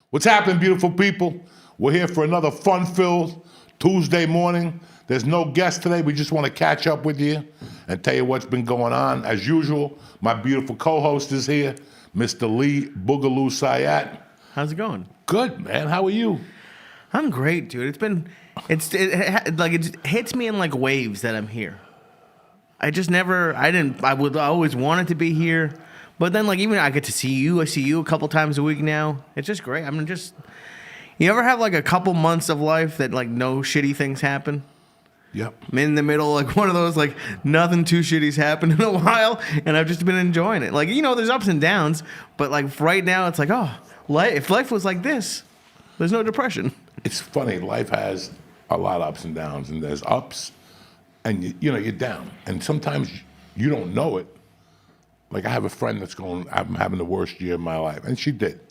What's happening, beautiful people? We're here for another fun-filled Tuesday morning. There's no guest today. We just want to catch up with you and tell you what's been going on. As usual, my beautiful co-host is here, Mr. Lee Boogaloo Syatt. How's it going? Good, man. How are you? I'm great, dude. It hits me in like waves that I'm here. I always wanted to be here. But then, like, even I get to see you. I see you a couple times a week now. It's just great. You ever have, like, a couple months of life that, like, no shitty things happen? Yep. I'm in the middle, like, one of those, like, nothing too shitty's happened in a while, and I've just been enjoying it. Like, there's ups and downs, but, like, right now, it's like, if life was like this, there's no depression. It's funny. Life has a lot of ups and downs, and there's ups, and, you're down. And sometimes you don't know it. Like, I have a friend that's I'm having the worst year of my life. And she did.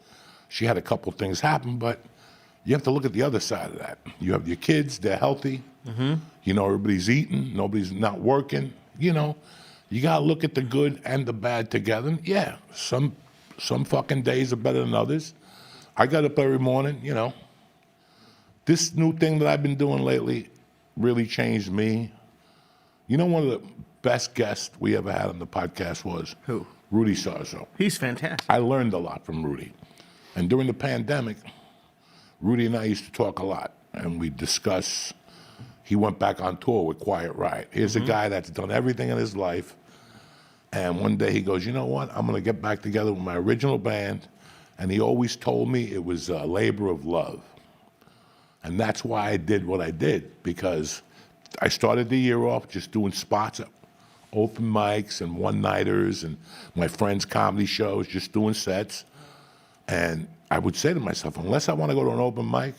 She had a couple things happen, but you have to look at the other side of that. You have your kids, they're healthy. Mm-hmm. Everybody's eating, nobody's not working. You got to look at the good and the bad together. And yeah, some fucking days are better than others. I got up every morning, This new thing that I've been doing lately really changed me. One of the best guest we ever had on the podcast was who? Rudy Sarzo. He's fantastic. I learned a lot from Rudy. And during the pandemic, Rudy and I used to talk a lot. And we discuss, he went back on tour with Quiet Riot. Here's a guy that's done everything in his life. And one day he goes, you know what? I'm going to get back together with my original band. And he always told me it was a labor of love. And that's why I did what I did, because I started the year off just doing spots, open mics and one-nighters and my friends' comedy shows, just doing sets. And I would say to myself, unless I want to go to an open mic,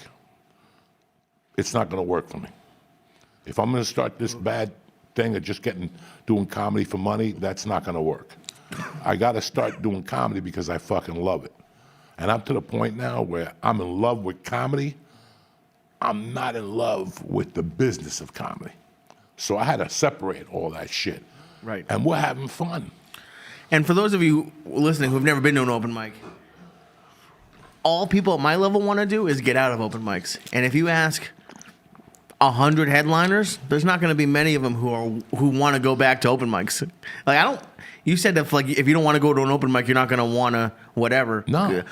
it's not going to work for me. If I'm going to start this bad thing of just doing comedy for money, that's not going to work. I got to start doing comedy because I fucking love it. And I'm to the point now where I'm in love with comedy. I'm not in love with the business of comedy. So I had to separate all that shit. Right. And we're having fun. And for those of you listening who've never been to an open mic, all people at my level want to do is get out of open mics. And if you ask 100 headliners, there's not going to be many of them who want to go back to open mics. Like, you said that, like, if you don't want to go to an open mic, you're not going to want to whatever. No.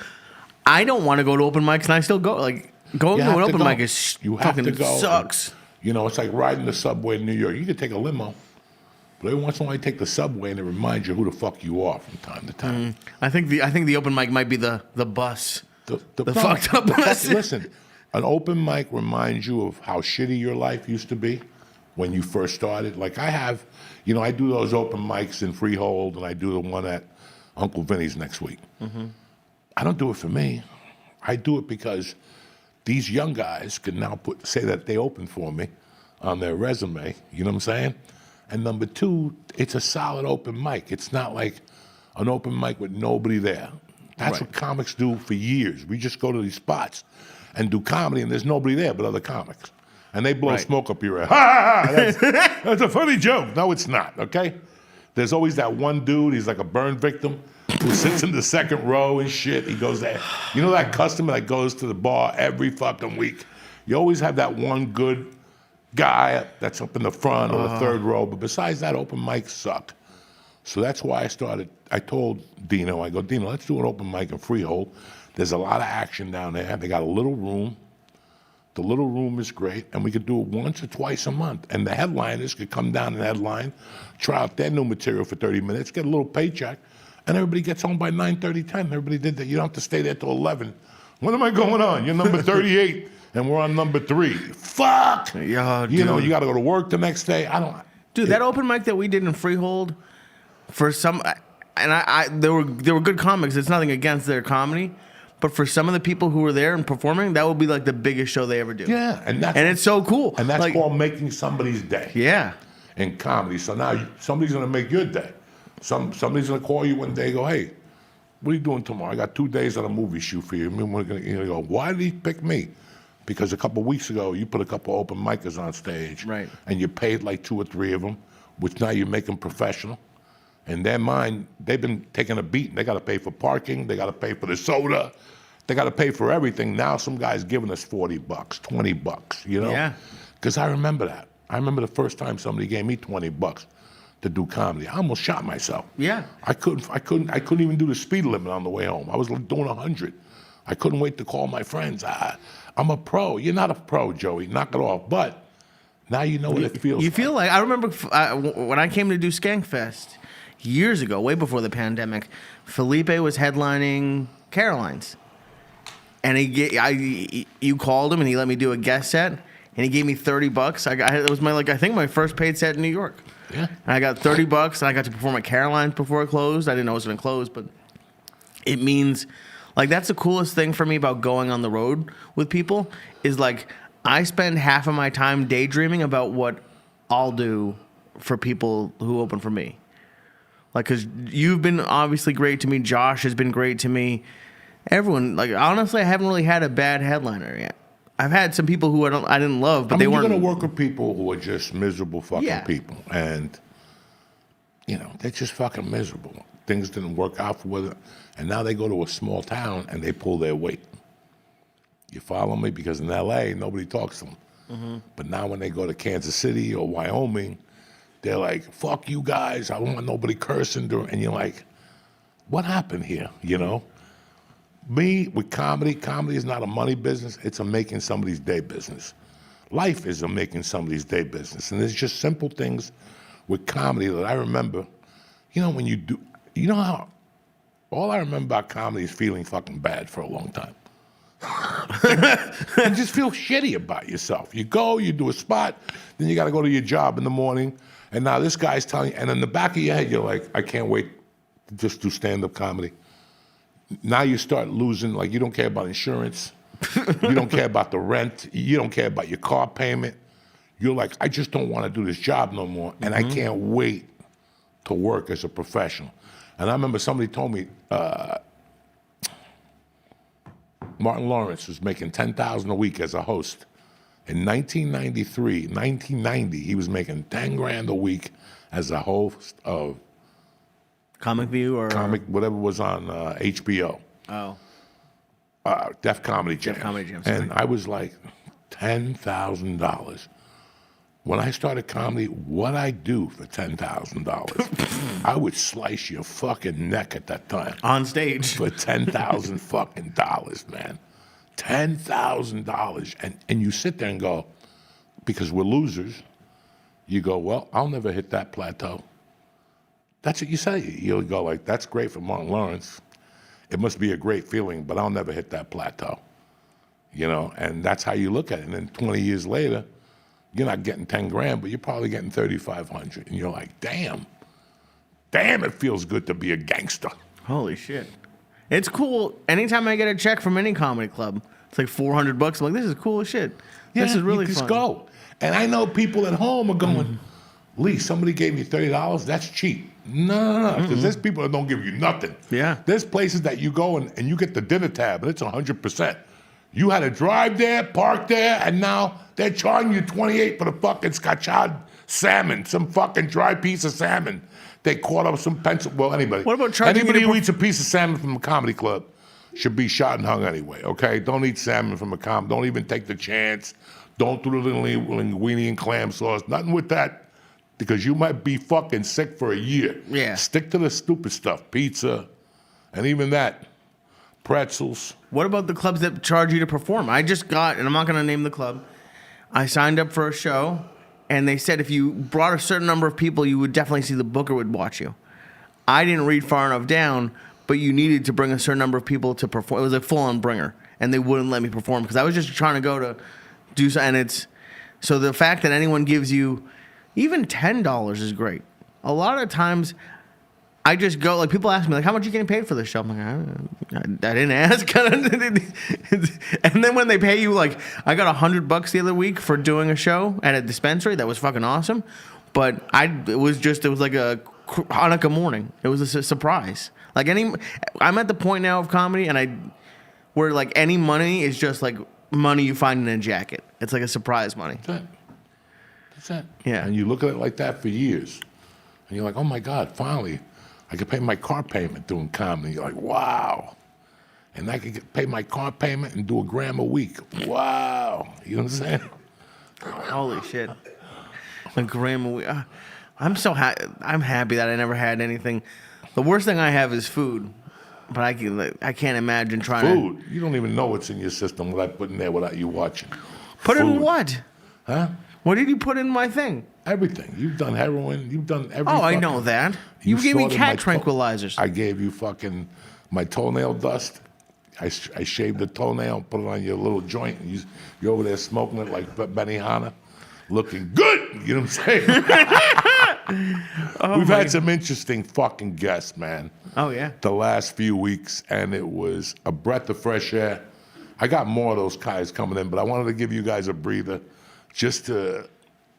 I don't want to go to open mics, and I still go. Like, going to an open mic is fucking sucks. It's like riding the subway in New York. You can take a limo, but every once in a while you take the subway and it reminds you who the fuck you are from time to time. I think the open mic might be the bus. The no, fucked up bus. Listen, an open mic reminds you of how shitty your life used to be when you first started. Like I have, I do those open mics in Freehold, and I do the one at Uncle Vinny's next week. Mm-hmm. I don't do it for me. I do it because these young guys can now say that they opened for me on their resume. You know what I'm saying? And number two, it's a solid open mic. It's not like an open mic with nobody there. That's what comics do for years. We just go to these spots and do comedy, and there's nobody there but other comics. And they blow smoke up your ass. Ha, ha, ha, that's a funny joke. No, it's not, okay? There's always that one dude, he's like a burn victim, who sits in the second row and shit. He goes there. You know that customer that goes to the bar every fucking week? You always have that one good guy that's up in the front or the third row. But besides that, open mics suck. So that's why I told Dino, Dino, let's do an open mic in Freehold. There's a lot of action down there. They got a little room. The little room is great, and we could do it once or twice a month. And the headliners could come down and headline, try out their new material for 30 minutes, get a little paycheck, and everybody gets home by 9:30, 10. Everybody did that. You don't have to stay there till 11. When am I going on? You're number 38, and we're on number 3. Fuck! Yeah, you got to go to work the next day. Dude, that open mic that we did in Freehold, for some, and there were good comics. It's nothing against their comedy, but for some of the people who were there and performing, that would be like the biggest show they ever do. Yeah, and it's so cool. And that's called making somebody's day. Yeah. In comedy. So now somebody's going to make your day. Somebody's going to call you one day and go, hey, what are you doing tomorrow? I got 2 days on a movie shoot for you. We're gonna, go, why did he pick me? Because a couple of weeks ago, you put a couple of open micers on stage. Right. And you paid like 2 or 3 of them, which now you make them professional. In their mind, they've been taking a beating. They got to pay for parking. They got to pay for the soda. they got to pay for everything. Now some guy's giving us $40, $20, you know? Yeah. Because I remember that. I remember the first time somebody gave me $20 to do comedy. I almost shot myself. Yeah. I couldn't even do the speed limit on the way home. I was doing 100. I couldn't wait to call my friends. I'm a pro. You're not a pro, Joey. Knock it off. But now you know what it feels You like. feel like I remember when I came to do Skankfest years ago, way before the pandemic. Felipe was headlining Caroline's, and you called him and he let me do a guest set, and he gave me $30. It was I think my first paid set in New York. Yeah. And I got $30, and I got to perform at Caroline's before it closed. I didn't know it was going to close, but it means that's the coolest thing for me about going on the road with people is I spend half of my time daydreaming about what I'll do for people who open for me. Because you've been obviously great to me. Josh has been great to me. Everyone, honestly, I haven't really had a bad headliner yet. I've had some people who I didn't love, but they weren't. You're going to work with people who are just miserable fucking people. And, they're just fucking miserable. Things didn't work out for them. And now they go to a small town and they pull their weight. You follow me? Because in L.A., nobody talks to them. Mm-hmm. But now when they go to Kansas City or Wyoming, they're like, fuck you guys. I don't want nobody cursing. And you're like, what happened here, Me, with comedy is not a money business. It's a making somebody's day business. Life is a making somebody's day business. And there's just simple things with comedy that I remember. When you do, how all I remember about comedy is feeling fucking bad for a long time. You just feel shitty about yourself. You go, you do a spot, then you got to go to your job in the morning. And now this guy's telling you, and in the back of your head, you're like, I can't wait to just do stand-up comedy. Now you start losing, you don't care about insurance. You don't care about the rent. You don't care about your car payment. You're like, I just don't want to do this job no more, and I can't wait to work as a professional. And I remember somebody told me Martin Lawrence was making $10,000 a week as a host. In 1990, he was making $10,000 a week as a host of Comic View or whatever was on HBO. Oh. Def Comedy Jam. Def Comedy Jam. And I was like, $10,000. When I started comedy, what I do for $10,000, I would slice your fucking neck at that time. On stage. For $10,000 fucking dollars, man. $10,000. And you sit there and go, because we're losers, you go, well, I'll never hit that plateau. That's what you say. You'll go that's great for Martin Lawrence. It must be a great feeling, but I'll never hit that plateau. And that's how you look at it. And then 20 years later, you're not getting $10,000, but you're probably getting $3,500. And you're like, damn, it feels good to be a gangster. Holy shit. It's cool. Anytime I get a check from any comedy club, it's like $400. I'm like, this is cool as shit. This is really you just fun. Go. And I know people at home are going, Lee, somebody gave me $30. That's cheap. No. Because there's people that don't give you nothing. Yeah. There's places that you go and you get the dinner tab, and it's 100%. You had to drive there, park there, and now they're charging you $28 for the fucking scotchard salmon, some fucking dry piece of salmon. They caught up some pencil. Well, anybody. What about charging anybody you who eats a piece of salmon from a comedy club should be shot and hung anyway, okay? Don't eat salmon from a comedy. Don't even take the chance. Don't do the little linguine and clam sauce. Nothing with that, because you might be fucking sick for a year. Yeah. Stick to the stupid stuff. Pizza, and even that, pretzels. What about the clubs that charge you to perform? I just got, and I'm not going to name the club, I signed up for a show, and they said if you brought a certain number of people, you would definitely see the booker would watch you. I didn't read far enough down, but you needed to bring a certain number of people to perform. It was a full-on bringer, and they wouldn't let me perform because I was just trying to go to do something. And it's so the fact that anyone gives you even $10 is great. A lot of times, I just go, people ask me, how much are you getting paid for this show? I'm like, I didn't ask. And then when they pay you, I got $100 the other week for doing a show at a dispensary. That was fucking awesome. But it was like a Hanukkah morning. It was a surprise. I'm at the point now of comedy, where any money is just money you find in a jacket. It's like a surprise money. That's it. Yeah. And you look at it like that for years. And you're like, oh my God, finally, I could pay my car payment doing comedy. You're like, wow. and I could pay my car payment and do $1,000 a week. Wow. You know what I'm saying? Holy shit. $1,000 a week. I'm happy that I never had anything. The worst thing I have is food. But I can't imagine trying Food. You don't even know what's in your system what I put in there without you watching. Put Food. in what? Huh? What did you put in my thing? Everything. You've done heroin. You've done everything. Oh, I know that. You gave me sorted cat my tranquilizers. I gave you fucking my toenail dust. I shaved the toenail, put it on your little joint, and you're over there smoking it like Benihana, looking good. You know what I'm saying? We've had some interesting fucking guests, man. Oh, yeah. The last few weeks, and it was a breath of fresh air. I got more of those guys coming in, but I wanted to give you guys a breather just to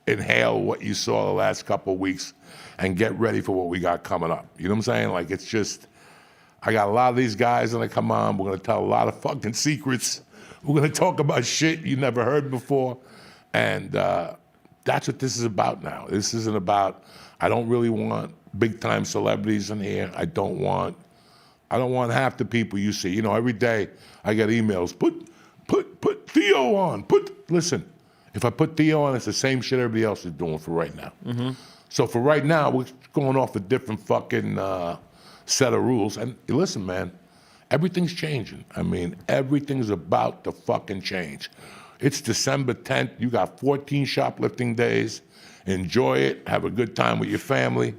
inhale what you saw the last couple of weeks and get ready for what we got coming up. You know what I'm saying? Like, it's just, I got a lot of these guys that come on. We're going to tell a lot of fucking secrets. We're going to talk about shit you never heard before. And that's what this is about now. This isn't about, I don't really want big time celebrities in here. I don't want half the people you see. You know, every day I get emails, put Theo on. Listen, if I put Theo on, it's the same shit everybody else is doing for right now. Mm-hmm. So for right now, we're going off a different fucking set of rules. And listen, man, everything's changing. I mean, everything's about to fucking change. It's December 10th. You got 14 shoplifting days. Enjoy it. Have a good time with your family,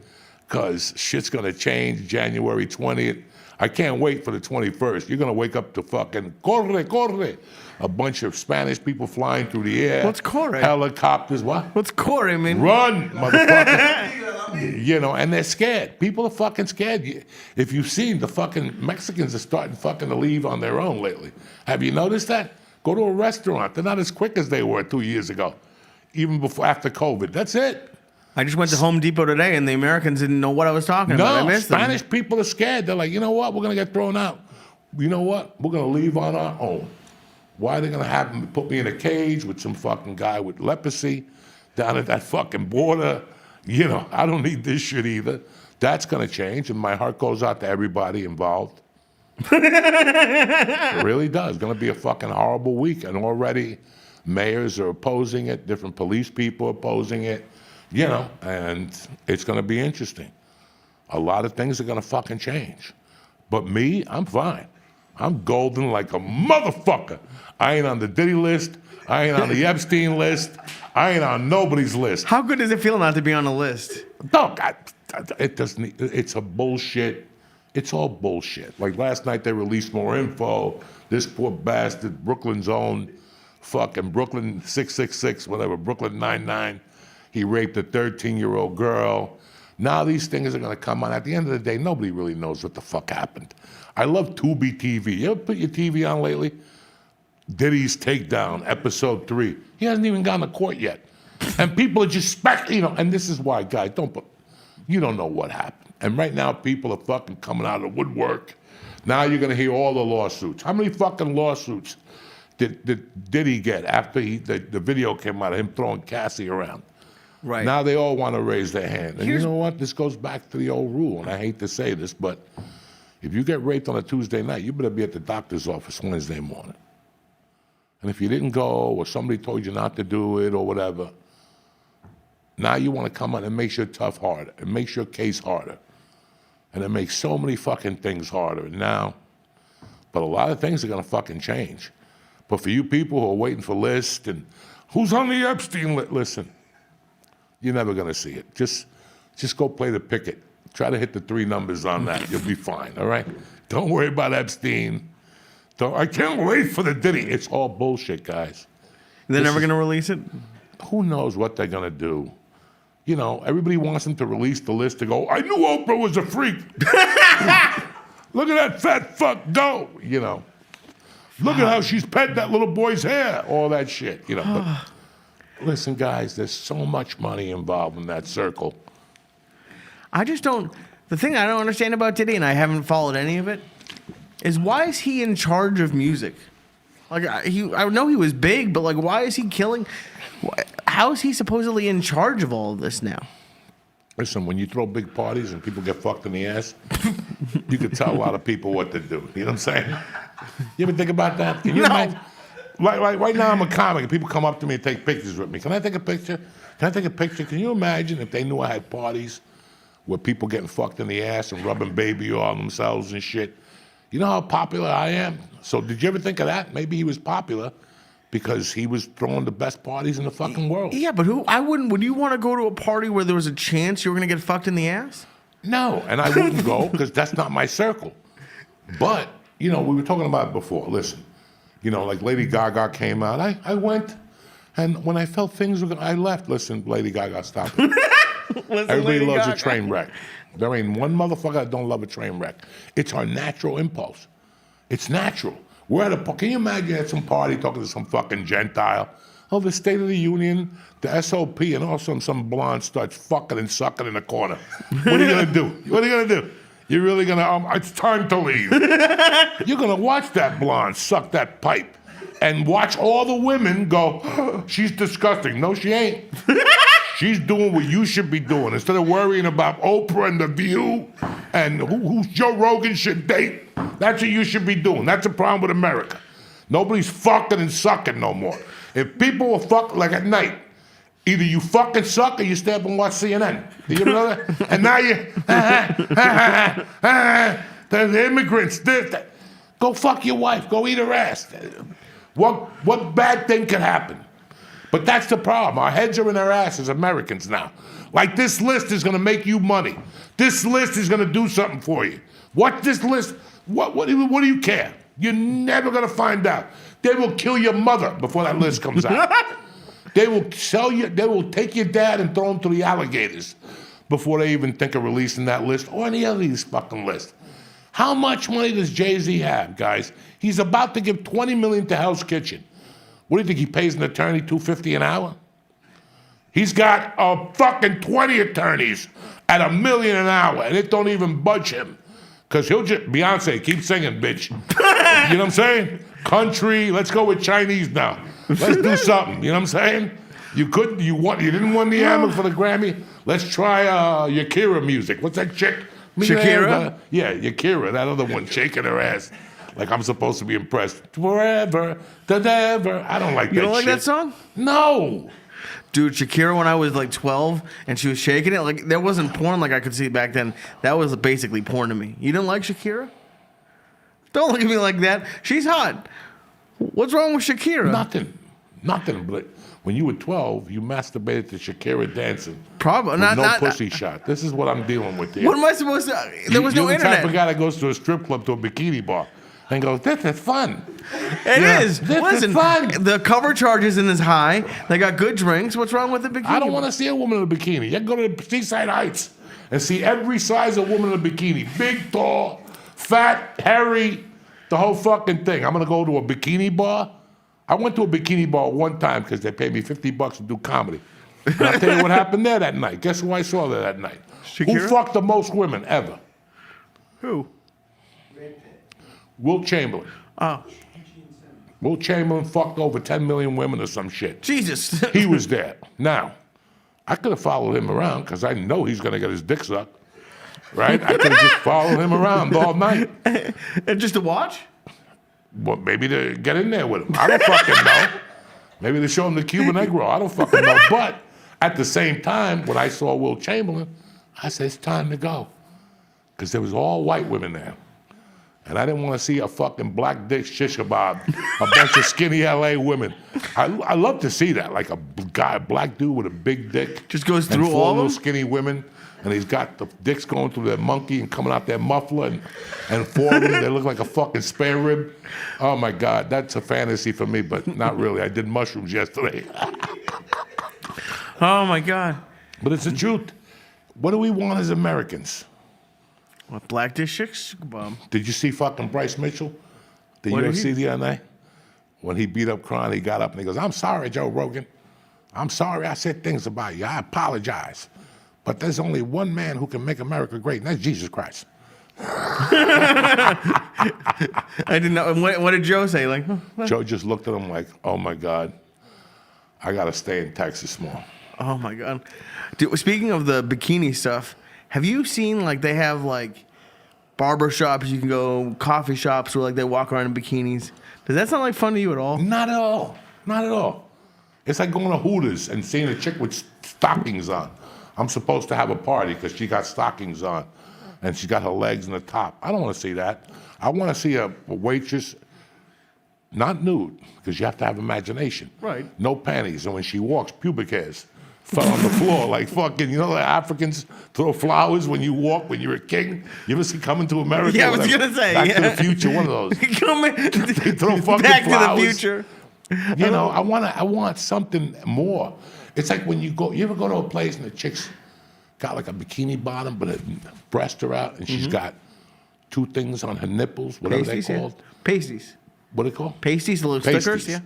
because shit's going to change January 20th. I can't wait for the 21st. You're going to wake up to fucking corre. A bunch of Spanish people flying through the air. What's corre? Helicopters. What? What's corre mean? Run, motherfucker. You know, and they're scared. People are fucking scared. If you've seen, the fucking Mexicans are starting fucking to leave on their own lately. Have you noticed that? Go to a restaurant. They're not as quick as they were 2 years ago, even after COVID. That's it. I just went to Home Depot today, and the Americans didn't know what I was talking about. I No, missed Spanish them. people are scared. They're like, you know what? We're going to get thrown out. You know what? We're going to leave on our own. Why are they going to have them put me in a cage with some fucking guy with leprosy down at that fucking border? You know, I don't need this shit either. That's going to change, and my heart goes out to everybody involved. It really does. It's going to be a fucking horrible week, and already mayors are opposing it, different police people are opposing it, you know, and it's going to be interesting. A lot of things are going to fucking change. But me, I'm fine. I'm golden like a motherfucker. I ain't on the Diddy list. I ain't on the Epstein list. I ain't on nobody's list. How good does it feel not to be on the list? No, it doesn't. It's a bullshit. It's all bullshit. Like last night, they released more info. This poor bastard, Brooklyn's own, fucking Brooklyn 666, whatever, Brooklyn 99. He raped a 13-year-old girl. Now these things are going to come on. At the end of the day, nobody really knows what the fuck happened. I love Tubi TV. You ever put your TV on lately? Diddy's Takedown, episode 3. He hasn't even gone to court yet. And people are just speculating, you know, and this is why, guys, you don't know what happened. And right now, people are fucking coming out of the woodwork. Now you're going to hear all the lawsuits. How many fucking lawsuits did Diddy get after the video came out of him throwing Cassie around? Right. Now they all want to raise their hand. And you know what? This goes back to the old rule, and I hate to say this, but if you get raped on a Tuesday night, you better be at the doctor's office Wednesday morning. And if you didn't go, or somebody told you not to do it, or whatever, now you want to come on and make your tough harder. It makes your case harder. And it makes so many fucking things harder now. But a lot of things are going to fucking change. But for you people who are waiting for lists and who's on the Epstein list, listen, you're never going to see it. Just go play the picket. Try to hit the 3 numbers on that. You'll be fine, all right? Don't worry about Epstein. I can't wait for the Diddy. It's all bullshit, guys. They're never going to release it? Who knows what they're going to do? You know, everybody wants them to release the list to go, I knew Oprah was a freak. Look at that fat fuck go, you know. Look at how she's petting that little boy's hair, all that shit, you know. But listen, guys, there's so much money involved in that circle. I just don't. The thing I don't understand about Diddy, and I haven't followed any of it, is why is he in charge of music? Like, I know he was big, but like, why is he killing? How is he supposedly in charge of all of this now? Listen, when you throw big parties and people get fucked in the ass, you can tell a lot of people what to do. You know what I'm saying? You ever think about that? Can you imagine? Like right now, I'm a comic, and people come up to me and take pictures with me. Can I take a picture? Can I take a picture? Can you imagine if they knew I had parties where people getting fucked in the ass and rubbing baby oil on themselves and shit? You know how popular I am? So did you ever think of that? Maybe he was popular because he was throwing the best parties in the fucking world. Yeah, but I wouldn't. Would you want to go to a party where there was a chance you were gonna get fucked in the ass? No, and I wouldn't go because that's not my circle. But, we were talking about it before. Listen, like Lady Gaga came out. I went, and when I felt things were I left. Listen, Lady Gaga, stop it. Everybody Lady loves Gaga. a train wreck. There ain't one motherfucker that don't love a train wreck. It's our natural impulse. It's natural. We're at a can you imagine at some party talking to some fucking Gentile? Oh, the State of the Union, the SOP, and all of a sudden some blonde starts fucking and sucking in the corner. What are you gonna do? What are you gonna do? You're really gonna, it's time to leave. You're gonna watch that blonde suck that pipe and watch all the women go, oh, she's disgusting. No, she ain't. She's doing what you should be doing. Instead of worrying about Oprah and The View and who Joe Rogan should date, that's what you should be doing. That's the problem with America. Nobody's fucking and sucking no more. If people will fuck like at night, either you fucking suck or you stay up and watch CNN. Do you know that? And now the immigrants, this, that. Go fuck your wife. Go eat her ass. What bad thing could happen? But that's the problem. Our heads are in our ass as Americans now. Like this list is gonna make you money. This list is gonna do something for you. What this list, what do you care? You're never gonna find out. They will kill your mother before that list comes out. They will sell you, they will take your dad and throw him to the alligators before they even think of releasing that list or any of these fucking lists. How much money does Jay-Z have, guys? He's about to give $20 million to Hell's Kitchen. What do you think, he pays an attorney $250 an hour? He's got fucking 20 attorneys at $1 million an hour, and it don't even budge him. Because he'll just, Beyonce, keep singing, bitch. You know what I'm saying? Country, let's go with Chinese now. Let's do something, you know what I'm saying? You didn't win the Grammy for the Grammy? Let's try Yakira music. What's that chick? Shakira? Yeah, Yakira, that other one shaking her ass. Like I'm supposed to be impressed. Forever, never. I don't like that shit. You don't like that song? No. Dude, Shakira, when I was like 12 and she was shaking it, like there wasn't porn like I could see back then. That was basically porn to me. You didn't like Shakira? Don't look at me like that. She's hot. What's wrong with Shakira? Nothing. But when you were 12, you masturbated to Shakira dancing. Probably with not. No not, pussy shot. This is what I'm dealing with here. What am I supposed to? There was no You're the type internet. of guy that goes to a strip club, to a bikini bar, and goes, "This is fun." It is. This Listen, is fun. the cover charge isn't as high. They got good drinks. What's wrong with the bikini? I don't want to see a woman in a bikini. You can go to the Seaside Heights and see every size of woman in a bikini. Big, tall, fat, hairy, the whole fucking thing. I'm going to go to a bikini bar. I went to a bikini bar one time because they paid me $50 to do comedy. And I'll tell you what happened there that night. Guess who I saw there that night? Shakira? Who fucked the most women ever? Who? Wilt Chamberlain. Oh, Wilt Chamberlain fucked over 10 million women or some shit. Jesus. He was there. Now, I could have followed him around because I know he's going to get his dick sucked. Right? I could have just followed him around all night. And just to watch? Well, maybe to get in there with him. I don't fucking know. Maybe to show him the Cuban egg roll. I don't fucking know. But at the same time, when I saw Wilt Chamberlain, I said, it's time to go. Because there was all white women there. And I didn't want to see a fucking black dick shish kebab, a bunch of skinny LA women. I love to see that, like a black dude with a big dick. Just goes and through four all of little them? skinny women. And he's got the dicks going through their monkey and coming out their muffler, and four of them, they look like a fucking spare rib. Oh my God, that's a fantasy for me, but not really. I did mushrooms yesterday. Oh my God. But it's the truth. What do we want as Americans? What, black dish chicks? Did you see fucking Bryce Mitchell? Did What you did ever he- see the other night? When he beat up crying, he got up and he goes, I'm sorry, Joe Rogan. I'm sorry I said things about you. I apologize. But there's only one man who can make America great, and that's Jesus Christ. I didn't know. And what did Joe say? Like, huh? Joe just looked at him like, oh my God, I got to stay in Texas more. Oh my God. Dude, speaking of the bikini stuff, have you seen like they have like barber shops. You can go coffee shops where like they walk around in bikinis. Does that sound like fun to you at all? Not at all. Not at all. It's like going to Hooters and seeing a chick with stockings on. I'm supposed to have a party because she got stockings on and she got her legs in the top. I don't want to see that. I want to see a waitress, not nude, because you have to have imagination. Right. No panties. And when she walks, pubic hairs fell on the floor like fucking, you know, the Africans throw flowers when you walk, when you're a king. You ever see Coming to America? Yeah, I was going to say. Back to the Future, one of those. They throw fucking Back flowers. to the Future. You know, I want something more. It's like when you ever go to a place and the chick's got like a bikini bottom, but her breasts are out, and she's got 2 things on her nipples, whatever Pasties, they're called. yeah. Pasties. What are they called? Pasties, the little stickers, yeah.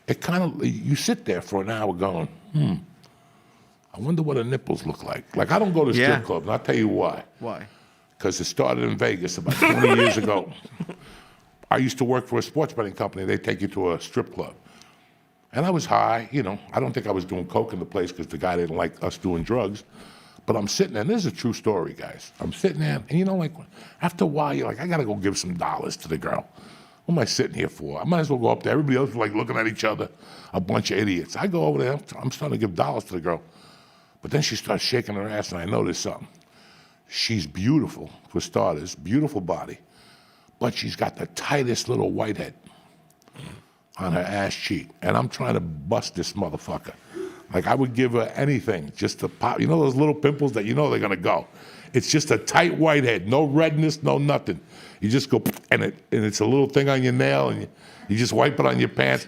It kind of, you sit there for an hour going, I wonder what her nipples look like. Like, I don't go to strip clubs, and I'll tell you why. Why? Because it started in Vegas about 20 years ago. I used to work for a sports betting company. They take you to a strip club. And I was high, you know. I don't think I was doing coke in the place because the guy didn't like us doing drugs. But I'm sitting there, and this is a true story, guys. I'm sitting there, and you know, like, after a while, you're like, I got to go give some dollars to the girl. What am I sitting here for? I might as well go up there. Everybody else is like looking at each other, a bunch of idiots. I go over there, I'm starting to give dollars to the girl. But then she starts shaking her ass, and I notice something. She's beautiful, for starters, beautiful body. But she's got the tightest little whitehead on her ass cheek. And I'm trying to bust this motherfucker. Like, I would give her anything just to pop. You know those little pimples that you know they're going to go? It's just a tight whitehead, no redness, no nothing. You just go, and it's a little thing on your nail, and you just wipe it on your pants.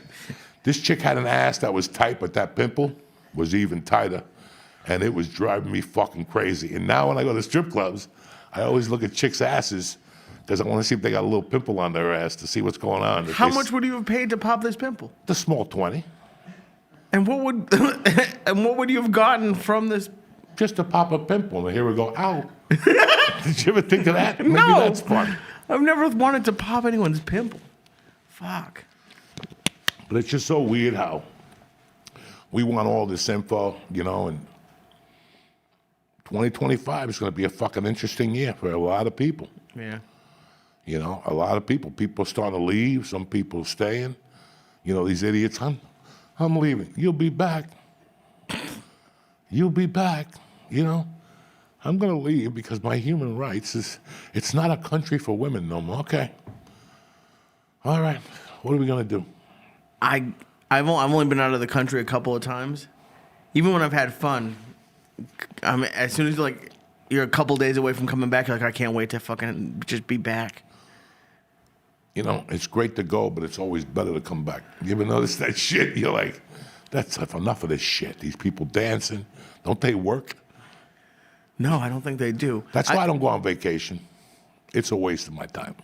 This chick had an ass that was tight, but that pimple was even tighter. And it was driving me fucking crazy. And now when I go to strip clubs, I always look at chicks' asses because I want to see if they got a little pimple on their ass to see what's going on. How much would you have paid to pop this pimple? The small 20. And what would you have gotten from this? Just to pop a pimple, and here we go, ow. Did you ever think of that? Maybe No. that's fun. I've never wanted to pop anyone's pimple. Fuck. But it's just so weird how we want all this info, you know, and 2025 is going to be a fucking interesting year for a lot of people. Yeah. You know, a lot of people. People are starting to leave. Some people are staying. You know, these idiots, I'm leaving. You'll be back. You'll be back. You know, I'm going to leave because my human rights it's not a country for women no more. Okay. All right. What are we going to do? I've only been out of the country a couple of times. Even when I've had fun, as soon as like you're a couple days away from coming back, you're like, I can't wait to fucking just be back. You know, it's great to go, but it's always better to come back. You ever notice that shit? You're like, that's enough of this shit. These people dancing, don't they work? No, I don't think they do. That's why I don't go on vacation. It's a waste of my time.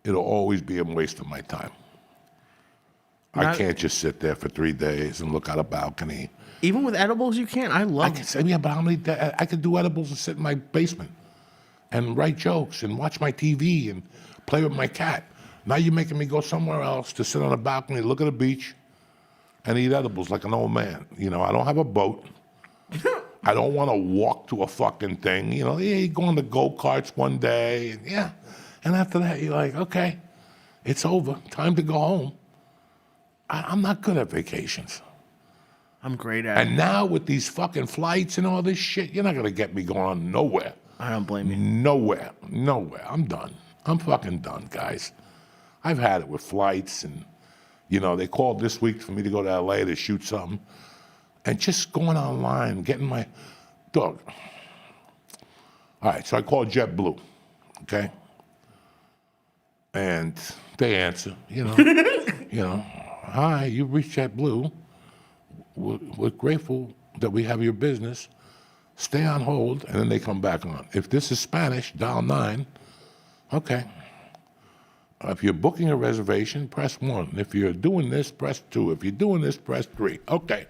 It'll always be a waste of my time. I can't just sit there for 3 days and look out a balcony. Even with edibles, you can't. I love I can say, yeah, but how many? I could do edibles and sit in my basement and write jokes and watch my TV and play with my cat. Now you're making me go somewhere else to sit on a balcony, look at the beach, and eat edibles like an old man. You know, I don't have a boat. I don't want to walk to a fucking thing. You know, yeah, you go on the go-karts one day, and yeah. And after that, you're like, okay, it's over. Time to go home. I'm not good at vacations. I'm great at it. And now with these fucking flights and all this shit, you're not going to get me going nowhere. I don't blame you. Nowhere. I'm done. I'm fucking done, guys. I've had it with flights and, you know, they called this week for me to go to LA to shoot something. And just going online, getting my dog. All right, so I called JetBlue, okay? And they answer, you know, hi, you've reached JetBlue. We're grateful that we have your business. Stay on hold, and then they come back on. If this is Spanish, dial 9. Okay. If you're booking a reservation, press 1. If you're doing this, press 2. If you're doing this, press 3. Okay.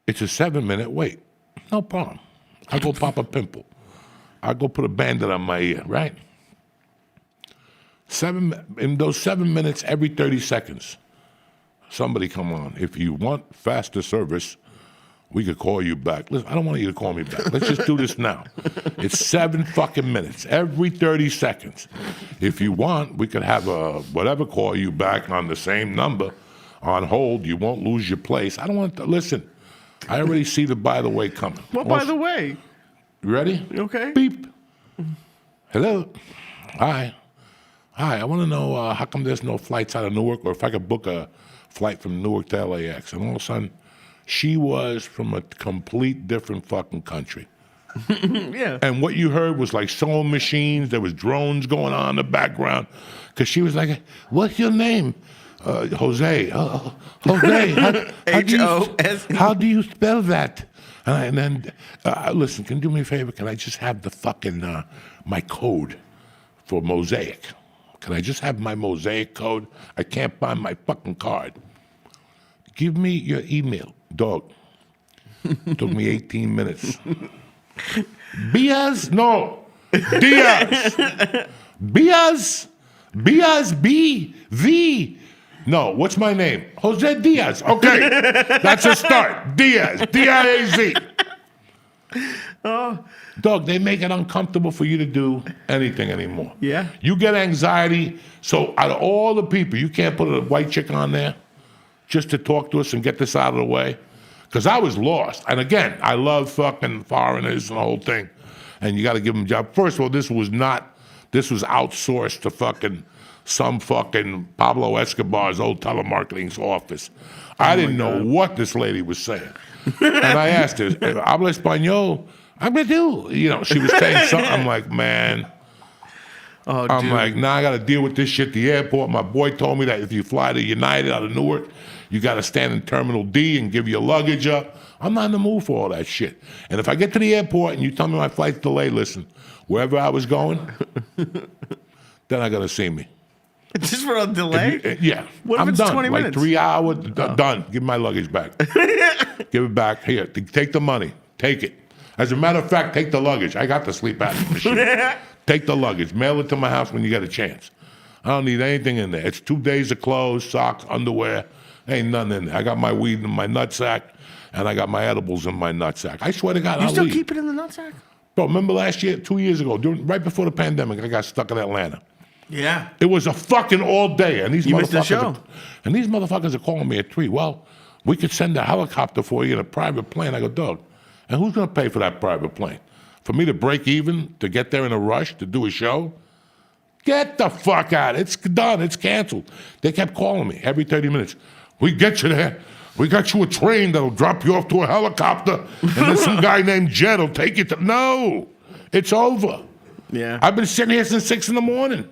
It's a 7-minute wait. No problem. I'll go pop a pimple. I'll go put a bandit on my ear, right? In those 7 minutes, every 30 seconds, somebody come on. If you want faster service, We could call you back. Listen, I don't want you to call me back. Let's just do this now. It's 7 fucking minutes, every 30 seconds. If you want, we could have a whatever call you back on the same number on hold. You won't lose your place. I don't want to, listen, I already see the by the way coming. What by the way? You ready? You okay? Beep. Hello. Hi. Hi, I want to know how come there's no flights out of Newark, or if I could book a flight from Newark to LAX. And all of a sudden, she was from a complete different fucking country. Yeah. And what you heard was like sewing machines. There was drones going on in the background. Because she was like, what's your name? Jose. Jose. H-O-S-E. How do you spell that? And then, listen, can you do me a favor? Can I just have the fucking, my code for Mosaic? Can I just have my Mosaic code? I can't find my fucking card. Give me your email, dog. Took me 18 minutes. Diaz? No. Diaz. Diaz, B-V. No, what's my name? Jose Diaz. Okay, that's a start. Diaz, D-I-A-Z. Dog, they make it uncomfortable for you to do anything anymore. Yeah. You get anxiety. So out of all the people, you can't put a white chick on there just to talk to us and get this out of the way? Because I was lost. And again, I love fucking foreigners and the whole thing. And you got to give them a job. First of all, this was outsourced to fucking some fucking Pablo Escobar's old telemarketing's office. I didn't know what this lady was saying. And I asked her, habla español? I'm going to do. You know, she was saying something. I'm like, man. Oh, I'm dude. like, now I got to deal with this shit at the airport. My boy told me that if you fly to United out of Newark, you got to stand in Terminal D and give your luggage up. I'm not in the mood for all that shit. And if I get to the airport and you tell me my flight's delayed, listen, wherever I was going, then I got to see me. Just for a delay? Yeah. What if I'm it's done. 20 like minutes? 3 hours, done. Give me my luggage back. Give it back. Here, take the money. Take it. As a matter of fact, take the luggage. I got the sleep apnea machine. Take the luggage. Mail it to my house when you get a chance. I don't need anything in there. It's 2 days of clothes, socks, underwear. Ain't nothing in there. I got my weed in my nutsack, and I got my edibles in my nutsack. I swear to God, You I'll still leave. keep it in the nutsack? Bro, remember last year, 2 years ago, right before the pandemic, I got stuck in Atlanta. Yeah. It was a fucking all day, and these You missed the motherfuckers show. and these motherfuckers are calling me at 3. Well, we could send a helicopter for you in a private plane. I go, dog, and who's gonna pay for that private plane? For me to break even, to get there in a rush, to do a show? Get the fuck out. It's done. It's canceled. They kept calling me every 30 minutes. We get you there. We got you a train that'll drop you off to a helicopter, and then some guy named Jed will take you to... No, it's over. Yeah. I've been sitting here since 6 in the morning.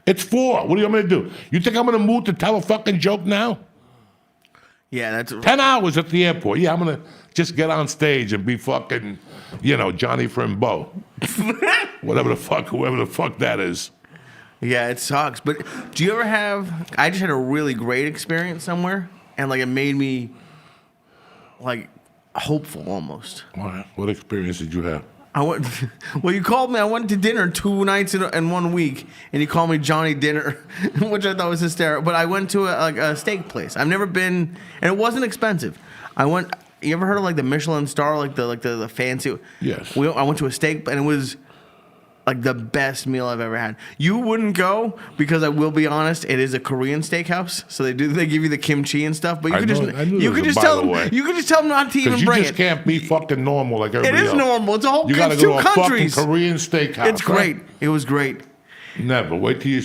It's 4. What do you want me to do? You think I'm going to move to tell a fucking joke now? Yeah, that's... 10 hours at the airport. Yeah, I'm going to just get on stage and be fucking, Johnny Frimbo. Whoever the fuck that is. Yeah, it sucks. But do you ever have... I just had a really great experience somewhere, and, it made me, hopeful almost. What experience did you have? I went... Well, you called me. I went to dinner 2 nights in 1 week, and you called me Johnny Dinner, which I thought was hysterical. But I went to a steak place. I've never been... And it wasn't expensive. I went... You ever heard of, the Michelin star, the fancy... Yes. I went to a steak, and it was... the best meal I've ever had. You wouldn't go because I will be honest, it is a Korean steakhouse, so they give you the kimchi and stuff. But you could just tell them not to even bring it. You just can't be fucking normal like everybody else. It is normal. It's a whole. You gotta it's go 2 to a countries. fucking Korean steakhouse. It's great. Right? It was great. Never. Wait till you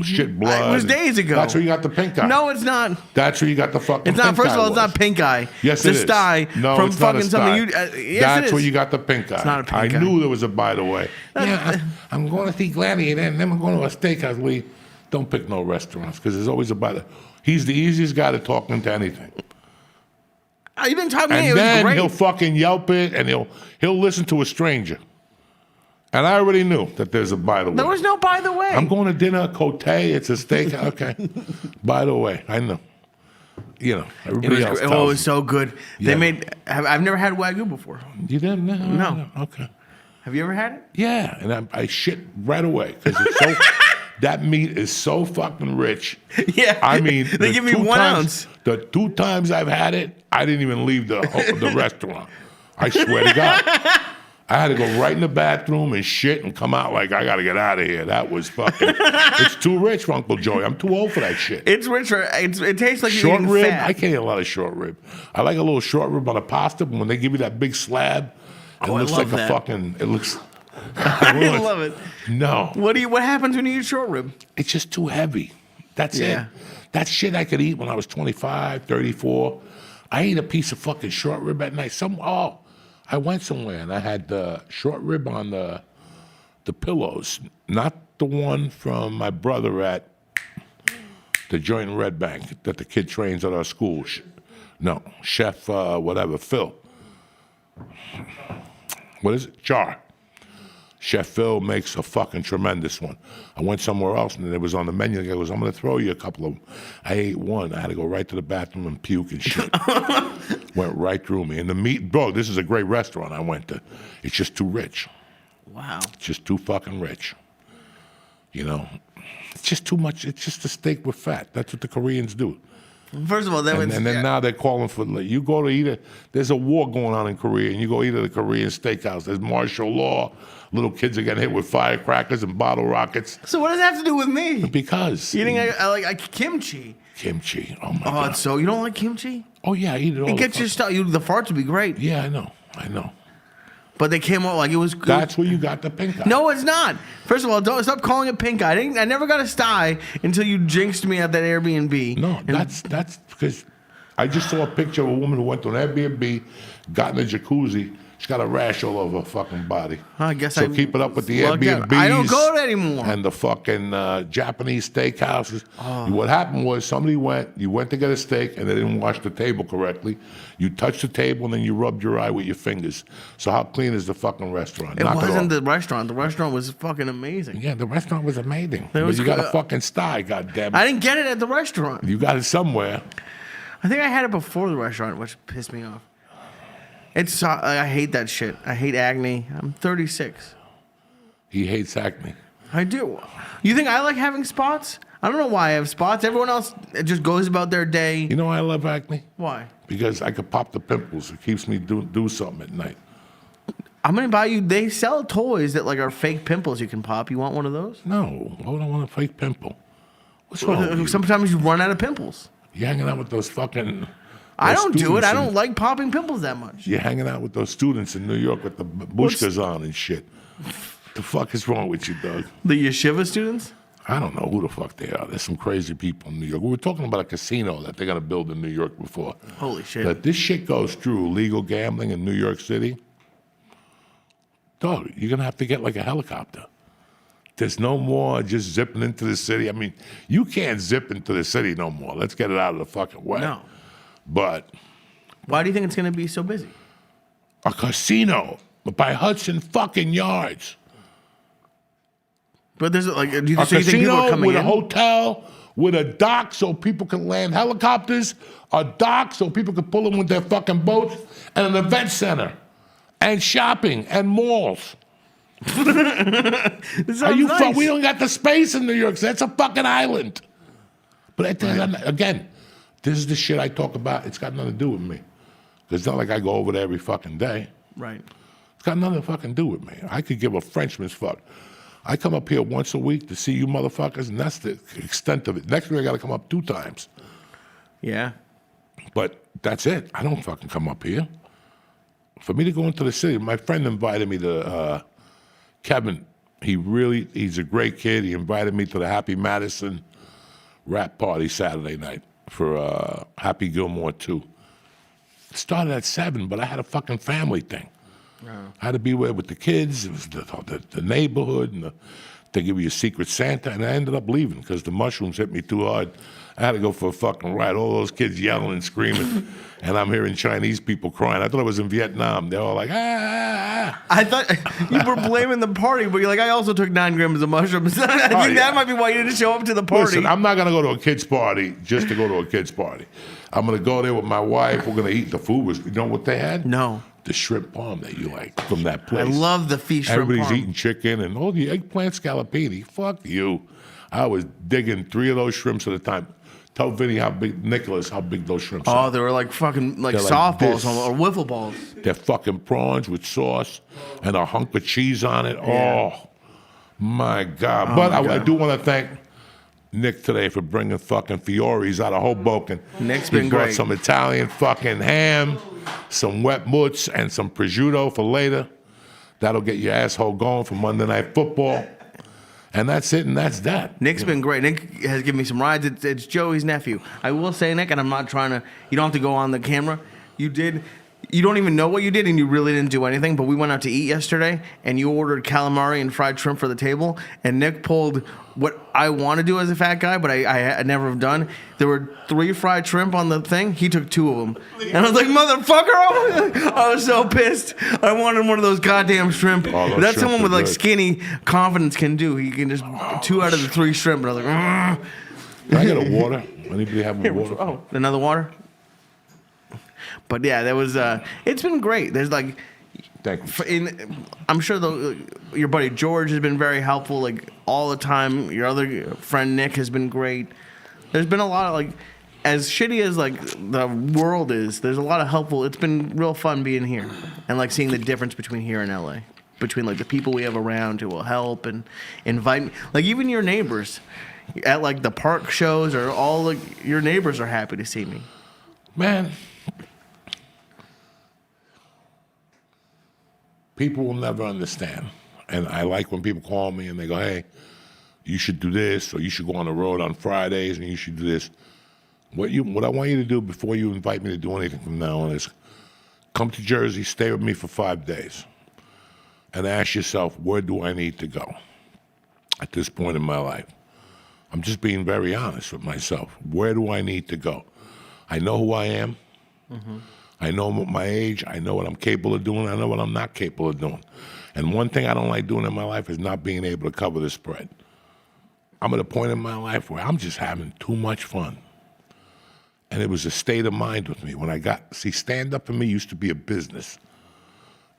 shit blood. It was days ago. That's where you got the pink eye. No, it's not. That's where you got the fucking It's not. pink First of all, eye it's not was. pink eye. Yes, it's it is. a sty No, from it's not fucking a sty. something. Yes, That's it is. where you got the pink eye. It's not a pink eye. I knew there was a by the way. Yeah, I'm going to see Gladiator, and then I'm going to a steakhouse. We don't pick no restaurants because there's always a by the. He's the easiest guy to talk into anything. You didn't talk to me. And It was then great. he'll fucking yelp it, and he'll listen to a stranger. And I already knew that there's a by the way. There was no by the way. I'm going to dinner, Cote. It's a steak. Okay. By the way, I know. Everybody else. It tells was me. so good. Yeah. I've never had Wagyu before. You didn't? No. Okay. Have you ever had it? Yeah, and I shit right away because it's so That meat is so fucking rich. Yeah. I mean, they give me 1 ounce. The 2 times I've had it, I didn't even leave the restaurant. I swear to God. I had to go right in the bathroom and shit and come out like, I got to get out of here. That was fucking, it's too rich for Uncle Joey. I'm too old for that shit. It's rich. It tastes like Short you're eating rib, fat. I can't eat a lot of short rib. I like a little short rib on a pasta, but when they give you that big slab, it Oh, I looks love like that. a fucking, it looks. I love it. No. What happens when you eat short rib? It's just too heavy. That's Yeah. it. That shit I could eat when I was 25, 34. I ate a piece of fucking short rib at night. I went somewhere and I had the short rib on the pillows, not the one from my brother at the joint in Red Bank that the kid trains at our school. No, Chef Phil. What is it? Char. Chef Phil makes a fucking tremendous one. I went somewhere else and it was on the menu. The guy goes, I'm going to throw you a couple of them. I ate one. I had to go right to the bathroom and puke and shit. Went right through me. And the meat, bro, this is a great restaurant I went to. It's just too rich. Wow. It's just too fucking rich. You know? It's just too much. It's just a steak with fat. That's what the Koreans do. First of all, And then now they're calling for, you go to there's a war going on in Korea, and you go eat at a Korean steakhouse. There's martial law. Little kids are getting hit with firecrackers and bottle rockets. So what does that have to do with me? Because. Eating I like kimchi. Kimchi. Oh, my God. It's so you don't like kimchi? Oh, yeah, I eat it all It the gets your stuff. The farts would be great. Yeah, I know. But they came out like it was good. That's where you got the pink eye. No, it's not. First of all, don't stop calling it pink eye. I never got a sty until you jinxed me at that Airbnb. No, that's because I just saw a picture of a woman who went to an Airbnb, got in a jacuzzi. She's got a rash all over her fucking body. I guess so I keep it up with the lucked out. Airbnbs. I don't go there anymore. And the fucking Japanese steakhouses. What happened was you went to get a steak and they didn't wash the table correctly. You touched the table and then you rubbed your eye with your fingers. So how clean is the fucking restaurant? It Knock wasn't off. the restaurant. The restaurant was fucking amazing. Yeah, the restaurant was amazing. It was But you got good. a fucking sty, goddamn. I didn't get it at the restaurant. You got it somewhere. I think I had it before the restaurant, which pissed me off. I hate that shit. I hate acne. I'm 36. He hates acne. I do. You think I like having spots? I don't know why I have spots. Everyone else just goes about their day. You know why I love acne? Why? Because I could pop the pimples. It keeps me do something at night. I'm gonna buy you. They sell toys that like are fake pimples you can pop. You want one of those? No, I don't want a fake pimple. What's wrong with you? Sometimes you run out of pimples. You're hanging out with those fucking... I those don't do it. students I don't like popping pimples that much. You're hanging out with those students in New York with the bushkas on and shit. The fuck is wrong with you, Doug? The yeshiva students? I don't know who the fuck they are. There's some crazy people in New York. We were talking about a casino that they're going to build in New York before. Holy shit. That this shit goes through legal gambling in New York City. Dog, you're going to have to get like a helicopter. There's no more just zipping into the city. I mean, you can't zip into the city no more. Let's get it out of the fucking way. No. But Why do you think it's going to be so busy? a casino by Hudson fucking Yards. But there's like, do you, A so you think people are casino coming with a in? hotel, with a dock so people can land helicopters, a dock so people can pull in with their fucking boats, and an event center, and shopping, and malls. This Are you sounds nice. we don't got the space in New York. So that's a fucking island. But again, this is the shit I talk about. It's got nothing to do with me. It's not like I go over there every fucking day. Right. It's got nothing to fucking do with me. I could give a Frenchman's fuck. I come up here once a week to see you motherfuckers, and that's the extent of it. Next week I got to come up 2 times. Yeah. But that's it. I don't fucking come up here. For me to go into the city, my friend invited me to Kevin. He's a great kid. He invited me to the Happy Madison rap party Saturday night for Happy Gilmore 2. It started at 7, but I had a fucking family thing. I had to be with the kids. It was the neighborhood, and they give you a secret Santa, and I ended up leaving because the mushrooms hit me too hard. I had to go for a fucking ride. All those kids yelling and screaming, and I'm hearing Chinese people crying. I thought I was in Vietnam. They're all like, ah. I thought you were blaming the party, but you're like, I also took 9 grams of mushrooms. I think yeah. that might be why you didn't show up to the party. Listen, I'm not going to go to a kid's party just to go to a kid's party. I'm going to go there with my wife. We're going to eat. The food was, you know what they had? No. The shrimp palm that you like from that I place. love the fish shrimp Everybody's parm. eating chicken and the eggplant scallopini. Fuck you. I was digging 3 of those shrimps at a time. Tell Vinny how big, Nicholas, how big those shrimps are. Oh, they were like fucking like They're like softballs this. or wiffle balls. They're fucking prawns with sauce and a hunk of cheese on it. Yeah. Oh, my God. But I do want to thank Nick today for bringing fucking Fioris out of Hoboken. Nick's He been brought great. some Italian fucking ham, some wet mutts, and some prosciutto for later. That'll get your asshole going for Monday Night Football. And that's it, and that's that. Nick's been great. Nick has given me some rides. It's Joey's nephew. I will say, Nick, and I'm not trying to, you don't have to go on the camera. You don't even know what you did, and you really didn't do anything, but we went out to eat yesterday, and you ordered calamari and fried shrimp for the table, and Nick pulled what I want to do as a fat guy, but I never have done. There were 3 fried shrimp on the thing. He took 2 of them. And I was like, motherfucker! I was so pissed. I wanted one of those goddamn shrimp. Oh, those That's shrimp someone with are like good. skinny confidence can do. He can just 2 out of the 3 shrimp, and I was like, Can I get a water? Anybody have a Here, water? oh, another water? But yeah, that was, it's been great. There's like, Thank you. I'm sure your buddy George has been very helpful, like all the time. Your other friend Nick has been great. There's been a lot of like, as shitty as like the world is, there's a lot of helpful. It's been real fun being here and like seeing the difference between here and LA, between like the people we have around who will help and invite me. Like even your neighbors at like the park shows or all like your neighbors are happy to see me. Man, people will never understand. And I like when people call me and they go, hey, you should do this, or you should go on the road on Fridays, and you should do this. What I want you to do before you invite me to do anything from now on is come to Jersey, stay with me for 5 days, and ask yourself, where do I need to go at this point in my life? I'm just being very honest with myself. Where do I need to go? I know who I am. Mm-hmm. I know my age. I know what I'm capable of doing. I know what I'm not capable of doing. And one thing I don't like doing in my life is not being able to cover the spread. I'm at a point in my life where I'm just having too much fun. And it was a state of mind with me. When stand-up for me used to be a business.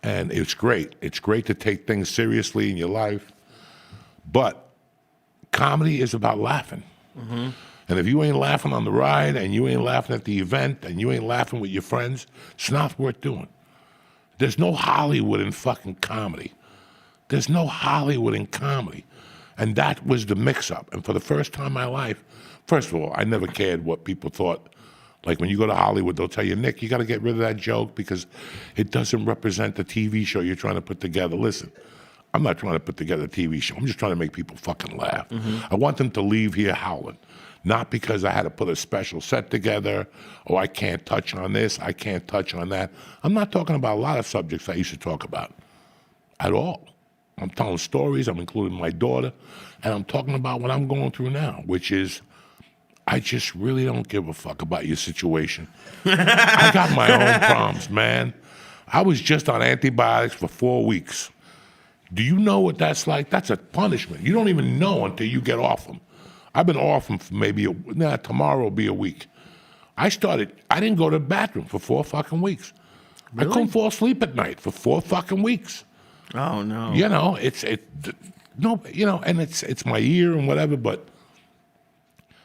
And it's great. It's great to take things seriously in your life. But comedy is about laughing. Mm-hmm. And if you ain't laughing on the ride, and you ain't laughing at the event, and you ain't laughing with your friends, it's not worth doing. There's no Hollywood in fucking comedy. There's no Hollywood in comedy. And that was the mix-up. And for the first time in my life, first of all, I never cared what people thought. Like when you go to Hollywood, they'll tell you, Nick, you got to get rid of that joke because it doesn't represent the TV show you're trying to put together. Listen, I'm not trying to put together a TV show. I'm just trying to make people fucking laugh. Mm-hmm. I want them to leave here howling. Not because I had to put a special set together, or I can't touch on this, I can't touch on that. I'm not talking about a lot of subjects I used to talk about at all. I'm telling stories, I'm including my daughter, and I'm talking about what I'm going through now, which is I just really don't give a fuck about your situation. I got my own problems, man. I was just on antibiotics for 4 weeks. Do you know what that's like? That's a punishment. You don't even know until you get off them. I've been off them for maybe, tomorrow will be a week. I didn't go to the bathroom for 4 fucking weeks. Really? I couldn't fall asleep at night for 4 fucking weeks. Oh no. You know, and it's my year and whatever, but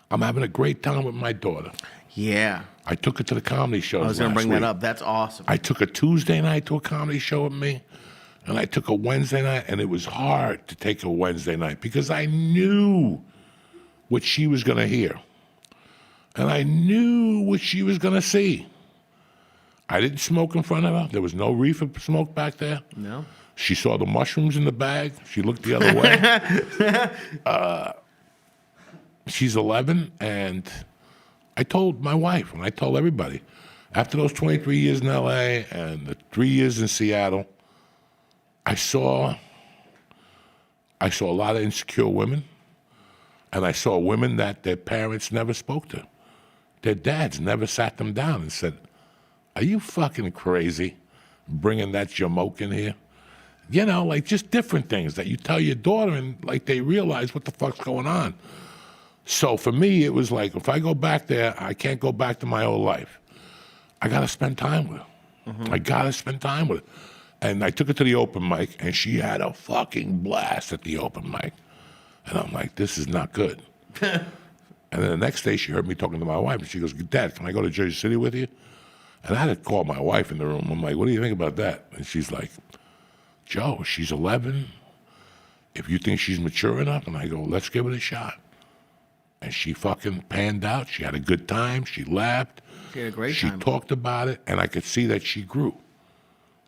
I'm having a great time with my daughter. Yeah. I took her to the comedy shows I was going to last bring week. that up. That's awesome. I took a Tuesday night to a comedy show with me, and I took a Wednesday night, and it was hard to take a Wednesday night because I knew what she was going to hear, and I knew what she was going to see. I didn't smoke in front of her. There was no reefer smoke back there. No. She saw the mushrooms in the bag. She looked the other way. She's 11, and I told my wife, and I told everybody, after those 23 years in L.A. and the 3 years in Seattle, I saw a lot of insecure women, and I saw women that their parents never spoke to. Their dads never sat them down and said, are you fucking crazy bringing that jamoke in here? You know, like just different things that you tell your daughter and like they realize what the fuck's going on. So for me, it was like, if I go back there, I can't go back to my old life. I got to spend time with her. Mm-hmm. I got to spend time with her. And I took her to the open mic, and she had a fucking blast at the open mic. And I'm like, this is not good. And then the next day she heard me talking to my wife, and she goes, Dad, can I go to Jersey City with you? And I had to call my wife in the room. I'm like, what do you think about that? And she's like, Joe, she's 11. If you think she's mature enough, and I go, let's give it a shot. And she fucking panned out. She had a good time. She laughed. She had a great time. She talked about it, and I could see that she grew.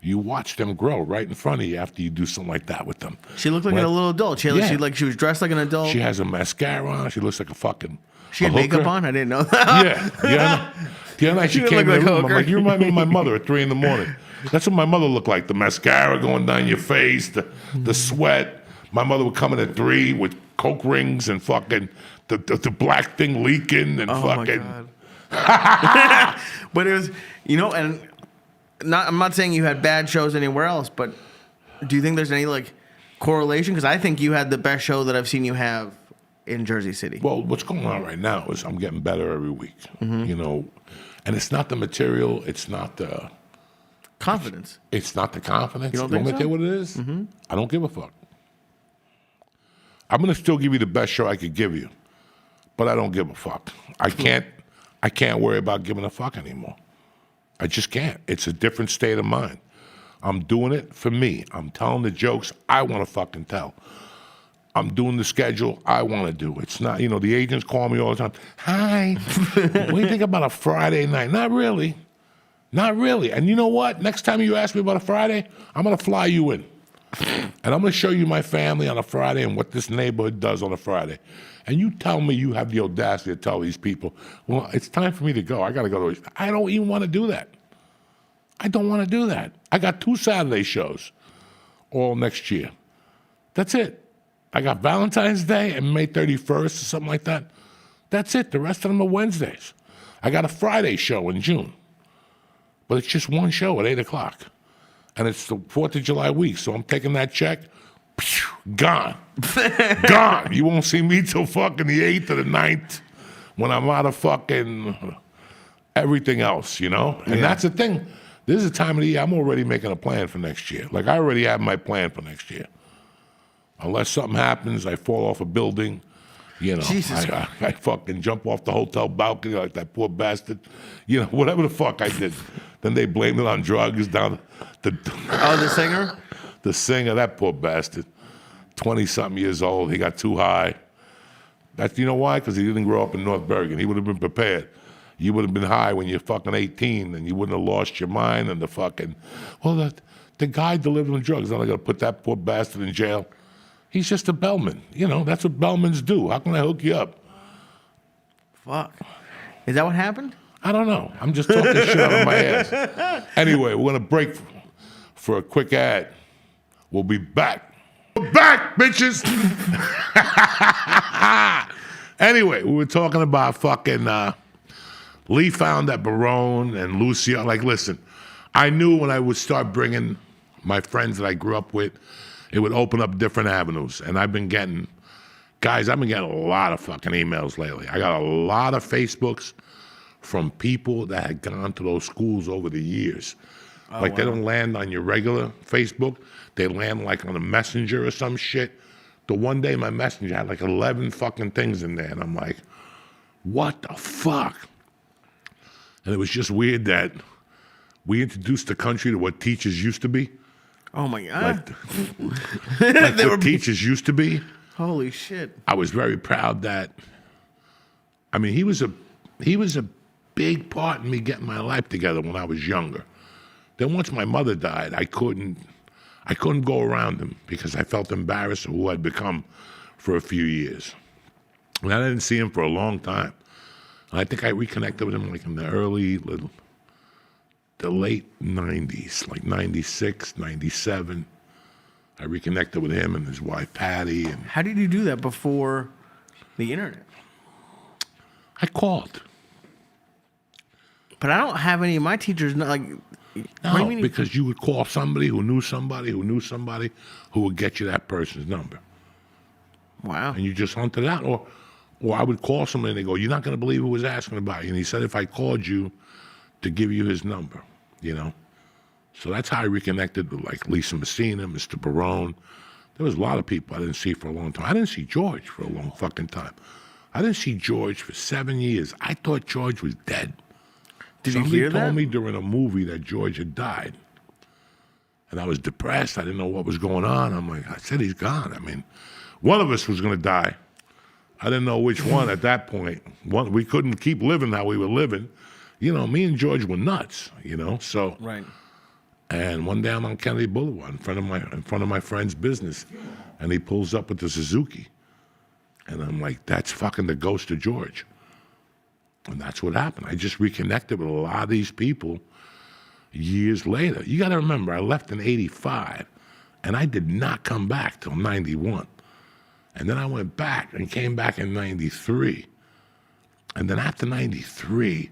You watch them grow right in front of you after you do something like that with them. She looked like a little adult. She was dressed like an adult. She has a mascara on. She looks like a fucking. She had makeup on. I didn't know that. Yeah. The other night she came in the room. I'm like, you remind me of my mother at 3 a.m. That's what my mother looked like. The mascara going down your face, the sweat. My mother would come in at 3 with coke rings and fucking the black thing leaking and fucking. My God. But it was, and I'm not saying you had bad shows anywhere else, but do you think there's any like correlation? Because I think you had the best show that I've seen you have in Jersey City. Well, what's going on right now is I'm getting better every week. And it's not the material. It's not the confidence. It's not the confidence. You don't think think so? What it is? I don't give a fuck. I'm gonna still give you the best show I could give you, but I don't give a fuck. I can't worry about giving a fuck anymore. I just can't. It's a different state of mind. I'm doing it for me. I'm telling the jokes I want to fucking tell. I'm doing the schedule I want to do. It's not, the agents call me all the time. Hi, what do you think about a Friday night? Not really. Not really. And you know what? Next time you ask me about a Friday, I'm going to fly you in. And I'm going to show you my family on a Friday and what this neighborhood does on a Friday. And you tell me you have the audacity to tell these people, well, it's time for me to go. I got to go to. I don't even want to do that. I don't want to do that. I got 2 Saturday shows all next year. That's it. I got Valentine's Day and May 31st or something like that. That's it. The rest of them are Wednesdays. I got a Friday show in June. But it's just one show at 8 o'clock. And it's the 4th of July week. So I'm taking that check. Gone. Gone. You won't see me till fucking the 8th or the 9th when I'm out of fucking everything else, And that's the thing. This is the time of the year I'm already making a plan for next year. Like, I already have my plan for next year. Unless something happens, I fall off a building, I fucking jump off the hotel balcony like that poor bastard. Whatever the fuck I did. Then they blamed it on drugs down the singer? The singer, that poor bastard. 20-something years old. He got too high. You know why? Because he didn't grow up in North Bergen. He would have been prepared. You would have been high when you're fucking 18, and you wouldn't have lost your mind and the guy delivering drugs. Now I got to put that poor bastard in jail. He's just a bellman. That's what bellmans do. How can I hook you up? Fuck. Is that what happened? I don't know. I'm just talking shit out of my ass. Anyway, we're going to break for a quick ad. We'll be back. We're back, bitches. Anyway, we were talking about fucking Lee found that Barone and Lucio. Like, listen, I knew when I would start bringing my friends that I grew up with, it would open up different avenues. And I've been getting a lot of fucking emails lately. I got a lot of Facebooks from people that had gone to those schools over the years. They don't land on your regular Facebook. They land like on a messenger or some shit. The one day my messenger had like 11 fucking things in there. And I'm like, what the fuck? And it was just weird that we introduced the country to what teachers used to be. Oh my God. Like what teachers used to be. Holy shit. I was very proud that, he was a big part in me getting my life together when I was younger. Then once my mother died, I couldn't go around him because I felt embarrassed of who I'd become for a few years. And I didn't see him for a long time. And I think I reconnected with him like in the late 90s, like 96, 97. I reconnected with him and his wife, Patty. And how did you do that before the internet? I called. But I don't have any of my teachers, No, because you would call somebody who knew somebody who knew somebody who would get you that person's number. Wow. And you just hunted out. Or I would call somebody and they go, you're not going to believe who was asking about you. And he said, if I called you to give you his number, So that's how I reconnected with like Lisa Messina, Mr. Barone. There was a lot of people I didn't see for a long time. I didn't see George for a long fucking time. I didn't see George for 7 years. I thought George was dead. Did you Somebody hear that? told me during a movie that George had died. And I was depressed. I didn't know what was going on. I'm like, I said he's gone. I mean, one of us was going to die. I didn't know which one at that point. We couldn't keep living how we were living. You know, me and George were nuts, you know, so. Right. And one day I'm on Kennedy Boulevard in front of my friend's business, and he pulls up with the Suzuki. And I'm like, that's fucking the ghost of George. And that's what happened. I just reconnected with a lot of these people years later. You got to remember, I left in 85, and I did not come back till 91. And then I went back and came back in 93. And then after 93,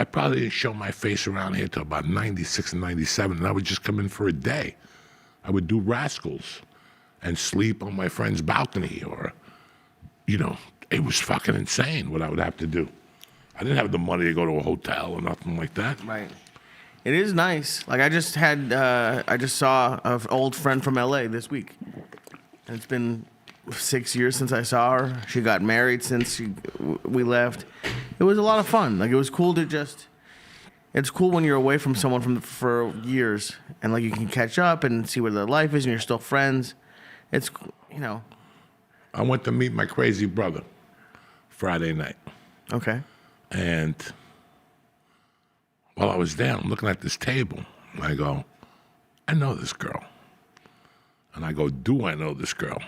I probably didn't show my face around here till about 96 and 97, and I would just come in for a day. I would do Rascals and sleep on my friend's balcony, or, you know, it was fucking insane what I would have to do. I didn't have the money to go to a hotel or nothing like that. Right. It is nice. Like I just saw an old friend from LA this week. And it's been 6 years since I saw her. She got married since we left. It was a lot of fun. Like it was cool to it's cool when you're away from someone for years and like you can catch up and see what their life is and you're still friends. It's, you know. I went to meet my crazy brother Friday night. Okay. And while I was there, I'm looking at this table, and I go, I know this girl. And I go, do I know this girl?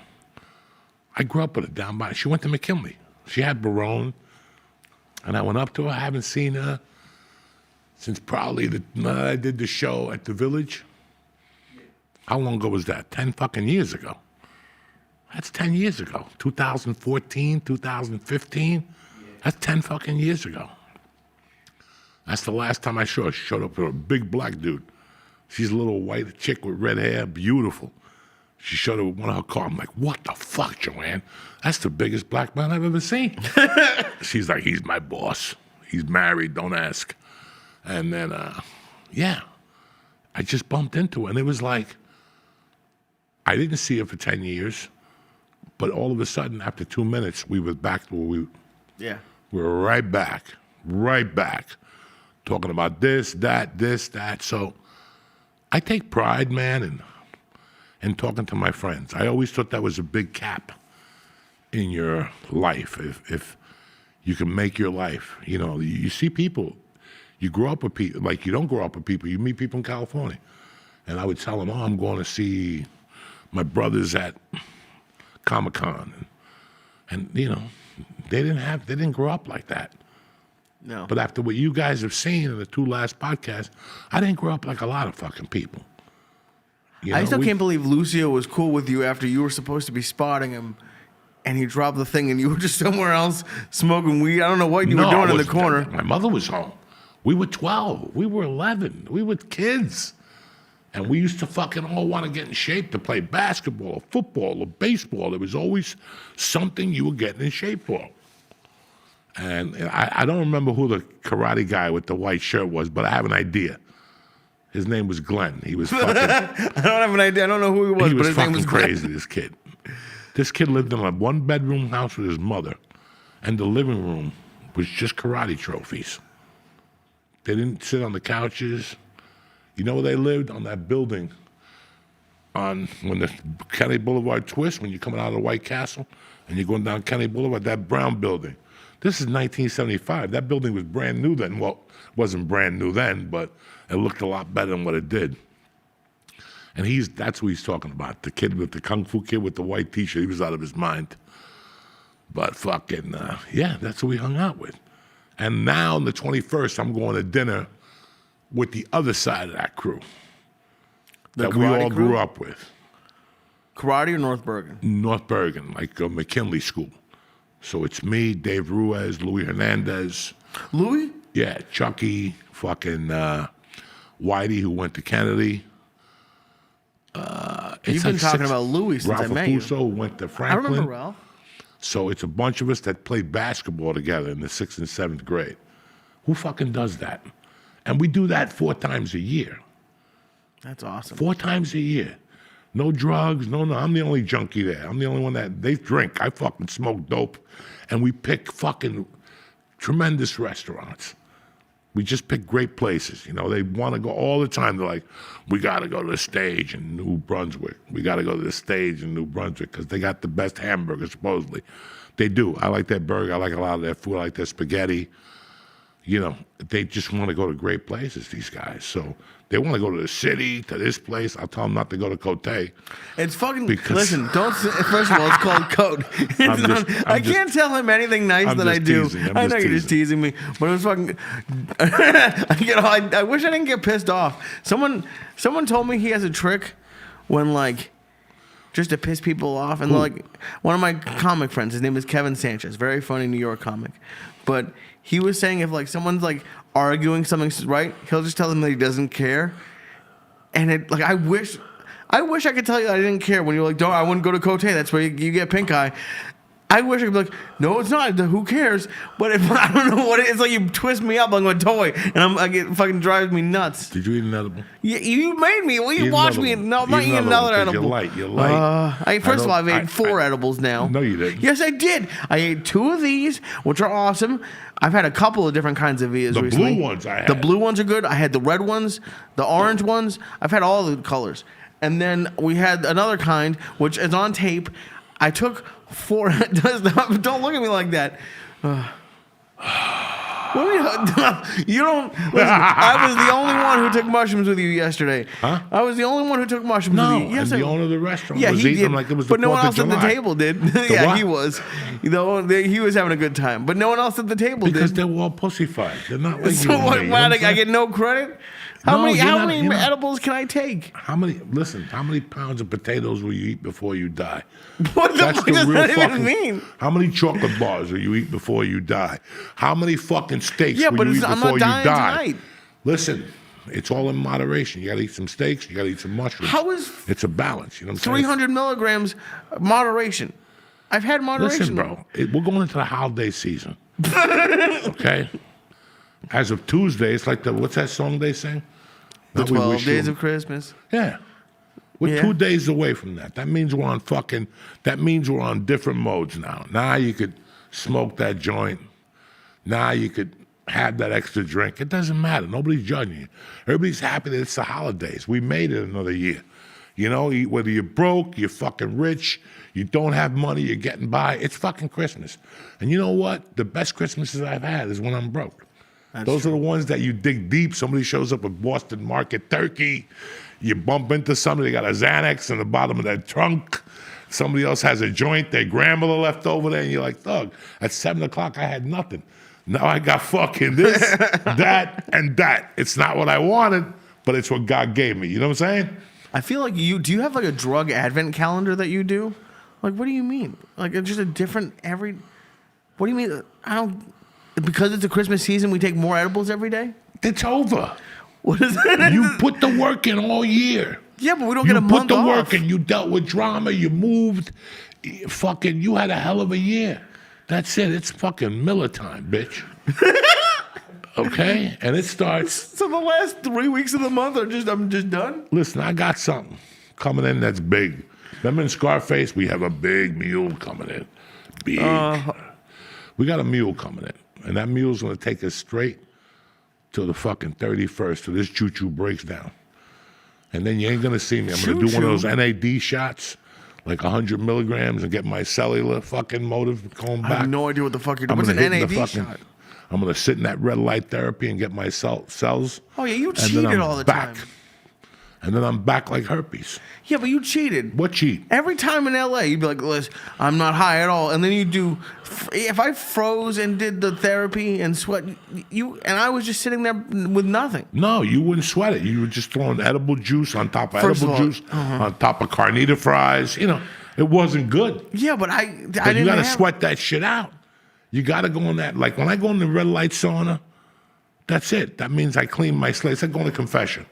I grew up with her down by, she went to McKinley. She had Barone, and I went up to her. I haven't seen her since probably I did the show at the Village. How long ago was that? 10 fucking years ago. That's 10 years ago. 2014, 2015. That's 10 fucking years ago. That's the last time I saw her. She showed up with a big black dude. She's a little white chick with red hair, beautiful. She showed up with one of her cars. I'm like, what the fuck, Joanne? That's the biggest black man I've ever seen. She's like, he's my boss. He's married, don't ask. And then, yeah, I just bumped into her. And it was like, I didn't see her for 10 years, but all of a sudden, after 2 minutes, we were back to where we were right back, talking about this, that. So I take pride, man, in talking to my friends. I always thought that was a big cap in your life. If you can make your life, you know, you see people, you grow up with people, like you don't grow up with people, you meet people in California. And I would tell them, oh, I'm going to see my brothers at Comic-Con. And you know, they didn't grow up like that. No. But after what you guys have seen in the 2 last podcasts, I didn't grow up like a lot of fucking people. You know, I still can't believe Lucio was cool with you after you were supposed to be spotting him, and he dropped the thing, and you were just somewhere else smoking weed. I don't know what you were doing in the corner. My mother was home. We were 12. We were 11. We were kids. And we used to fucking all want to get in shape to play basketball or football or baseball. There was always something you were getting in shape for. And I don't remember who the karate guy with the white shirt was, but I have an idea. His name was Glenn. He was fucking... I don't have an idea. I don't know who he was, but his name was Glenn. Crazy, this kid. This kid lived in a 1-bedroom house with his mother, and the living room was just karate trophies. They didn't sit on the couches. You know where they lived? On that building when the Kennedy Boulevard twists, when you're coming out of the White Castle, and you're going down Kennedy Boulevard, that brown building. This is 1975. That building was brand new then. Well, it wasn't brand new then, but it looked a lot better than what it did. And that's who he's talking about. The kid with the Kung Fu kid with the white t-shirt. He was out of his mind. But fucking, yeah, that's who we hung out with. And now on the 21st, I'm going to dinner with the other side of that crew. That we all grew up with. Karate or North Bergen? North Bergen, like McKinley School. So it's me, Dave Ruiz, Louis Hernandez. Louis? Yeah, Chucky, fucking Whitey, who went to Kennedy. You've been talking about Louis since Ralph I met you. Afuso went to Franklin. I remember Ralph. So it's a bunch of us that played basketball together in the 6th and 7th grade. Who fucking does that? And we do that 4 times a year. That's awesome. 4 times a year. No drugs, no. I'm the only junkie there. I'm the only one that they drink. I fucking smoke dope, and we pick fucking tremendous restaurants. We just pick great places. You know, they want to go all the time. They're like, we got to go to the stage in New Brunswick. We got to go to the stage in New Brunswick because they got the best hamburgers, supposedly. They do. I like their burger. I like a lot of their food. I like their spaghetti. You know, they just want to go to great places, these guys. So they want to go to the city, to this place. I'll tell them not to go to Cote. It's fucking. Listen, don't. First of all, it's called Cote. I can't tell him anything nice that I do. I know you're just teasing me, but it was fucking. I wish I didn't get pissed off. Someone told me he has a trick when like. Just to piss people off. And like one of my comic friends, his name is Kevin Sanchez, very funny New York comic. But he was saying if like someone's like arguing something's right, he'll just tell them that he doesn't care. And it like I wish I could tell you that I didn't care when you're like, I wouldn't go to Cote, that's where you get pink eye. I wish I could be like, no, it's not. Who cares? But if I don't know what it is, it's like you twist me up like a toy, and it fucking drives me nuts. Did you eat another one? Yeah, you made me. Well, you watched me. No, I'm not eating another edible. You're light. First of all, I've ate 4 edibles now. No, you didn't. Yes, I did. I ate 2 of these, which are awesome. I've had a couple of different kinds of Vias recently. The blue ones I had. The blue ones are good. I had the red ones, the orange ones. I've had all the colors. And then we had another kind, which is on tape. I took 4. Don't look at me like that. You don't. Listen, I was the only one who took mushrooms with you yesterday. Huh? I was the only one who took mushrooms with you. Yes, and the owner of the restaurant yeah, was he eating did, them like it was but the 4th no one else of at July. the table did. Yeah, what? he was. You know, he was having a good time, but no one else at the table Because did. they were all pussyfied. They're not like So you and what? me, you Why, know what I I'm get no credit? How No, many you're not- edibles can I take? How many pounds of potatoes will you eat before you die? What the fuck does that even mean? How many chocolate bars will you eat before you die? How many fucking steaks will you eat I'm before not dying you die? tonight. Listen, it's all in moderation. You gotta eat some steaks, you gotta eat some mushrooms. How is it's a balance, you know what I'm saying? 300 milligrams moderation? I've had moderation. Listen, bro, we're going into the holiday season. Okay? As of Tuesday, it's like what's that song they sing? The Now we 12 wish days you- of Christmas. Yeah. We're 2 days away from that. That means we're on different modes now. Now you could smoke that joint. Now you could have that extra drink. It doesn't matter. Nobody's judging you. Everybody's happy that it's the holidays. We made it another year. You know, whether you're broke, you're fucking rich, you don't have money, you're getting by, it's fucking Christmas. And you know what? The best Christmases I've had is when I'm broke. Those are the ones that you dig deep. Somebody shows up at Boston Market turkey. You bump into somebody, they got a Xanax in the bottom of their trunk. Somebody else has a joint, their grandmother left over there, and you're like, Thug, at 7 o'clock I had nothing. Now I got fucking this, that, and that. It's not what I wanted, but it's what God gave me. You know what I'm saying? I feel like do you have like a drug advent calendar that you do? Like, what do you mean? Like, it's just a different what do you mean? Because it's a Christmas season, we take more edibles every day? It's over. What is that? You put the work in all year. Yeah, but we don't get a month You put the off. work in. You dealt with drama. You moved. You had a hell of a year. That's it. It's fucking Miller time, bitch. Okay? And it starts. So the last 3 weeks of the month I'm just done? Listen, I got something coming in that's big. Remember in Scarface, we have a big mule coming in. Big. We got a mule coming in. And that mule's going to take us straight till the fucking 31st, till this choo-choo breaks down. And then you ain't going to see me. I'm going to do one of those NAD shots, like 100 milligrams, and get my cellular fucking motive going back. I have no idea what the fuck you're doing. I'm What's gonna an hit the NAD fucking- shot? I'm going to sit in that red light therapy and get my cells. Oh, yeah, you and then cheated I'm all the back. time. And then I'm back like herpes. Yeah, but you cheated. What cheat? Every time in LA, you'd be like, listen, I'm not high at all. And then you do, if I froze and did the therapy and sweat, and I was just sitting there with nothing. No, you wouldn't sweat it. You were just throwing edible juice on top of First of edible all, juice, on top of carnita fries. You know, it wasn't good. Yeah, but I But didn't you got to have- sweat that shit out. You got to go in that. Like when I go in the red light sauna, that's it. That means I clean my slate. It's like going to confession.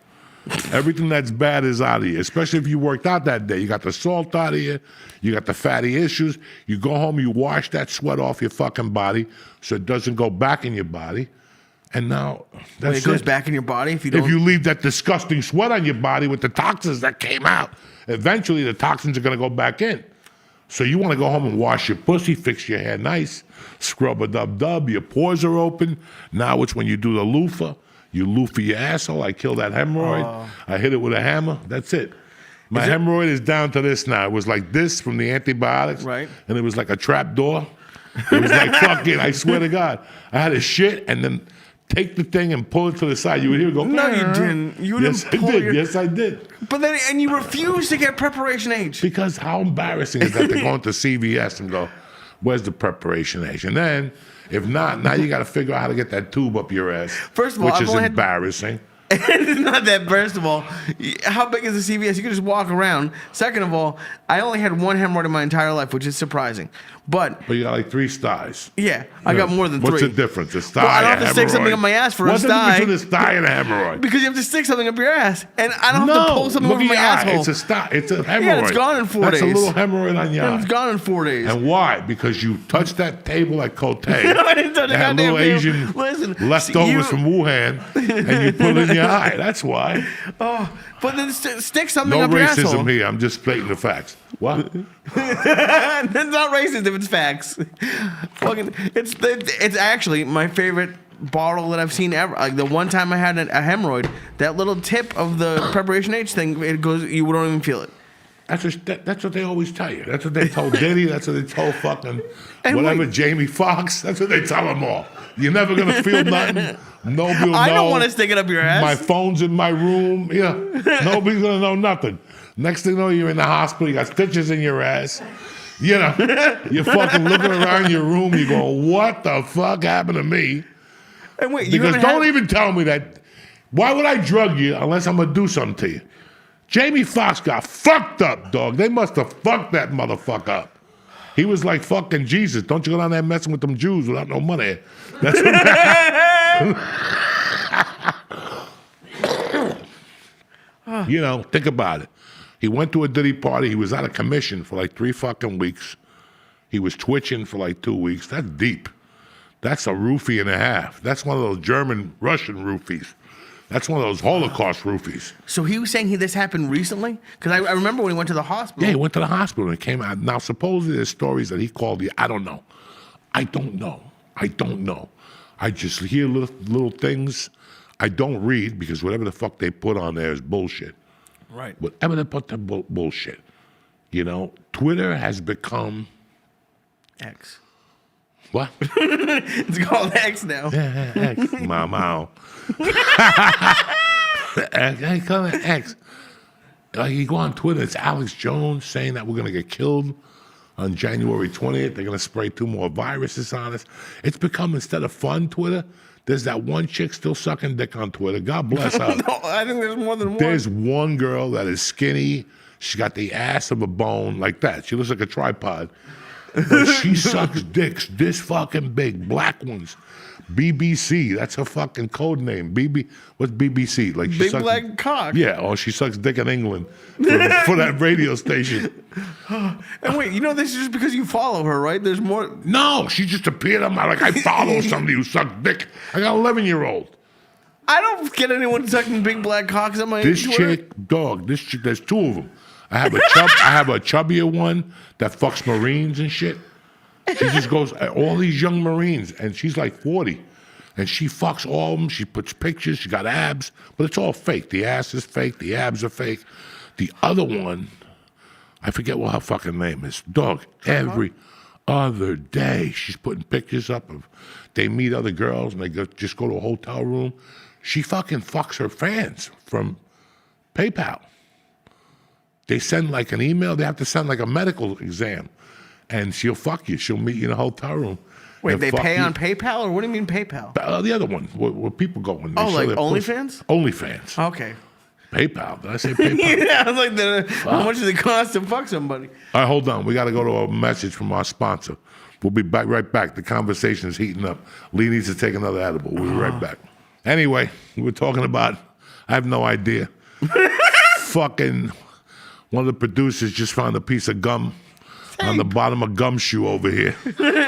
Everything that's bad is out of you, especially if you worked out that day. You got the salt out of you. You got the fatty issues. You go home, you wash that sweat off your fucking body so it doesn't go back in your body. And now When that's it goes back in your body if you don't. If you leave that disgusting sweat on your body with the toxins that came out, eventually the toxins are going to go back in. So you want to go home and wash your pussy, fix your hair nice, scrub a dub, your pores are open. Now it's when you do the loofah. You loofah your asshole. I kill that hemorrhoid. I hit it with a hammer. That's it. My hemorrhoid is down to this now. It was like this from the antibiotics. Right. And it was like a trap door. It was like, fuck it, I swear to God. I had a shit and then take the thing and pull it to the side. You would hear it go. No, you didn't. You Yes, didn't I pull did. your... Yes, I did. But then, and you refuse to get preparation H. Because how embarrassing is that to go into CVS and go, where's the preparation H? And then, if not, now you got to figure out how to get that tube up your ass. First of all, which I've is only had- embarrassing. It's not that. First of all, how big is the CVS? You can just walk around. Second of all, I only had one hemorrhoid in my entire life, which is surprising. But you got like 3 styes. yeah, I got more than 3. What's the difference? A sty, Well, I don't have a to stick something hemorrhoid? up my ass for a What's the sty. difference between a sty and a hemorrhoid? Because you have to stick something up your ass, and I don't have to pull something look over at my your eye. asshole. It's a sty. It's a hemorrhoid. Yeah, it's gone in 4 That's days. a little hemorrhoid on your And eye. it's gone in 4 days. And why? Because you touched that table at Cote. I didn't touch a had goddamn little table. Asian Listen, leftovers you- from Wuhan, and you put it in your eye. That's why. Oh, but then stick something No up your asshole. racism here. I'm just stating the facts. What? That's not racist if it's facts. Fucking, it's actually my favorite bottle that I've seen ever. Like the one time I had a hemorrhoid, that little tip of the preparation H thing, it goes. You don't even feel it. That's what they always tell you. That's what they told Diddy. That's what they told fucking And whatever wait. Jamie Foxx. That's what they tell them all. You're never gonna feel nothing. Nobody will know. I don't want to stick it up your ass. My phone's in my room. Yeah, nobody's gonna know nothing. Next thing you know, you're in the hospital. You got stitches in your ass. You know, you're fucking looking around your room. You go, what the fuck happened to me? And wait, you Because haven't don't had- even tell me that. Why would I drug you unless I'm gonna do something to you? Jamie Foxx got fucked up, dog. They must have fucked that motherfucker up. He was like fucking Jesus. Don't you go down there messing with them Jews without no money. That's what You know, think about it. He went to a Diddy party. He was out of commission for like 3 fucking weeks. He was twitching for like 2 weeks. That's deep. That's a roofie and a half. That's one of those German, Russian roofies. That's one of those Holocaust roofies. So he was saying this happened recently? Because I remember when he went to the hospital. Yeah, he went to the hospital and came out. Now, supposedly there's stories that he called you. I don't know. I don't know. I just hear little things. I don't read because whatever the fuck they put on there is bullshit. Right. Whatever they put, the bullshit. You know, Twitter has become X. what? It's called X now. X. Mamau. I call it X. Like you go on Twitter, it's Alex Jones saying that we're gonna get killed on January 20th. They're gonna spray 2 more viruses on us. It's become, instead of fun Twitter, there's that one chick still sucking dick on Twitter. God bless her. No, I think there's more than one. There's one girl that is skinny. She got the ass of a bone like that. She looks like a tripod. But she sucks dicks this fucking big, black ones. BBC, that's her fucking code name. What's BBC? Like she Big sucks, black cock. Yeah, or she sucks dick in England for that radio station. And wait, you know this is just because you follow her, right? There's more. No, she just appeared on my, like, I follow somebody who sucks dick. I got an 11-year-old. I don't get anyone sucking big black cocks on my This Twitter. chick, dog, this chick, there's 2 of them. I have a chubbier one that fucks Marines and shit. She just goes, all these young Marines, and she's like 40. And she fucks all of them. She puts pictures. She got abs. But it's all fake. The ass is fake. The abs are fake. The other one, I forget what her fucking name is. Dog, every other day, she's putting pictures up of, they meet other girls, and they just go to a hotel room. She fucking fucks her fans from PayPal. They send like an email. They have to send like a medical exam. And she'll fuck you. She'll meet you in a hotel room. Wait, and they fuck pay you. on PayPal, or what do you mean PayPal? The other one, where people go when they Oh, show like their pussy. OnlyFans? OnlyFans. Okay. PayPal. Did I say PayPal? Yeah, I was like, how much does it cost to fuck somebody? All right, hold on. We got to go to a message from our sponsor. We'll be back right back. The conversation is heating up. Lee needs to take another edible. We'll be right back. Anyway, we were talking about, I have no idea. Fucking one of the producers just found a piece of gum on the bottom of Gumshoe over here.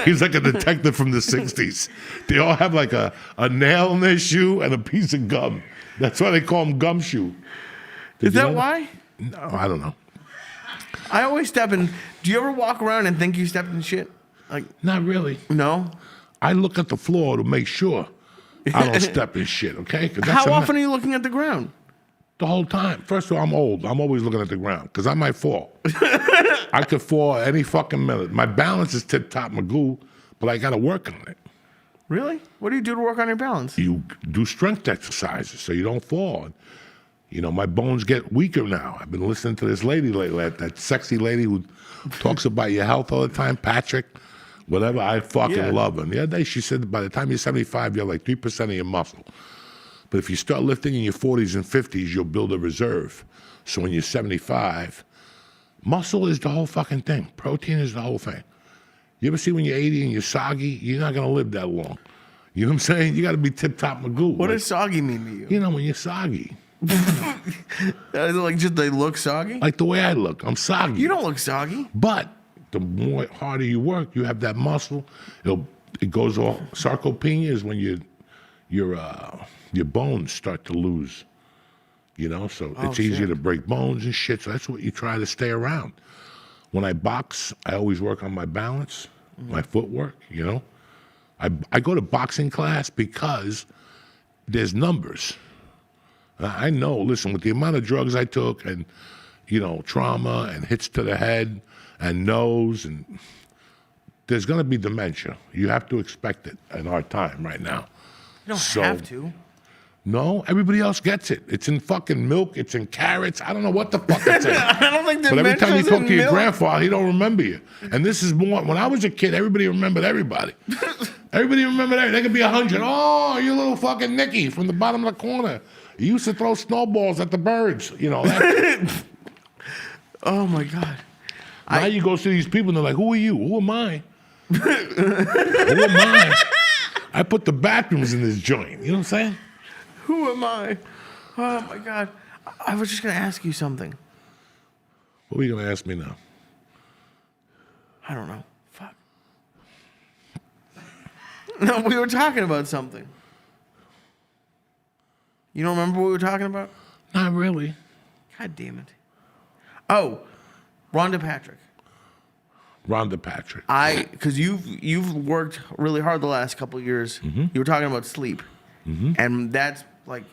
He's like a detective from the 60s. They all have like a nail in their shoe and a piece of gum. That's why they call him Gumshoe. Is that why? No, I don't know. I always step in. Do you ever walk around and think you stepped in shit? Like, Not really. no? I look at the floor to make sure I don't step in shit, okay? 'Cause that's How often are you looking at the ground? The whole time. First of all, I'm old. I'm always looking at the ground because I might fall. I could fall any fucking minute. My balance is tip-top magoo, but I got to work on it. Really? What do you do to work on your balance? You do strength exercises so you don't fall. And, you know, my bones get weaker now. I've been listening to this lady lately, that sexy lady who talks about your health all the time, Patrick, whatever. I fucking love her. And the other day she said by the time you're 75, you're like 3% of your muscle. But if you start lifting in your 40s and 50s, you'll build a reserve. So when you're 75, muscle is the whole fucking thing. Protein is the whole thing. You ever see when you're 80 and you're soggy, you're not going to live that long. You know what I'm saying? You got to be tip-top magoo. What does soggy mean to you? You know, when you're soggy. Is it like just they look soggy? Like the way I look, I'm soggy. You don't look soggy. But the more harder you work, you have that muscle. It goes all sarcopenia is when your bones start to lose. You know, so it's easier to break bones and shit. So that's what you try to stay around. When I box, I always work on my balance, my footwork. You know, I go to boxing class because there's numbers. I know, listen, with the amount of drugs I took and, you know, trauma and hits to the head and nose, and there's going to be dementia. You have to expect it in our time right now. You don't have to. No, everybody else gets it. It's in fucking milk. It's in carrots. I don't know what the fuck it's in. I don't think But every time you dementia's talk in to your milk. grandfather, he don't remember you. And this is more, when I was a kid, everybody remembered everybody. Everybody remembered everybody. They could be 100. Oh, you little fucking Nicky from the bottom of the corner. You used to throw snowballs at the birds. You know, that. Oh, my God. Now you go see these people and they're like, who are you? Who am I? Who am I? I put the bathrooms in this joint. You know what I'm saying? Who am I? Oh, my God. I was just going to ask you something. What are you going to ask me now? I don't know. Fuck. No, we were talking about something. You don't remember what we were talking about? Not really. God damn it. Oh, Rhonda Patrick. Rhonda Patrick. Because you've worked really hard the last couple of years. You were talking about sleep. And that's like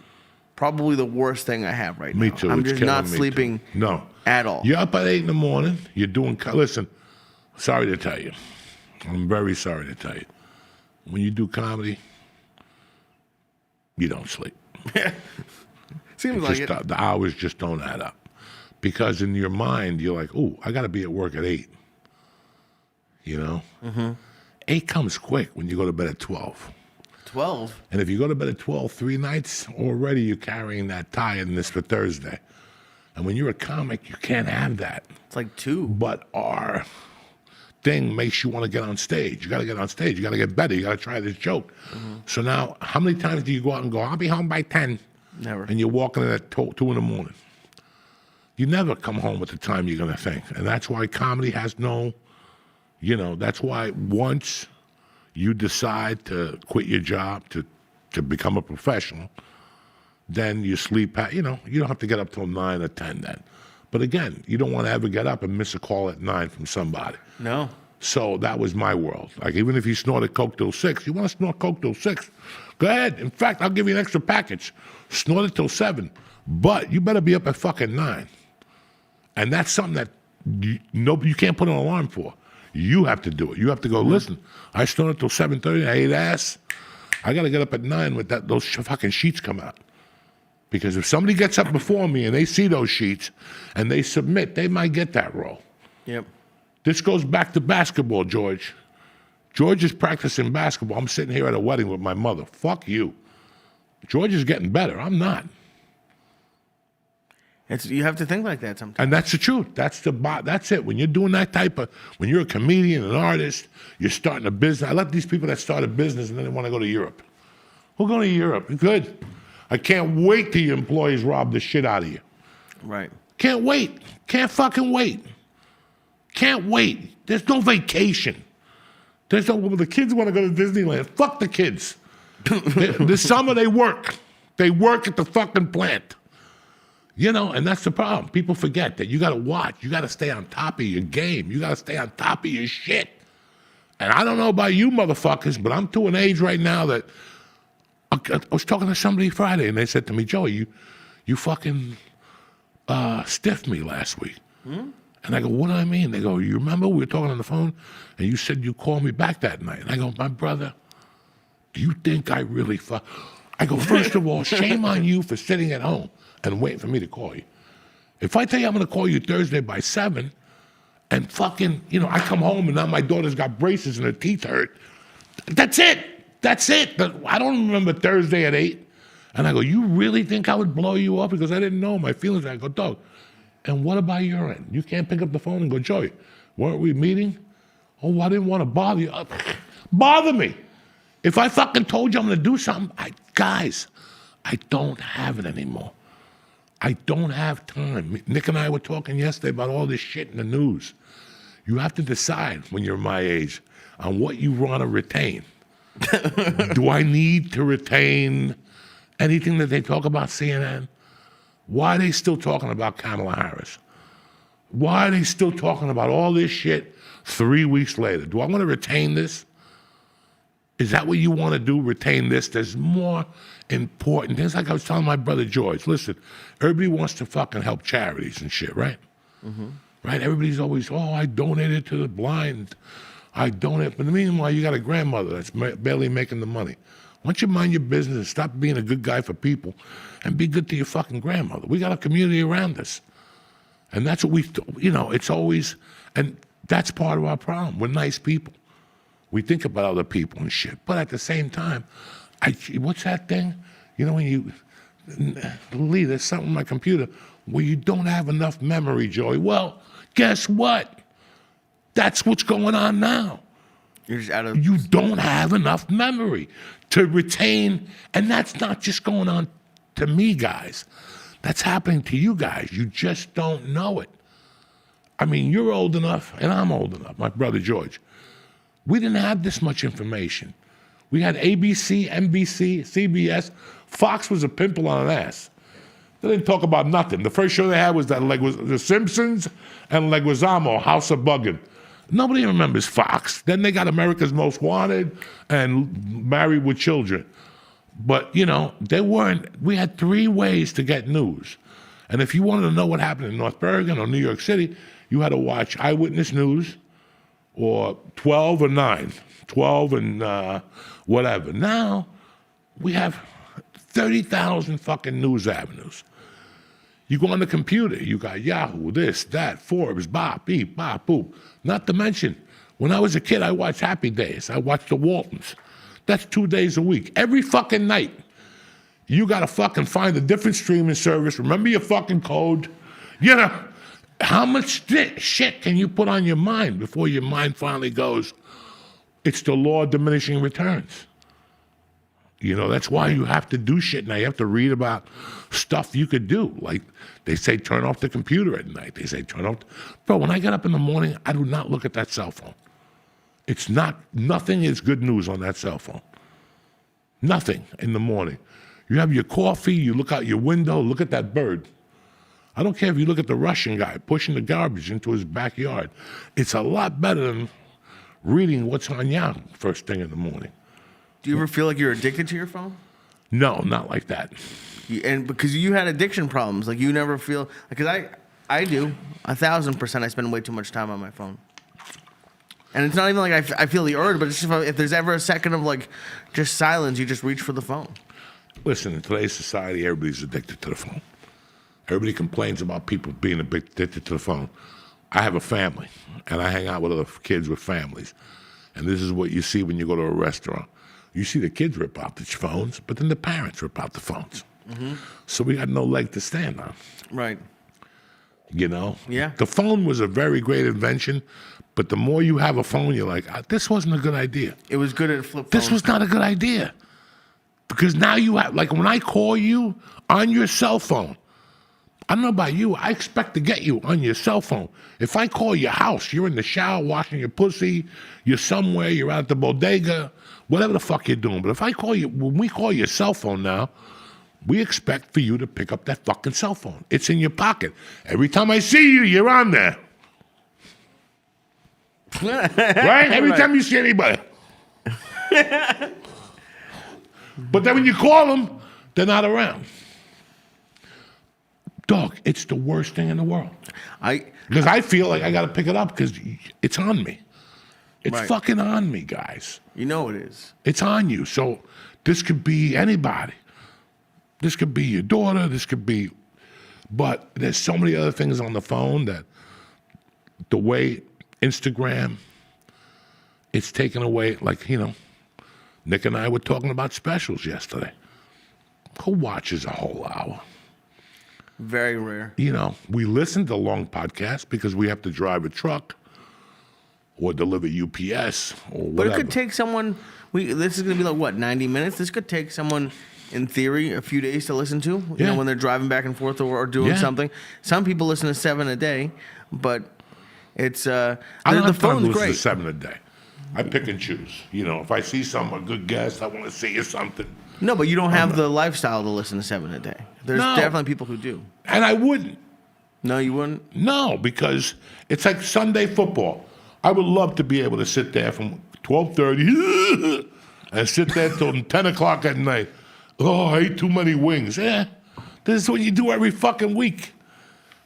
probably the worst thing I have right now. Me too. I'm It's just killing not me, sleeping too. No. at all. You're up at 8 in the morning. You're doing, listen, sorry to tell you. I'm very sorry to tell you. When you do comedy, you don't sleep. Seems like it. The hours just don't add up. Because in your mind, you're like, oh, I got to be at work at 8. You know? 8 comes quick when you go to bed at 12. 12? And if you go to bed at 12 3 nights, already you're carrying that tiredness for Thursday. And when you're a comic, you can't have that. It's like 2. But our thing makes you want to get on stage. You got to get on stage. You got to get better. You got to try this joke. So now, how many times do you go out and go, I'll be home by 10? Never. And you're walking in at 2 in the morning. You never come home at the time you're going to think. And that's why comedy has no, you know, that's why once you decide to quit your job to become a professional, then you sleep, you know, you don't have to get up till 9 or 10 then. But again, you don't want to ever get up and miss a call at 9 from somebody. No. So that was my world. Like, even if you snorted coke till 6, you want to snort coke till 6, go ahead. In fact, I'll give you an extra package. Snort it till 7. But you better be up at fucking 9. And that's something that you can't put an alarm for. You have to do it. You have to go, listen, I snorted till 7:30, I ate ass. I got to get up at 9 with those fucking sheets come out. Because if somebody gets up before me and they see those sheets and they submit, they might get that role. Yep. This goes back to basketball, George. George is practicing basketball. I'm sitting here at a wedding with my mother. Fuck you. George is getting better. I'm not. You have to think like that sometimes. And that's the truth. That's it. When you're doing that when you're a comedian, an artist, you're starting a business. I let these people that start a business and then they want to go to Europe. We'll go to Europe. Good. I can't wait till your employees rob the shit out of you. Right. Can't wait. Can't fucking wait. Can't wait. There's no vacation. There's no, the kids want to go to Disneyland. Fuck the kids. This summer they work. They work at the fucking plant. You know, and that's the problem. People forget that you got to watch. You got to stay on top of your game. You got to stay on top of your shit. And I don't know about you motherfuckers, but I'm to an age right now that I was talking to somebody Friday, and they said to me, Joey, you fucking stiffed me last week. And I go, what do I mean? They go, you remember we were talking on the phone, and you said you called me back that night. And I go, my brother, do you think I really I go, first of all, shame on you for sitting at home and waiting for me to call you. If I tell you I'm going to call you Thursday by 7, and fucking, you know, I come home and now my daughter's got braces and her teeth hurt, that's it. That's it. I don't remember Thursday at 8. And I go, you really think I would blow you up? Because I didn't know my feelings. I go, dog, and what about your end? You can't pick up the phone and go, Joey, weren't we meeting? Oh, I didn't want to bother you. Bother me. If I fucking told you I'm going to do something, guys, I don't have it anymore. I don't have time. Nick and I were talking yesterday about all this shit in the news. You have to decide when you're my age on what you want to retain. Do I need to retain anything that they talk about CNN? Why are they still talking about Kamala Harris? Why are they still talking about all this shit 3 weeks later? Do I want to retain this? Is that what you want to do, retain this? There's more important things. Like I was telling my brother George, listen, everybody wants to fucking help charities and shit, right? Right? Everybody's always, oh, I donated to the blind. I donate. But meanwhile, you got a grandmother that's barely making the money. Why don't you mind your business and stop being a good guy for people and be good to your fucking grandmother? We got a community around us. And that's what you know, it's always, and that's part of our problem. We're nice people. We think about other people and shit. But at the same time, what's that thing? You know, when you, Lee, there's something on my computer where you don't have enough memory, Joey. Well, guess what? That's what's going on now. You're just out of... You don't have enough memory to retain, and that's not just going on to me, guys. That's happening to you guys. You just don't know it. I mean, you're old enough, and I'm old enough, my brother George. We didn't have this much information. We had ABC, NBC, CBS. Fox was a pimple on an ass. They didn't talk about nothing. The first show they had was The Simpsons and Leguizamo, House of Buggin'. Nobody remembers Fox. Then they got America's Most Wanted and Married with Children. But, you know, we had 3 ways to get news. And if you wanted to know what happened in North Bergen or New York City, you had to watch Eyewitness News or 12 or 9, 12 and whatever. Now, we have 30,000 fucking news avenues. You go on the computer, you got Yahoo, this, that, Forbes, bop, beep, bop, boop. Not to mention, when I was a kid, I watched Happy Days. I watched the Waltons. That's 2 days a week. Every fucking night, you got to fucking find a different streaming service. Remember your fucking code. You know, how much shit can you put on your mind before your mind finally goes, it's the law of diminishing returns. You know, that's why you have to do shit now. You have to read about stuff you could do. Like, they say turn off the computer at night. They say turn off. Bro, when I get up in the morning, I do not look at that cell phone. Nothing is good news on that cell phone. Nothing in the morning. You have your coffee, you look out your window, look at that bird. I don't care if you look at the Russian guy pushing the garbage into his backyard. It's a lot better than reading what's on Yahoo first thing in the morning. Do you ever feel like you're addicted to your phone? No, not like that. And because you had addiction problems, like you never feel, because I do 1,000%. I spend way too much time on my phone, and it's not even like I feel the urge, but it's just if there's ever a second of like just silence, you just reach for the phone. Listen, in today's society, everybody's addicted to the phone. Everybody complains about people being addicted to the phone. I have a family, and I hang out with other kids with families, and this is what you see when you go to a restaurant. You see the kids rip out the phones, but then the parents rip out the phones. Mm-hmm. So we got no leg to stand on. Right. You know? Yeah. The phone was a very great invention, but the more you have a phone, you're like, this wasn't a good idea. It was good at flip phones. This was not a good idea. Because now you have, like when I call you on your cell phone, I don't know about you. I expect to get you on your cell phone. If I call your house, you're in the shower washing your pussy, you're somewhere, you're out at the bodega, whatever the fuck you're doing. But if I call you, when we call your cell phone now, we expect for you to pick up that fucking cell phone. It's in your pocket. Every time I see you, you're on there. Right? Every time you see anybody. But then when you call them, they're not around. Dog, it's the worst thing in the world. Because I feel like I got to pick it up because it's on me. It's fucking on me, guys. You know it is. It's on you. So this could be anybody. This could be your daughter. This could be... But there's so many other things on the phone that the way Instagram, it's taken away. Like, Nick and I were talking about specials yesterday. Who watches a whole hour? Very rare. We listen to long podcasts because we have to drive a truck or deliver UPS or whatever. But it could take someone, this is going to be like, what, 90 minutes? This could take someone, in theory, a few days to listen to, when they're driving back and forth or doing something. Some people listen to 7 a day, but it's, I don't the have time to phone's listen great. to 7 a day. I pick and choose. If I see a good guest, I want to see you something. No, but you don't have the lifestyle to listen to 7 a day. There's definitely people who do. And I wouldn't. No, you wouldn't? No, because it's like Sunday football. I would love to be able to sit there from 12:30 and sit there till 10 o'clock at night. Oh, I ate too many wings. This is what you do every fucking week.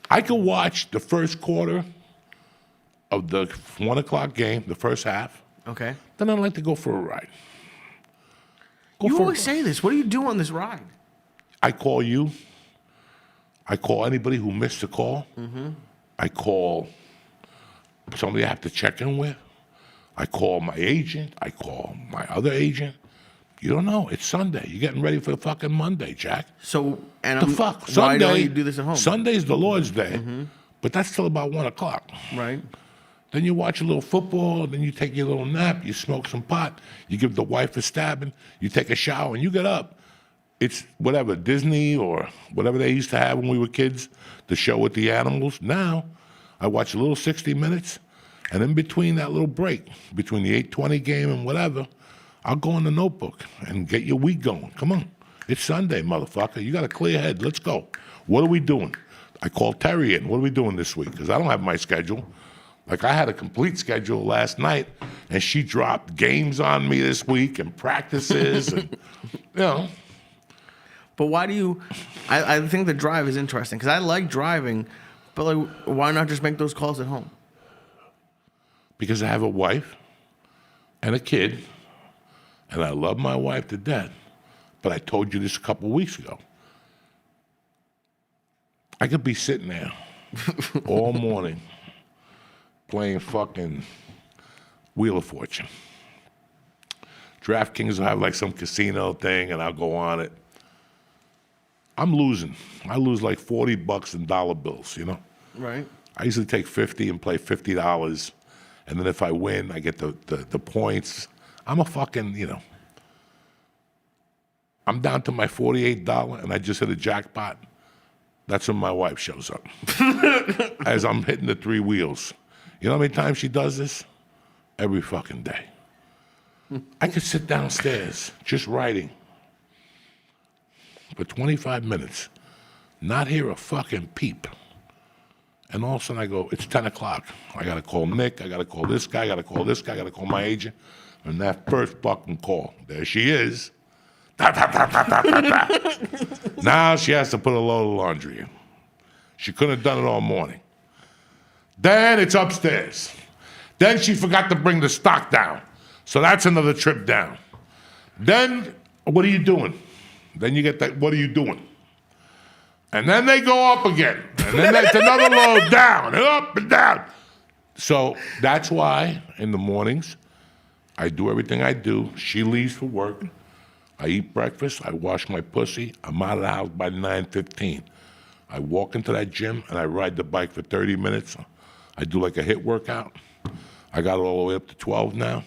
I could watch the first quarter of the 1 o'clock game, the first half. Okay. Then I'd like to go for a ride. You always say this. What do you do on this ride? I call you. I call anybody who missed a call. Mm-hmm. I call somebody I have to check in with. I call my agent. I call my other agent. You don't know. It's Sunday. You're getting ready for fucking Monday, Jack. So, the fuck? Why Sunday, don't you do this at home? Sunday's the Lord's Day, but that's till about 1 o'clock. Right. Then you watch a little football, then you take your little nap, you smoke some pot, you give the wife a stabbing, you take a shower, and you get up. It's whatever, Disney or whatever they used to have when we were kids, the show with the animals. Now, I watch a little 60 Minutes, and in between that little break, between the 8:20 game and whatever, I'll go in the notebook and get your week going. Come on. It's Sunday, motherfucker. You got a clear head. Let's go. What are we doing? I call Terry in. What are we doing this week? Because I don't have my schedule. Like, I had a complete schedule last night, and she dropped games on me this week and practices and, But why do you... I think the drive is interesting, because I like driving, but like, why not just make those calls at home? Because I have a wife and a kid, and I love my wife to death. But I told you this a couple of weeks ago. I could be sitting there all morning playing fucking Wheel of Fortune. DraftKings will have like some casino thing, and I'll go on it. I'm losing. I lose like $40 in dollar bills, Right. I usually take 50 and play $50, and then if I win, I get the points. I'm a fucking, I'm down to my $48, and I just hit a jackpot. That's when my wife shows up. As I'm hitting the 3 wheels. You know how many times she does this? Every fucking day. I could sit downstairs just writing for 25 minutes, not hear a fucking peep. And all of a sudden I go, it's 10 o'clock. I got to call Nick. I got to call this guy. I got to call this guy. I got to call my agent. And that first fucking call, there she is. Now she has to put a load of laundry in. She couldn't have done it all morning. Then it's upstairs. Then she forgot to bring the stock down. So that's another trip down. Then, what are you doing? Then you get that, what are you doing? And then they go up again. And then that's another load down and up and down. So that's why in the mornings, I do everything I do. She leaves for work. I eat breakfast. I wash my pussy. I'm out of the house by 9:15. I walk into that gym and I ride the bike for 30 minutes. I do like a HIIT workout. I got it all the way up to 12 now.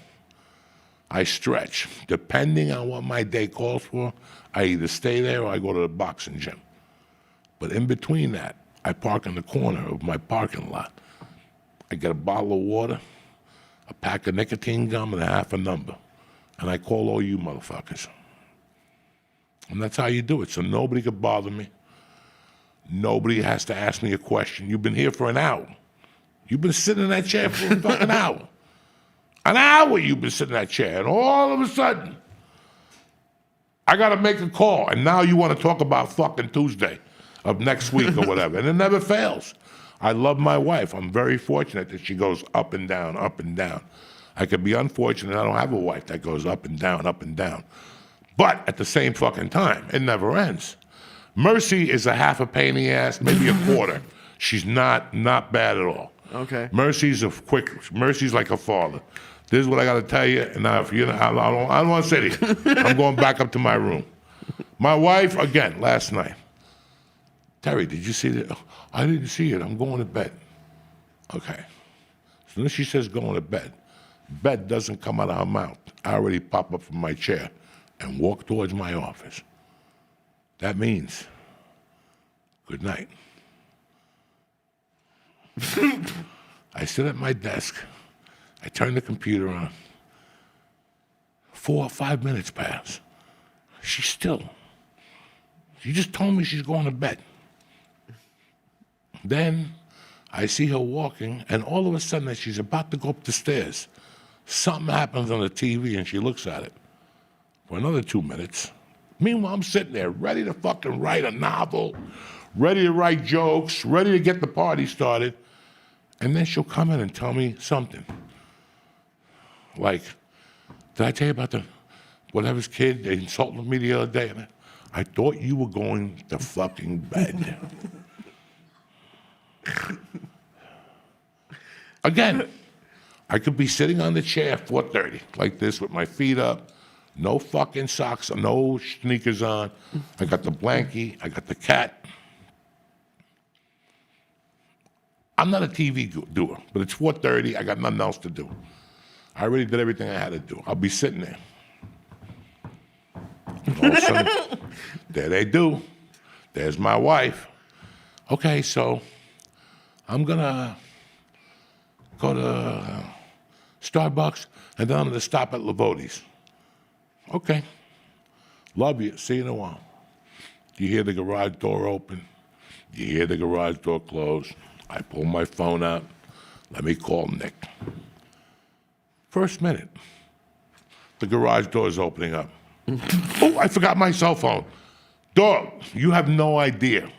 I stretch. Depending on what my day calls for, I either stay there or I go to the boxing gym. But in between that, I park in the corner of my parking lot. I get a bottle of water, a pack of nicotine gum, and a half a number. And I call all you motherfuckers. And that's how you do it. So nobody could bother me. Nobody has to ask me a question. You've been here for an hour. You've been sitting in that chair for a fucking hour. An hour you've been sitting in that chair. And all of a sudden, I got to make a call. And now you want to talk about fucking Tuesday of next week or whatever. And it never fails. I love my wife. I'm very fortunate that she goes up and down, up and down. I could be unfortunate I don't have a wife that goes up and down, up and down. But at the same fucking time, it never ends. Mercy is a half a pain in the ass, maybe a quarter. She's not bad at all. Okay. Mercy's like a father. This is what I got to tell you, and now if you, I don't want to say to you. I'm going back up to my room. My wife, again, last night. Terry, did you see that? Oh, I didn't see it. I'm going to bed. Okay. As soon as she says going to bed doesn't come out of her mouth. I already pop up from my chair and walk towards my office. That means good night. I sit at my desk. I turn the computer on. 4 or 5 minutes pass. She's still. She just told me she's going to bed. Then I see her walking, and all of a sudden, as she's about to go up the stairs, something happens on the TV, and she looks at it for another 2 minutes. Meanwhile, I'm sitting there ready to fucking write a novel, ready to write jokes, ready to get the party started. And then she'll come in and tell me something. Like, did I tell you about the whatever's kid? They insulted me the other day. And I thought you were going to fucking bed. Again, I could be sitting on the chair at 4:30, like this, with my feet up, no fucking socks, no sneakers on. I got the blankie, I got the cat. I'm not a TV doer, but it's 4:30, I got nothing else to do. I already did everything I had to do. I'll be sitting there. And all of a sudden, there they do. There's my wife. Okay, so I'm gonna go to Starbucks, and then I'm gonna stop at Lavotti's. Okay. Love you. See you in a while. You hear the garage door open. You hear the garage door close. I pull my phone out. Let me call Nick. First minute, the garage door is opening up. Oh, I forgot my cell phone. Dog, you have no idea.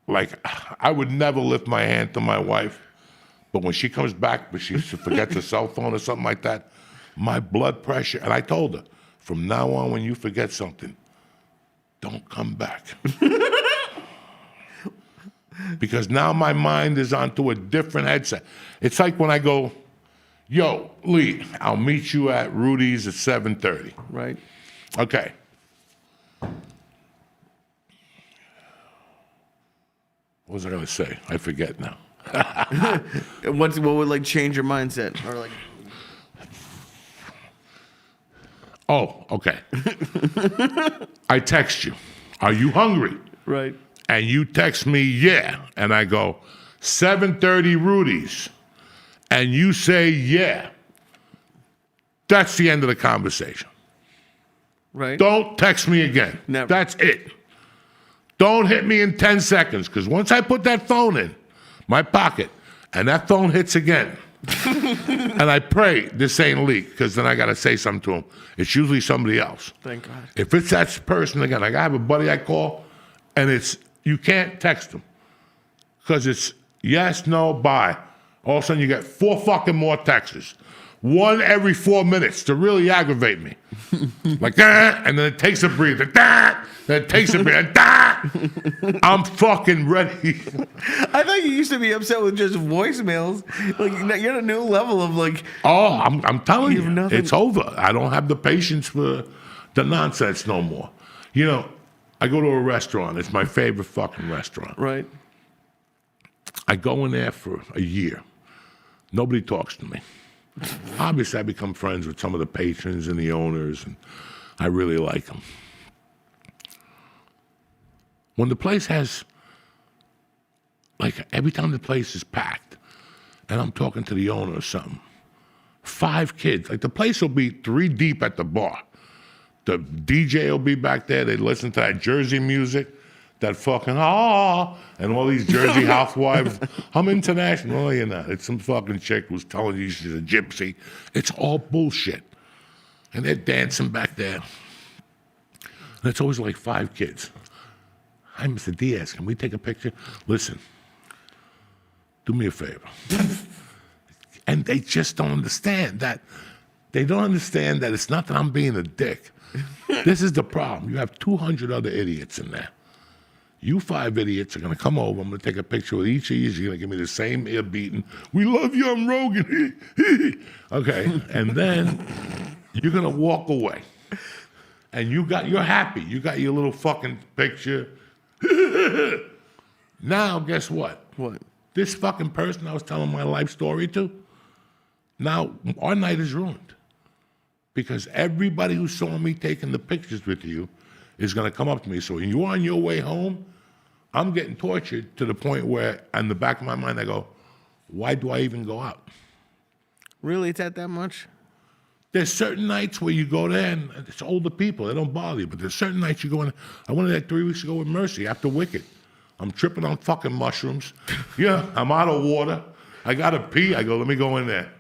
Like, I would never lift my hand to my wife, but when she comes back, but she forgets her cell phone or something like that, my blood pressure, and I told her, from now on, when you forget something, don't come back. Because now my mind is onto a different headset. It's like when I go, yo, Lee, I'll meet you at Rudy's at 7:30. Right. Okay. What was I going to say? I forget now. What would like change your mindset or like? Oh, okay. I text you. Are you hungry? Right. And you text me, yeah. And I go, 7:30 Rudy's. And you say, yeah. That's the end of the conversation. Right. Don't text me again. Never. That's it. Don't hit me in 10 seconds, because once I put that phone in my pocket and that phone hits again, and I pray this ain't Lee, because then I got to say something to him. It's usually somebody else. Thank God. If it's that person again, like I have a buddy I call, and you can't text him, because it's yes, no, bye. All of a sudden you get 4 fucking more texts. One every 4 minutes to really aggravate me. Like that, and then it takes a breather. That, then it takes a breather. That. I'm fucking ready. I thought you used to be upset with just voicemails. Like you're at a new level of like. Oh, I'm telling you, nothing. it's over. I don't have the patience for the nonsense no more. You know, I go to a restaurant. It's my favorite fucking restaurant. Right. I go in there for a year. Nobody talks to me. Obviously, I become friends with some of the patrons and the owners, and I really like them. When the place has like every time the place is packed, and I'm talking to the owner or something, 5 kids, like the place will be 3 deep at the bar. The DJ will be back there. They listen to that Jersey music, that fucking and all these Jersey housewives. I'm international. No, you're not. It's some fucking chick who's telling you she's a gypsy. It's all bullshit. And they're dancing back there. And it's always like 5 kids. Hi, Mr. Diaz, can we take a picture? Listen, do me a favor. And they just don't understand that. They don't understand that it's not that I'm being a dick. This is the problem. You have 200 other idiots in there. You 5 idiots are going to come over. I'm going to take a picture with each of you. You're going to give me the same ear beating. We love you, I'm Rogan. Okay. And then you're going to walk away. And you're happy. You got your little fucking picture. Now, guess what? What? This fucking person I was telling my life story to, now our night is ruined. Because everybody who saw me taking the pictures with you is going to come up to me. So when you're on your way home, I'm getting tortured to the point where, in the back of my mind, I go, why do I even go out? Really? It's at that much? There's certain nights where you go there, and it's older people. They don't bother you. But there's certain nights you go in. I went in there 3 weeks ago with Mercy after Wicked. I'm tripping on fucking mushrooms. Yeah, I'm out of water. I got to pee. I go, let me go in there.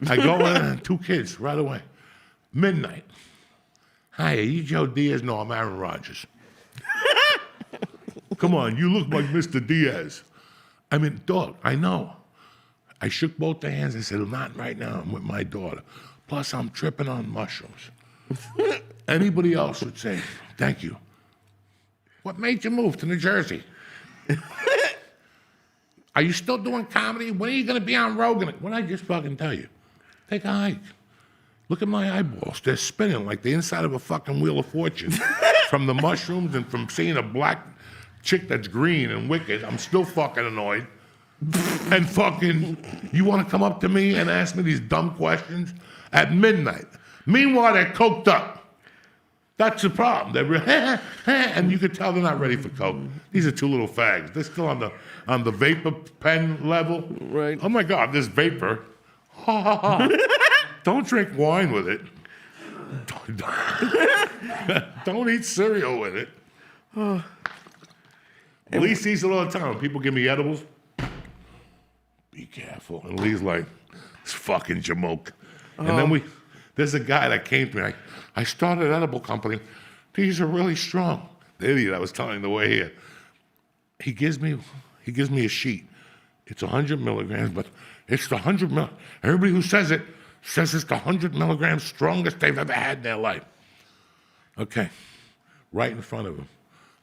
I go in, 2 kids right away. Midnight. Hi, are you Joe Diaz? No, I'm Aaron Rodgers. Come on, you look like Mr. Diaz. I mean, dog, I know. I shook both their hands and said, not right now, I'm with my daughter. Plus, I'm tripping on mushrooms. Anybody else would say, thank you. What made you move to New Jersey? Are you still doing comedy? When are you going to be on Rogan? What did I just fucking tell you? Take a hike. Look at my eyeballs. They're spinning like the inside of a fucking Wheel of Fortune. From the mushrooms and from seeing a black chick that's green and wicked, I'm still fucking annoyed. And fucking, you want to come up to me and ask me these dumb questions at midnight. Meanwhile, they're coked up. That's the problem. They're and you could tell they're not ready for coke. These are 2 little fags. They're still on the vapor pen level. Right. Oh my God, this vapor. Don't drink wine with it. Don't eat cereal with it. Lee sees it all the time. When people give me edibles, be careful. And Lee's like, it's fucking jamoke. And then there's a guy that came to me. I started an edible company. These are really strong. The idiot I was telling the way here. He gives me a sheet. It's 100 milligrams, but it's the 100 mil. Everybody who says it's the 100 milligrams strongest they've ever had in their life. Okay, right in front of him.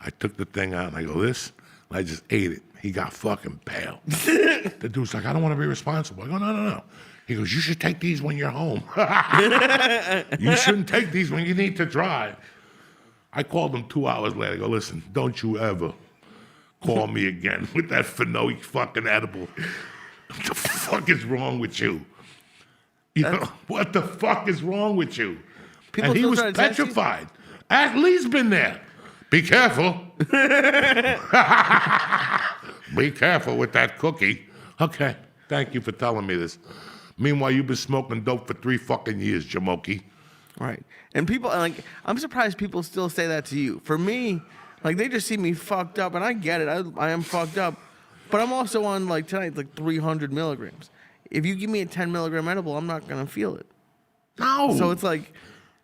I took the thing out and I go, this, and I just ate it. He got fucking pale. The dude's like, I don't want to be responsible. I go, no. He goes, you should take these when you're home. You shouldn't take these when you need to drive. I called him 2 hours later. I go, listen, don't you ever call me again with that Fanoic fucking edible. What the fuck is wrong with you? What the fuck is wrong with you? People and he still was try to test you? petrified. Lee's been there. Be careful. Be careful with that cookie. Okay, thank you for telling me this. Meanwhile, you've been smoking dope for 3 fucking years, Jamoki. Right. And people, like, I'm surprised people still say that to you. For me, like, they just see me fucked up, and I get it. I am fucked up. But I'm also on, like, tonight, like, 300 milligrams. If you give me a 10 milligram edible, I'm not going to feel it. No. So it's like...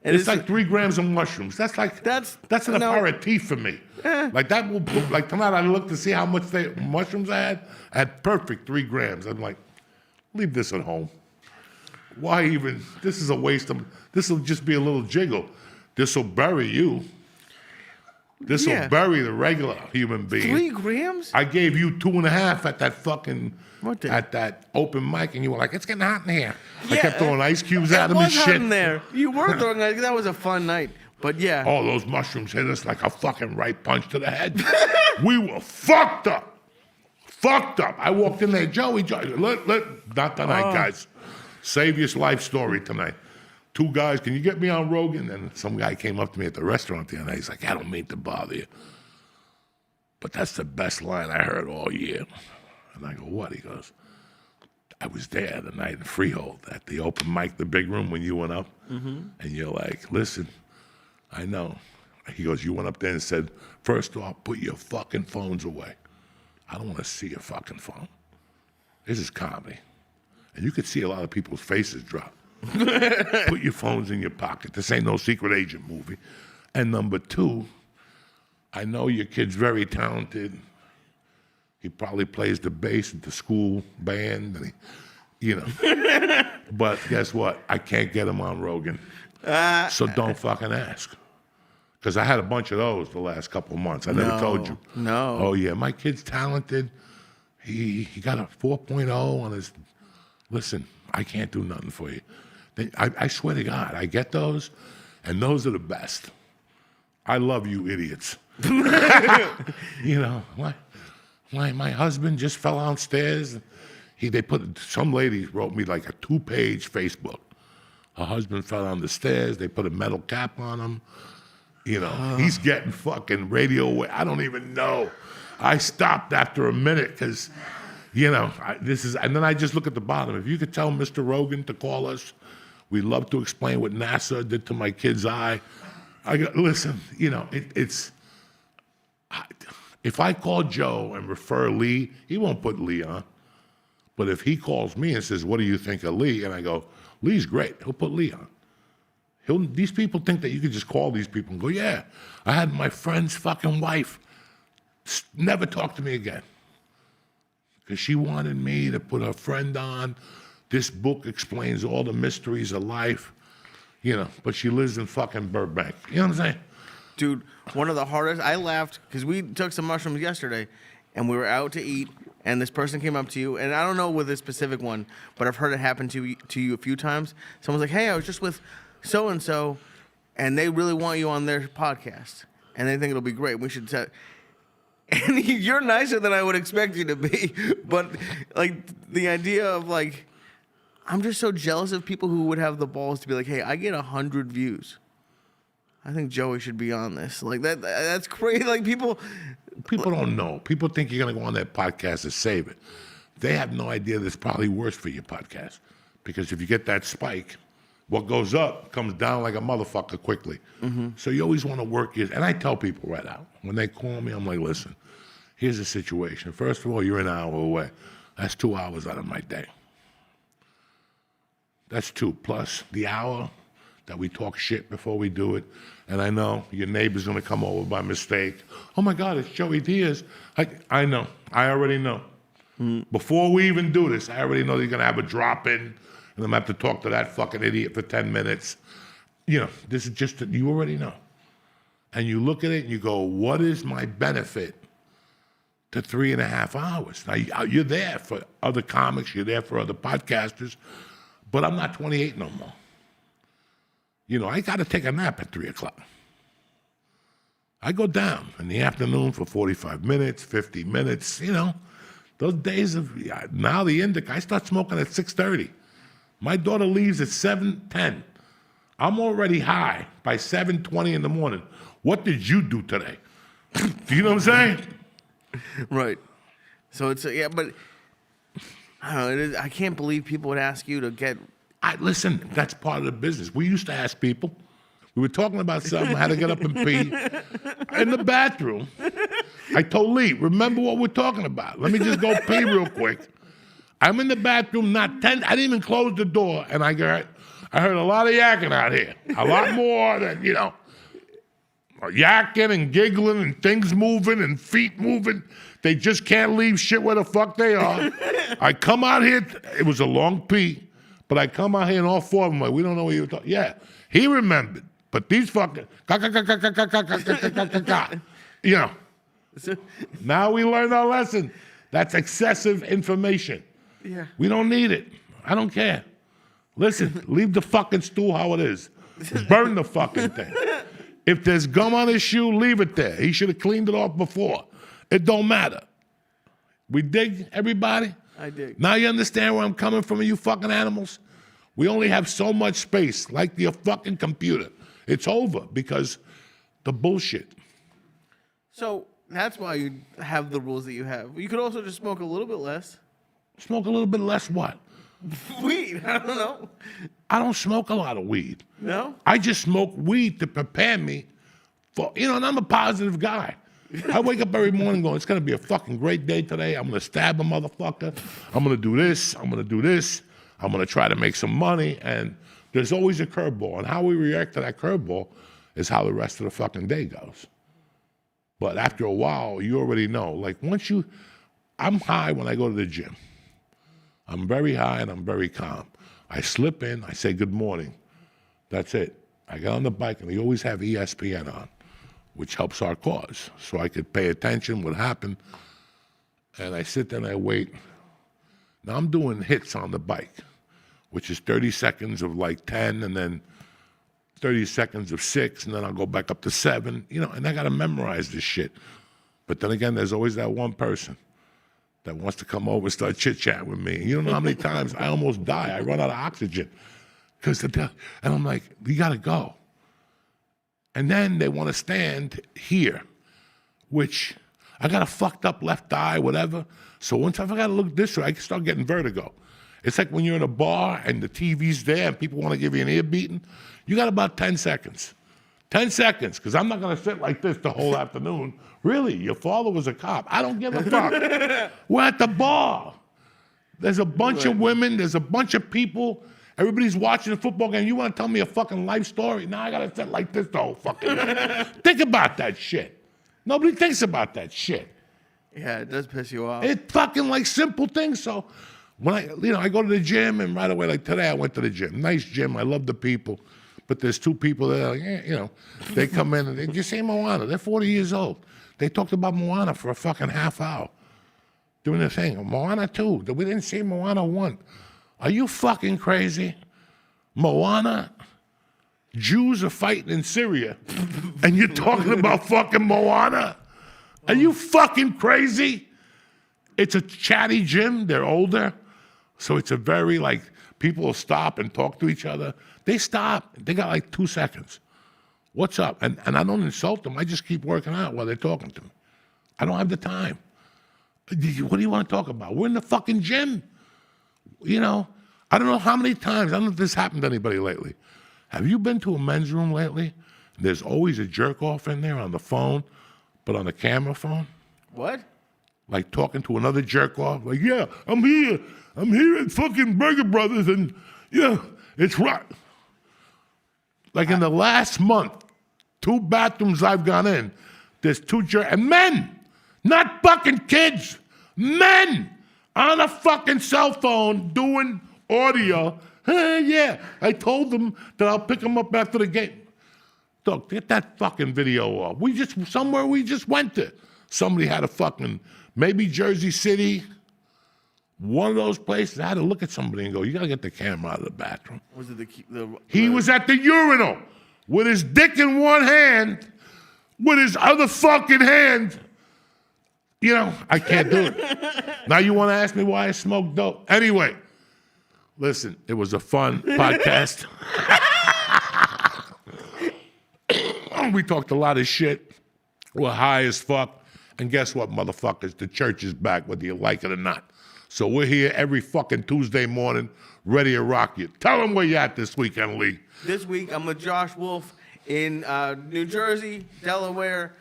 It's like 3 grams of mushrooms. That's an aperitif for me. Like that will, like tonight I looked to see how much mushrooms I had. I had perfect 3 grams. I'm like, leave this at home. Why even? This is a waste of. This will just be a little jiggle. This will bury you. This will bury the regular human being. 3 grams? I gave you 2.5 at that fucking. What at that open mic, and you were like, it's getting hot in here. I kept throwing ice cubes at him and shit. It was hot in there. You were throwing, like, that was a fun night. But yeah. Oh, those mushrooms hit us like a fucking right punch to the head. We were fucked up. Fucked up. I walked in there, Joey, not tonight, guys. Save your life story tonight. 2 guys, can you get me on Rogan? And some guy came up to me at the restaurant the other night. He's like, I don't mean to bother you, but that's the best line I heard all year. And I go, what? He goes, I was there the night in Freehold at the open mic, the big room when you went up. And you're like, listen, I know. He goes, you went up there and said, first off, put your fucking phones away. I don't want to see your fucking phone. This is comedy. And you could see a lot of people's faces drop. Put your phones in your pocket. This ain't no secret agent movie. And number two, I know your kid's very talented. He probably plays the bass at the school band, and But guess what? I can't get him on Rogan. So don't fucking ask. Because I had a bunch of those the last couple of months. I never told you. No. Oh, yeah, my kid's talented. He got a 4.0 on his... Listen, I can't do nothing for you. I swear to God, I get those, and those are the best. I love you idiots. Why my husband just fell downstairs. Some lady wrote me like a 2-page Facebook. Her husband fell down the stairs. They put a metal cap on him. He's getting fucking radio. I don't even know. I stopped after a minute because, and then I just look at the bottom. If you could tell Mr. Rogan to call us, we'd love to explain what NASA did to my kid's eye. Listen, if I call Joe and refer Lee, he won't put Lee on. But if he calls me and says, what do you think of Lee? And I go, Lee's great. He'll put Lee on. These people think that you could just call these people and go, yeah, I had my friend's fucking wife never talk to me again. Because she wanted me to put her friend on. This book explains all the mysteries of life. But she lives in fucking Burbank. You know what I'm saying? Dude, one of the hardest, I laughed because we took some mushrooms yesterday and we were out to eat and this person came up to you, and I don't know with this specific one, but I've heard it happen to you a few times. Someone's like, hey, I was just with so-and-so and they really want you on their podcast and they think it'll be great. We should set. And you're nicer than I would expect you to be, but like the idea of like, I'm just so jealous of people who would have the balls to be like, hey, I get 100 views. I think Joey should be on this. Like that's crazy. Like people don't know. People think you're gonna go on that podcast to save it. They have no idea that's probably worse for your podcast. Because if you get that spike, what goes up comes down like a motherfucker quickly. So you always want to work your, and I tell people right out, when they call me, I'm like, listen, here's the situation. First of all, you're an hour away. That's 2 hours out of my day. That's 2, plus the hour that we talk shit before we do it. And I know your neighbor's gonna come over by mistake. Oh my God, it's Joey Diaz. I know, I already know. Before we even do this, I already know you're gonna have a drop in and I'm gonna have to talk to that fucking idiot for 10 minutes. This is just, you already know. And you look at it and you go, what is my benefit to 3.5 hours? Now, you're there for other comics, you're there for other podcasters, but I'm not 28 no more. I got to take a nap at 3 o'clock. I go down in the afternoon for 45 minutes, 50 minutes, Those days of, now the indica, I start smoking at 6:30. My daughter leaves at 7:10. I'm already high by 7:20 in the morning. What did you do today? Do you know what I'm saying? Right. So it's, but I don't know, I can't believe people would ask you to get... Listen, that's part of the business. We used to ask people. We were talking about something, had to get up and pee. In the bathroom, I told Lee, remember what we're talking about. Let me just go pee real quick. I'm in the bathroom, I didn't even close the door, and I heard a lot of yakking out here. A lot more than, yakking and giggling and things moving and feet moving. They just can't leave shit where the fuck they are. I come out here, it was a long pee. But I come out here and all four of them like, we don't know what you were talking. Yeah, he remembered. But these fucking, Now we learned our lesson. That's excessive information. Yeah. We don't need it. I don't care. Listen, leave the fucking stool how it is. Burn the fucking thing. If there's gum on his shoe, leave it there. He should have cleaned it off before. It don't matter. We dig, everybody? I dig. Now you understand where I'm coming from, you fucking animals? We only have so much space, like your fucking computer. It's over because the bullshit. So That's why you have the rules that you have. You could also just smoke a little bit less. Smoke a little bit less what? Weed. I don't know. I don't smoke a lot of weed. No? I just smoke weed to prepare me for, and I'm a positive guy. I wake up every morning going, it's going to be a fucking great day today. I'm going to stab a motherfucker. I'm going to do this. I'm going to do this. I'm going to try to make some money. And there's always a curveball. And how we react to that curveball is how the rest of the fucking day goes. But after a while, you already know. Like I'm high when I go to the gym. I'm very high and I'm very calm. I slip in, I say good morning. That's it. I get on the bike and we always have ESPN on, which helps our cause. So I could pay attention what happened. And I sit there and I wait. Now I'm doing hits on the bike, which is 30 seconds of like 10 and then 30 seconds of 6, and then I'll go back up to 7, and I got to memorize this shit. But then again, there's always that one person that wants to come over and start chit-chatting with me. You don't know how many times I almost die. I run out of oxygen. And I'm like, you got to go. And then they want to stand here, which I got a fucked up left eye, whatever. So once I got to look this way, I can start getting vertigo. It's like when you're in a bar and the TV's there and people want to give you an ear beating. You got about 10 seconds. 10 seconds, because I'm not going to sit like this the whole afternoon. Really, your father was a cop. I don't give a fuck. We're at the bar. There's a bunch of women. There's a bunch of people. Everybody's watching a football game. You want to tell me a fucking life story? Now I got to sit like this the whole fucking day. Think about that shit. Nobody thinks about that shit. Yeah, it does piss you off. It's fucking like simple things. So when I go to the gym and right away, like today I went to the gym. Nice gym. I love the people. But there's two people that, they come in and they just say Moana. They're 40 years old. They talked about Moana for a fucking half hour. Doing the thing. Moana 2. We didn't see Moana 1. Are you fucking crazy? Moana? Jews are fighting in Syria. And you're talking about fucking Moana? Are you fucking crazy? It's a chatty gym. They're older. So it's a very, people will stop and talk to each other. They stop. They got like 2 seconds. What's up? And I don't insult them. I just keep working out while they're talking to me. I don't have the time. What do you want to talk about? We're in the fucking gym. I don't know how many times. I don't know if this happened to anybody lately. Have you been to a men's room lately? There's always a jerk off in there on the phone, but on the camera phone. What? Like talking to another jerk off. Like, yeah, I'm here. I'm here at fucking Burger Brothers, and yeah, it's right. Like in the last month, 2 bathrooms I've gone in, there's 2 jerks, and men, not fucking kids, men on a fucking cell phone doing audio. Yeah, I told them that I'll pick them up after the game. Look, get that fucking video off. Somewhere we just went to. Somebody had a fucking, maybe Jersey City, one of those places. I had to look at somebody and go, you got to get the camera out of the bathroom. Was it He was at the urinal with his dick in one hand, with his other fucking hand. I can't do it. Now you want to ask me why I smoke dope? Anyway, listen, it was a fun podcast. We talked a lot of shit. We're high as fuck. And guess what, motherfuckers? The church is back, whether you like it or not. So we're here every fucking Tuesday morning, ready to rock you. Tell them where you at this weekend, Lee. This week, I'm with Josh Wolf in New Jersey, Delaware,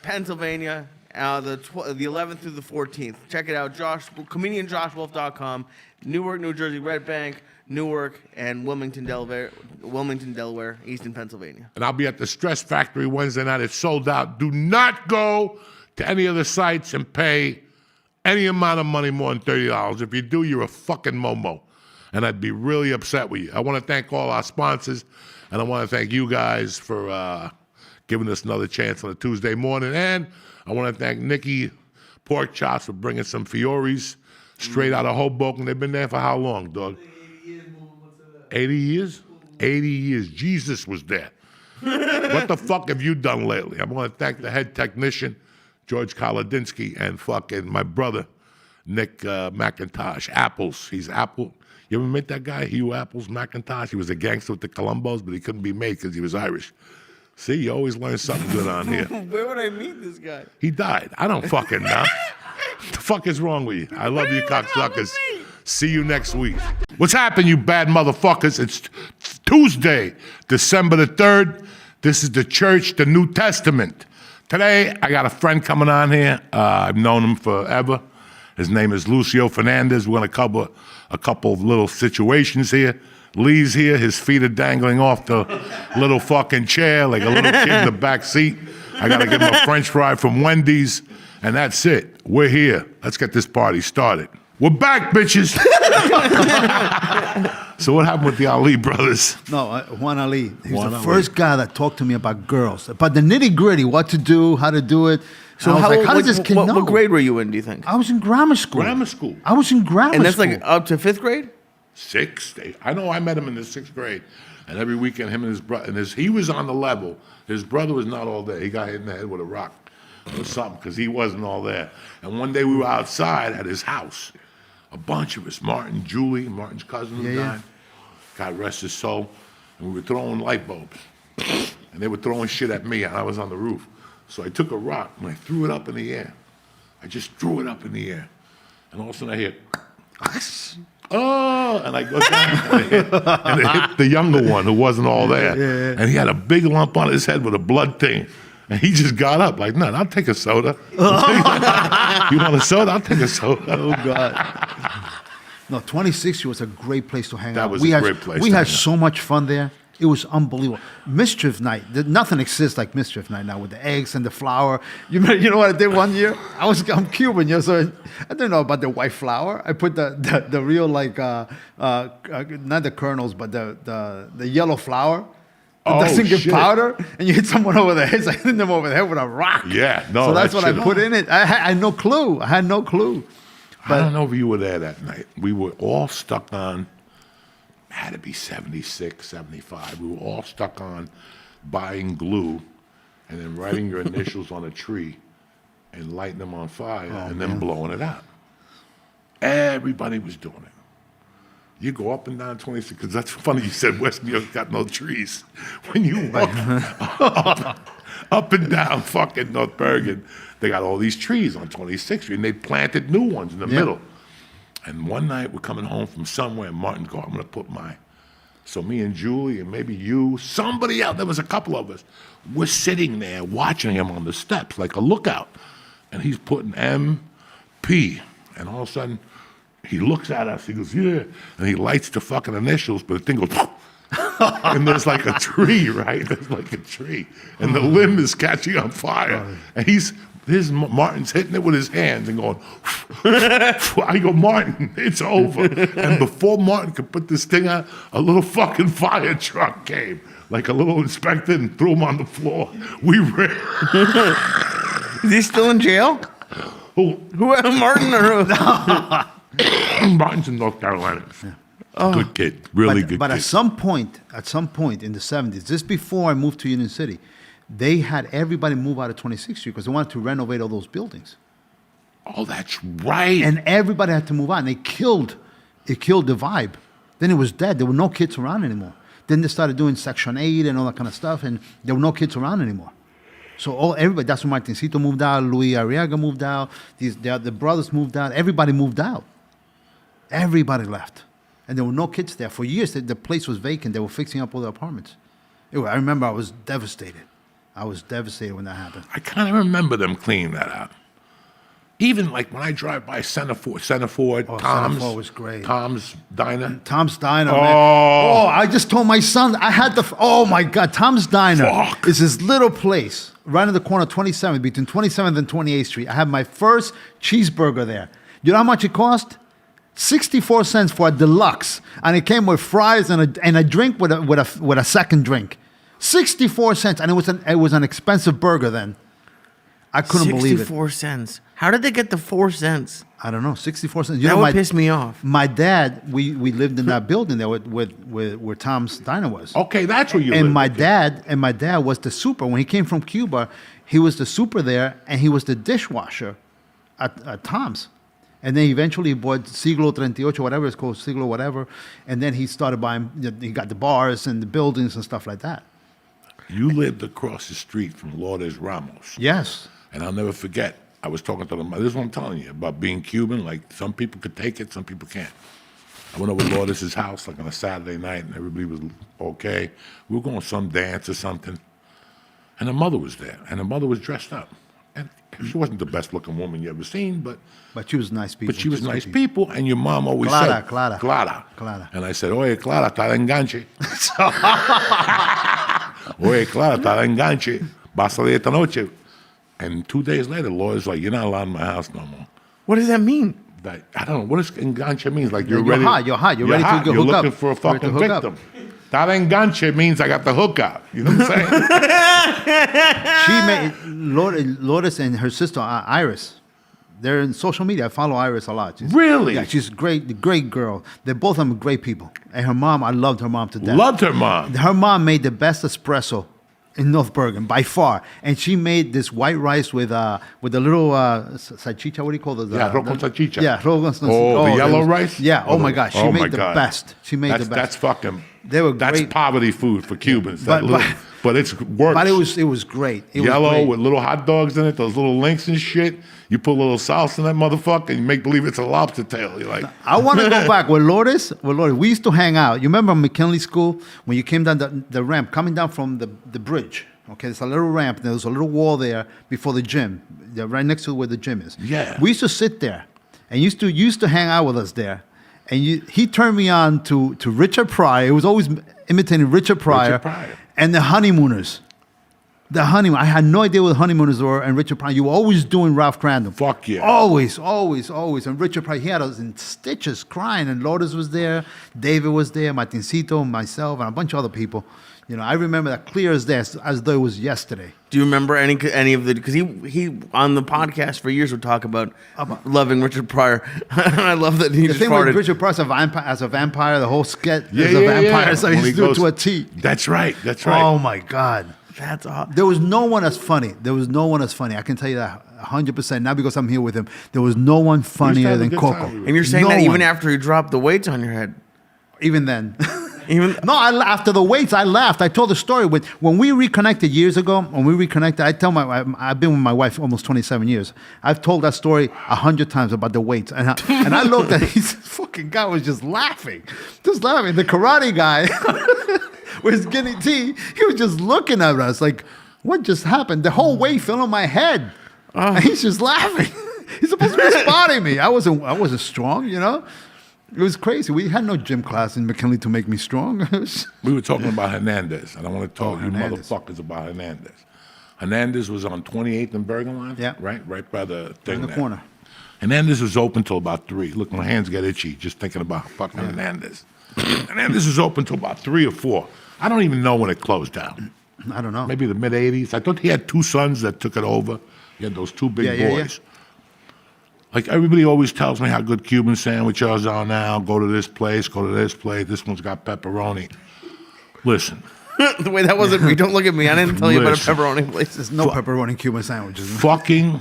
Pennsylvania, the 11th through the 14th. Check it out, comedianjoshwolf.com, Newark, New Jersey, Red Bank, Newark, and Wilmington, Delaware, Easton, Pennsylvania. And I'll be at the Stress Factory Wednesday night. It's sold out. Do not go to any of the sites and pay any amount of money more than $30. If you do, you're a fucking momo. And I'd be really upset with you. I want to thank all our sponsors, and I want to thank you guys for giving us another chance on a Tuesday morning. And I want to thank Nikki Pork Chops for bringing some Fioris straight out of Hoboken. They've been there for how long, dog? 80 years? 80 years. Jesus was there. What the fuck have you done lately? I want to thank the head technician, George Kolodinsky, and fucking my brother, Nick McIntosh. Apples. He's Apple. You ever met that guy, Hugh Apples McIntosh? He was a gangster with the Columbos, but he couldn't be made because he was Irish. See, you always learn something good on here. Where would I meet this guy? He died. I don't fucking know. The fuck is wrong with you? I love you, cocksuckers. See you next week. What's happening, you bad motherfuckers? It's Tuesday, December the 3rd. This is the church, the New Testament. Today, I got a friend coming on here. I've known him forever. His name is Lucio Fernandez. We're going to cover a couple of little situations here. Lee's here. His feet are dangling off the little fucking chair like a little kid in the back seat. I got to give him a French fry from Wendy's. And that's it. We're here. Let's get this party started. We're back, bitches. So what happened with the Ali brothers? No, Juan Ali. He was Juan the Ali. first guy that talked to me about girls, about the nitty gritty, what to do, how to do it. So And I was like, how does this kid know? what grade were you in, do you think? I was in grammar school. Grammar school. I was in grammar And that's school. like up to 5th grade? Sixth. I know I met him in the 6th grade. And every weekend, him and his brother, he was on the level. His brother was not all there. He got hit in the head with a rock or something because he wasn't all there. And one day we were outside at his house. A bunch of us, Martin, Julie, Martin's cousin who died. God rest his soul. And we were throwing light bulbs. And they were throwing shit at me, and I was on the roof. So I took a rock and I threw it up in the air. I just threw it up in the air. And all of a sudden I hear, oh, and I go down and it hit the younger one who wasn't all there. And he had a big lump on his head with a blood thing. And he just got up like, no, I'll take a soda. You want a soda? I'll take a soda. Oh, God. No, 26 was a great place to hang That out. was we a had, great place We to had hang out. so much fun there. It was unbelievable. Mischief night. Nothing exists like Mischief night now with the eggs and the flour. You know what I did one year? I'm Cuban, so I didn't know about the white flour. I put the real not the kernels, but the yellow flour. That Oh, doesn't give shit. powder, and you hit someone over the head. So I hit them over the head with a rock. Yeah, no, So that's that what I shit- put in it. I had no clue. I had no clue. I don't know if you were there that night. We were all stuck on, had to be 76, 75. We were all stuck on buying glue and then writing your initials on a tree and lighting them on fire and then blowing it out. Everybody was doing it. You go up and down 26, because that's funny you said West New York's got no trees. When you walk up and down fucking North Bergen, they got all these trees on 26th Street, and they planted new ones in the middle. And one night we're coming home from somewhere, and Martin's going, I'm going to put so me and Julie and maybe you, somebody else, there was a couple of us, we're sitting there watching him on the steps like a lookout. And he's putting MP, and all of a sudden, he looks at us, he goes, yeah, and he lights the fucking initials, but the thing goes, and there's like a tree, right? There's like a tree, and the limb is catching on fire, and Martin's hitting it with his hands and going, I go, Martin, it's over. And before Martin could put this thing out, a little fucking fire truck came, like a little inspector, and threw him on the floor. We ran. Is he still in jail? Who? Martin or who? Martin's in North Carolina. Good kid, really good But kid. at some point in the 70s, just before I moved to Union City, they had everybody move out of 26th Street because they wanted to renovate all those buildings. Oh, that's right. And everybody had to move out, and it killed the vibe. Then it was dead. There were no kids around anymore. Then they started doing Section 8 and all that kind of stuff, and there were no kids around anymore. So everybody, that's when Martincito moved out, Luis Arriaga moved out, the brothers moved out, everybody moved out. Everybody left. And there were no kids there. For years, the place was vacant. They were fixing up all the apartments. I remember I was devastated. I was devastated when that happened. I kind of remember them cleaning that out. Even like when I drive by Centerford, Tom's. Centerford was great. Tom's Diner. Tom's Diner, man. Oh, I just told my son, oh my God, Tom's Diner Fuck. is this little place right in the corner of 27th, between 27th and 28th Street. I had my first cheeseburger there. You know how much it cost? 64 cents for a deluxe, and it came with fries and a drink with a second drink. 64 cents, and it was an expensive burger then. I couldn't believe it. 64 cents. How did they get the 4 cents? I don't know, 64 cents. That would piss me off. My dad, we lived in that building there where Tom's Diner was. Okay, that's where you And live. my dad was the super. When he came from Cuba, he was the super there, and he was the dishwasher at Tom's. And then eventually he bought Siglo 38, whatever it's called, Siglo whatever. And then he started buying, he got the bars and the buildings and stuff like that. You lived across the street from Lourdes Ramos. Yes. And I'll never forget, I was talking to them. This is what I'm telling you about being Cuban. Like, some people could take it, some people can't. I went over to Lourdes' house, like, on a Saturday night, and everybody was okay. We were going to some dance or something. And her mother was there, and her mother was dressed up. And she wasn't the best-looking woman you ever seen, but She was nice people. but she was Just nice good people, and your mom always said, Clara. And I said, oye, Clara, está de enganche. Oye, Clara, está de enganche. Vas a salir esta noche. And 2 days later, the lawyer's like, you're not allowed in my house no more. What does that mean? Like, I don't know. What does enganche means? Like, you're You're ready. hot, you're hot, you're ready to go You're hook up. looking for a You're ready to fucking hook up. victim. That enganche means I got the hookup. You know what I'm saying? She made Lourdes and her sister Iris. They're in social media. I follow Iris a lot. Really? Yeah, she's great girl. They're both of them great people. And her mom, I loved her mom to death. Loved her mom. Her mom made the best espresso in North Bergen by far, and she made this white rice with the little salchicha. What do you call those? Yeah, arroz con salchicha. Yeah, arroz con Oh, the yellow it was- rice? Yeah. Oh my gosh, she Oh, my made the God. best. She made the best. That's fucking. They were That's great. poverty food for Cubans. But- That little, but it's works. But it was great. It yellow was great. with little hot dogs in it, those little links and shit. You put a little sauce in that motherfucker, and you make believe it's a lobster tail. You're like, I want to go back with Lourdes. We used to hang out. You remember McKinley School when you came down the ramp, coming down from the bridge. Okay, there's a little ramp. There's a little wall there before the gym, right next to where the gym is. Yeah. We used to sit there, and used to hang out with us there. And he turned me on to Richard Pryor. It was always imitating Richard Pryor. And the Honeymooners. I had no idea what the Honeymooners were, and Richard Pryor. You were always doing Ralph Crandall. Fuck yeah. Always. And Richard Pryor, he had us in stitches crying, and Lourdes was there, David was there, Martincito, myself, and a bunch of other people. You know, I remember that clear as day, as though it was yesterday. Do you remember any of the? Because he on the podcast for years would talk about loving Richard Pryor, and I love that he The just thing farted. with Richard Pryor as a vampire, the whole sketch Yeah, is a yeah, vampire, yeah. so When he he do it goes- to a T. that's right. That's right. Oh my God. That's awesome. There was no one as funny. I can tell you that 100%. Not because I'm here with him. There was no one funnier have a than good Coco. time. And you're saying No that even one. after he dropped the weights on your head. Even then. Even No, after the weights, I laughed. I told the story when we reconnected years ago. I tell I've been with my wife almost 27 years. I've told that story 100 times about the weights, and I looked at this fucking guy was just laughing. The karate guy with Skinny T, he was just looking at us like, what just happened? The whole weight fell on my head, and he's just laughing. He's supposed to be spotting me. I wasn't strong, you know. It was crazy. We had no gym class in McKinley to make me strong. We were talking about Hernandez. I don't want to talk you Hernandez. motherfuckers about Hernandez. Hernandez was on 28th and Bergen line. Yeah. Right by the thing in the there. corner. Hernandez was open till about 3. Look, my hands get itchy just thinking about fucking Hernandez. Hernandez was open till about 3 or 4. I don't even know when it closed down. I don't know. Maybe the mid 80s. I thought he had 2 sons that took it over. He had those 2 big Yeah. boys. Like, everybody always tells me how good Cuban sandwiches are now. Go to this place, go to this place. This one's got pepperoni. Listen, the way that wasn't me. Don't look at me. I didn't tell you about a Listen. pepperoni place. There's no pepperoni Cuban sandwiches. fucking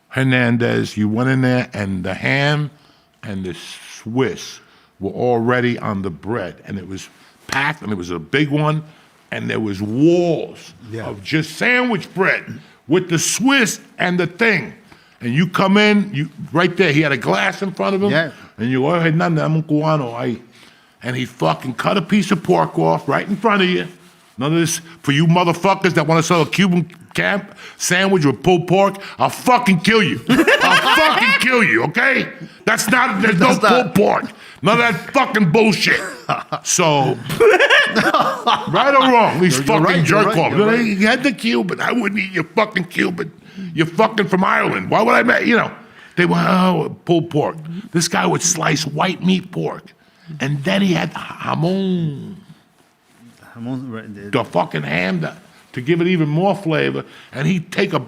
Hernandez, you went in there and the ham and the Swiss were already on the bread. And it was packed, and it was a big one. And there was walls Yeah. of just sandwich bread with the Swiss and the thing. And you come in, you right there, he had a glass in front of him. Yeah. And you go, hey, none, I'm un cubano. And he fucking cut a piece of pork off right in front of you. None of this, for you motherfuckers that want to sell a Cuban camp sandwich with pulled pork, I'll fucking kill you. I'll fucking kill you, okay? There's no pulled pork. None of that fucking bullshit. So, right or wrong, these You're fucking right, you're jerk right, offs. you're right. You had the Cuban. I wouldn't eat your fucking Cuban. You're fucking from Ireland. Why would I, they went, oh, pulled pork. This guy would slice white meat pork. And then he had jamon, the fucking ham to give it even more flavor. And he'd take a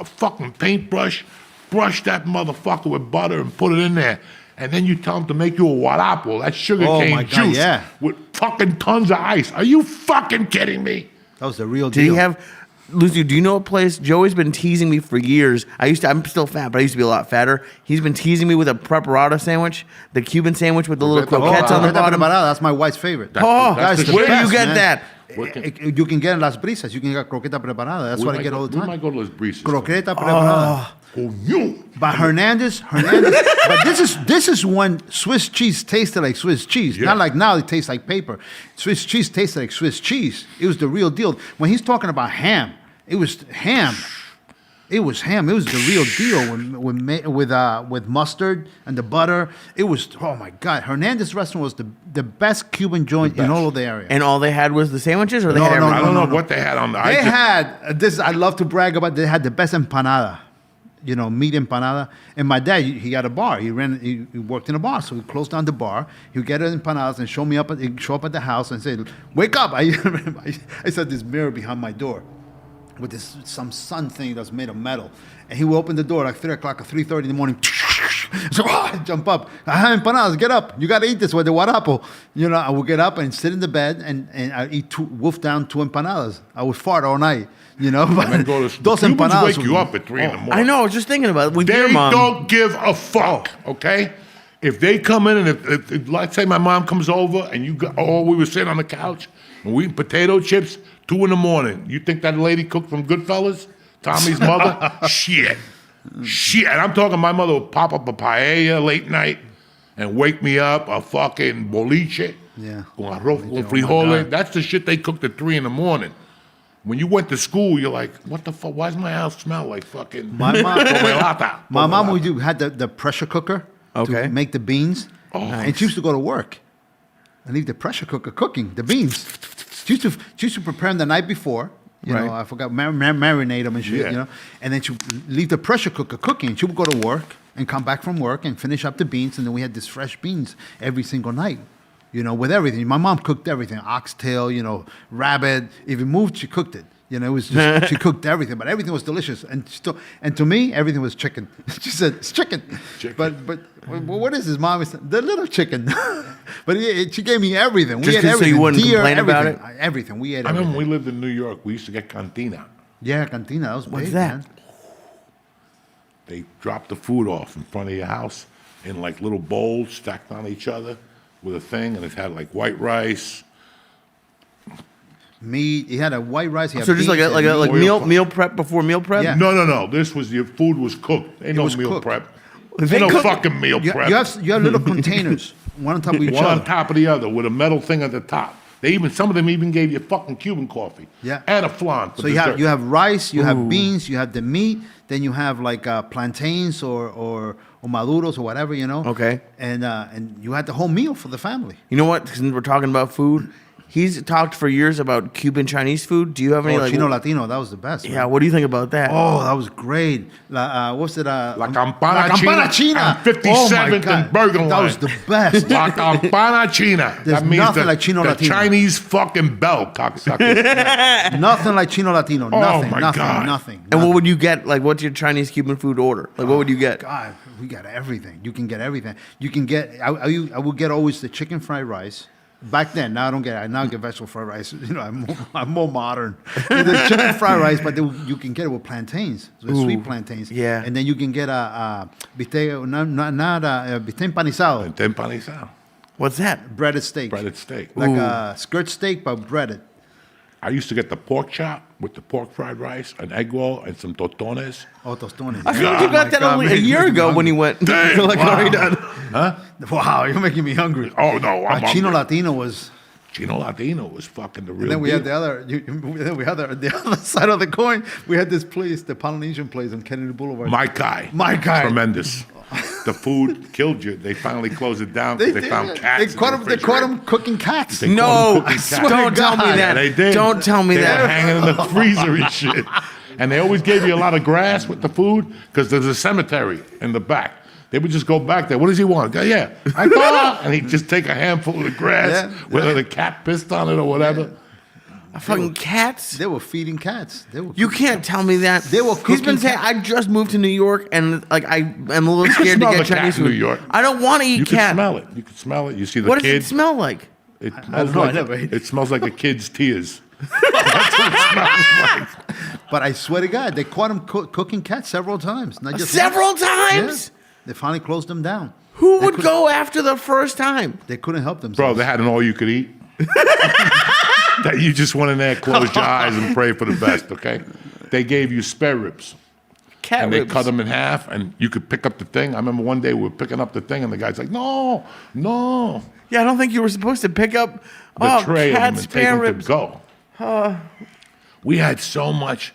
fucking paintbrush, brush that motherfucker with butter and put it in there. And then you tell him to make you a guarapo, that sugar Oh, cane my God, juice yeah. with fucking tons of ice. Are you fucking kidding me? That was the real Did deal. he have, Lucy, do you know a place? Joey's been teasing me for years. I'm still fat, but I used to be a lot fatter. He's been teasing me with a preparata sandwich, the Cuban sandwich with the little Roberto, croquettes I on the heard that bottom. from Banana. That's my wife's favorite. That's Oh, the- that's the where do best, you get man. that? You can get in Las Brisas. You can get croqueta preparada. That's what I get all the We time. might go to Las Brisas. Croqueta preparada. Oh, you. But Hernandez. But this is when Swiss cheese tasted like Swiss cheese. Yeah. Not like now it tastes like paper. Swiss cheese tasted like Swiss cheese. It was the real deal. When he's talking about ham, it was ham. It was ham. It was the real deal with mustard and the butter. It was, oh my God. Hernandez restaurant was the best Cuban joint in all of the area. And all they had was the sandwiches, or they No, had no, everything? I don't know what they had on the. They had this. I love to brag about. They had the best empanada, meat empanada. And my dad, he had a bar. He worked in a bar, so he closed down the bar. He would get empanadas and he'd show up at the house and say, "Wake up!" I said this mirror behind my door with some sun thing that's made of metal, and he would open the door like 3 o'clock or 3:30 in the morning. So I jump up. I have empanadas. Get up. You got to eat this with the guarapo. I would get up and sit in the bed and I eat wolf down 2 empanadas. I would fart all night. And then go to, Those Cubans empanadas wake you up at 3 in the morning. I know. I was just thinking about it with They your mom. don't give a fuck, okay? If they come in and if let's say my mom comes over and we were sitting on the couch and we eat potato chips, 2 in the morning. You think that lady cooked from Goodfellas? Tommy's mother? Shit. And I'm talking my mother would pop up a paella late night and wake me up, a fucking boliche. Yeah. Con arroz, con my frijoles. God. That's the shit they cooked at 3 in the morning. When you went to school, you're like, what the fuck? Why does my house smell like fucking My mom- pomelata? My mom had the pressure cooker Okay. to make the beans. Oh. And she used to go to work and leave the pressure cooker cooking the beans. She used to prepare them the night before. Right. I forgot, marinate them and shit, Yeah. And then she would leave the pressure cooker cooking. She would go to work and come back from work and finish up the beans. And then we had this fresh beans every single night, with everything. My mom cooked everything, oxtail, rabbit. If it moved, she cooked it. It was just, she cooked everything, but everything was delicious. And to me, everything was chicken. She said, it's chicken. But what is this, Mom? It's the little chicken. But she gave me everything. Just We ate 'cause so everything. you wouldn't Deer, complain about everything. Everything. We ate I everything. remember when we lived in New York, we used to get cantina. Yeah, cantina. That was What's big, that? man. They dropped the food off in front of your house in like little bowls stacked on each other with a thing, and it had like white rice. Meat. He had a white rice. He had So just like beans and a meat. meal prep before meal prep. Yeah. No. This was your food was cooked. Ain't no was meal cooked. prep. They Ain't no cook- fucking meal You prep. have little containers, one on top of each One other. on top of the other with a metal thing at the top. Some of them even gave you fucking Cuban coffee. Yeah. And a flan. For So dessert. you have rice, you have beans, you have the meat, then you have like plantains or maduros or whatever, Okay. And you had the whole meal for the family. You know what? Since we're talking about food, he's talked for years about Cuban Chinese food. Do you have any Chino Latino, that was the best. Yeah. man. What do you think about that? Oh, that was great. What's it? La Campana China and 57th Oh my and God. Bergen That Line. was the best. La Campana China. There's That means nothing the, like Chino the Latino. Chinese fucking bell, cocksuckers. Nothing like Chino Latino. Nothing, my nothing, God. nothing. And what would you get? Like, what's your Chinese Cuban food order? Like, what would you get? God, we got everything. You can get everything. You can get. I would get always the chicken fried rice. Back then, now I don't get it. Now I get vegetable fried rice. I'm more modern. The chicken fried rice, but you can get it with plantains, with sweet plantains. yeah. And then you can get a bistec, bistec empanizado, Empanizado. What's that? breaded steak. Breaded steak. Like a skirt steak, but breaded. I used to get the pork chop with the pork fried rice, an egg roll, and some tostones. Oh, tostones. I feel like you Oh got my that God, only a man, year you're ago making when me he went. Dang, You're like, wow. already done. Wow, you're making me hungry. Oh, no, I'm Chino hungry. Latino was. Chino Latino was fucking the real Then we deal. had the other. Then we had the other side of the coin. We had this place, the Polynesian place on Kennedy Boulevard. My guy. My guy. Tremendous. The food killed you. They finally closed it down because they found cats. They caught in the him. They caught refrigerator. him cooking cats. They caught No, him cooking I cats. swear don't tell me God. that. Yeah, they did. Don't tell me They were that. hanging in the freezer and shit. And they always gave you a lot of grass with the food because there's a cemetery in the back. They would just go back there. What does he want? Go, yeah, I thought. And he'd just take a handful of the grass, Yeah. whether the cat pissed on it or whatever. Fucking cats. They were feeding cats. They were. You can't tell me that. They were He's been cooking saying, I just moved to New York and like I am a little You can scared to smell get the cat Chinese in food. New York. I don't want to eat You can cat. smell it. You can smell it. You see the What does kid. it smell like? It don't smells know, I like never ate it smells like a kid's tears. That's what it smells like. But I swear to God, they caught him cooking cats several times. Not just Several once. times? Yeah. They finally closed them down. Who They would could- go after the first time? They couldn't help themselves. Bro, they had an all you could eat. that you just went in there, closed your eyes, and prayed for the best. Okay, they gave you spare ribs. Cat And ribs. they cut them in half, and you could pick up the thing. I remember one day we were picking up the thing, and the guy's like, "No, no." Yeah, I don't think you were supposed to pick up The tray of cat them and take spare them ribs. to go. We had so much.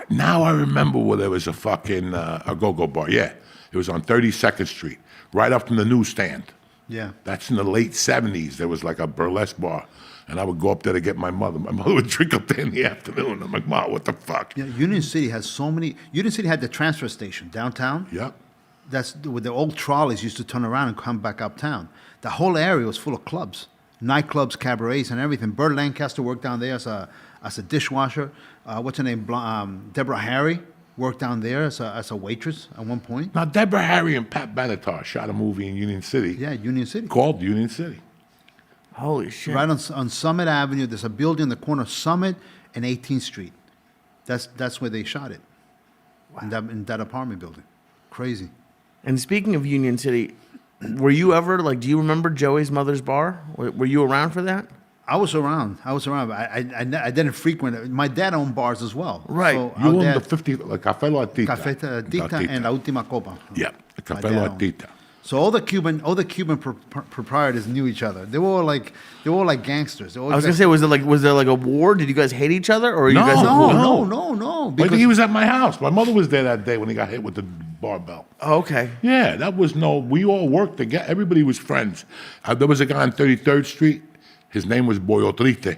Now I remember where there was a fucking a go-go bar. Yeah, it was on 32nd Street, right up from the newsstand. Yeah. That's in the late 70s. There was like a burlesque bar. And I would go up there to get my mother. My mother would drink up there in the afternoon. I'm like, Ma, what the fuck? Yeah, Union City has so many. Union City had the transfer station downtown. Yep. That's where the old trolleys used to turn around and come back uptown. The whole area was full of clubs, nightclubs, cabarets, and everything. Burt Lancaster worked down there as a dishwasher. What's her name? Deborah Harry worked down there as a waitress at one point. Now, Deborah Harry and Pat Benatar shot a movie in Union City Yeah, Union City. called Union City. Holy shit. Right on Summit Avenue, there's a building on the corner of Summit and 18th Street. That's where they shot it. In that apartment building. Crazy. And speaking of Union City, were you ever, like, do you remember Joey's mother's bar? Were you around for that? I was around. But I didn't frequent it. My dad owned bars as well. Right. So You our own dad- the 50, like Café La Tita. Café Tita and La Última Copa. Yeah, the My Café dad La owned. Tita. So all the Cuban proprietors knew each other. They were all like gangsters. They were all I was gonna say, was there like a war? Did you guys hate each other, or are you No. guys cool? no. But Because he was at my house. My mother was there that day when he got hit with the barbell. Oh, okay. Yeah, that was we all worked together. Everybody was friends. There was a guy on 33rd Street. His name was Boyo Triste.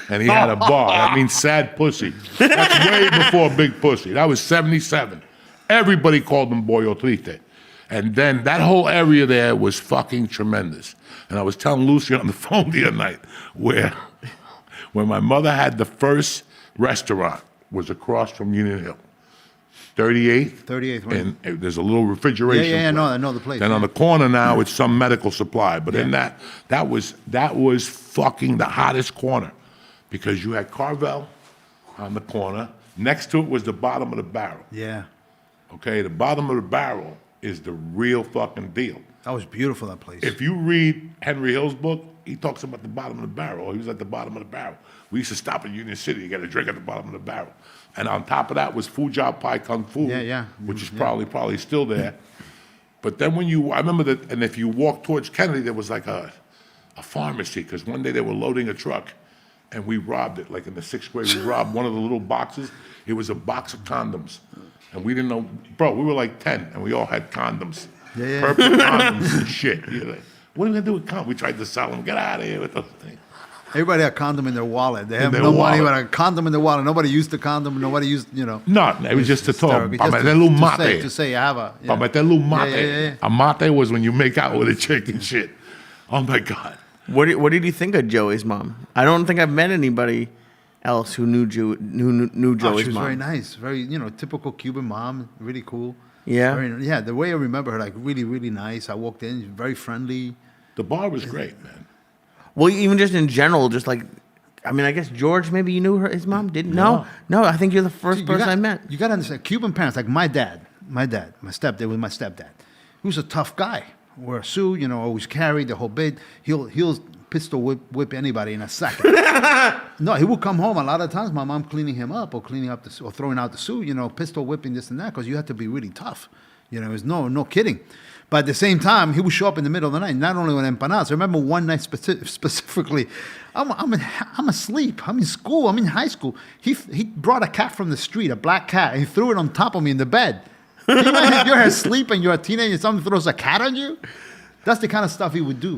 And he had a bar. That means sad pussy. That's way before Big Pussy. That was 77. Everybody called him Boyo Triste. And then that whole area there was fucking tremendous. And I was telling Lucy on the phone the other night where my mother had the first restaurant was across from Union Hill. 38th. 38th, right. And there's a little refrigeration. Yeah, place. I know the place. Then on the corner now it's some medical supply. But in that was fucking the hottest corner. Because you had Carvel on the corner. Next to it was the bottom of the barrel. Yeah. Okay, the bottom of the barrel is the real fucking deal. That was beautiful, that place. If you read Henry Hill's book, he talks about the bottom of the barrel. He was at the bottom of the barrel. We used to stop at Union City. You got a drink at the bottom of the barrel. And on top of that was Fujia Pai Kung Fu, Yeah. which is probably still there. But then I remember that, and if you walk towards Kennedy, there was like a pharmacy, because one day they were loading a truck, and we robbed it. Like in the 6th grade, we robbed one of the little boxes. It was a box of condoms. And we didn't know, bro, we were like 10, and we all had condoms. Yeah. Purple condoms and shit. You're like, what are we gonna do with condoms? We tried to sell them. Get out of here with those things. Everybody had a condom in their wallet. They have their no money, wallet. but a condom in their wallet. Nobody used the condom. Nobody used, No, it was just to talk. hysterical. Pa Just meter un to mate. say I have a. Pa meter un mate. Yeah. A mate was when you make out with a chick and shit. Oh my God. What did you think of Joey's mom? I don't think I've met anybody else who knew Oh, Joey's she was mom. very nice. Very, typical Cuban mom. Really cool. Yeah? Yeah, the way I remember her, like really, really nice. I walked in, very friendly. The bar was great, man. Well, even just in general, just like, I mean, I guess George, maybe you knew his mom? Didn't? No, I think you're the first person I met. You got to understand, Cuban parents, like my stepdad was my stepdad. He was a tough guy. Wore a suit, always carried the whole bit. He'll pistol whip anybody in a second. No, he would come home a lot of times. My mom cleaning him up or or throwing out the suit. Pistol whipping this and that because you had to be really tough. It was no kidding. But at the same time, he would show up in the middle of the night. Not only with empanadas. I remember one night specifically, I'm asleep. I'm in school. I'm in high school. He brought a cat from the street, a black cat, and he threw it on top of me in the bed. Can you imagine you're asleep and you're a teenager and someone throws a cat on you? That's the kind of stuff he would do.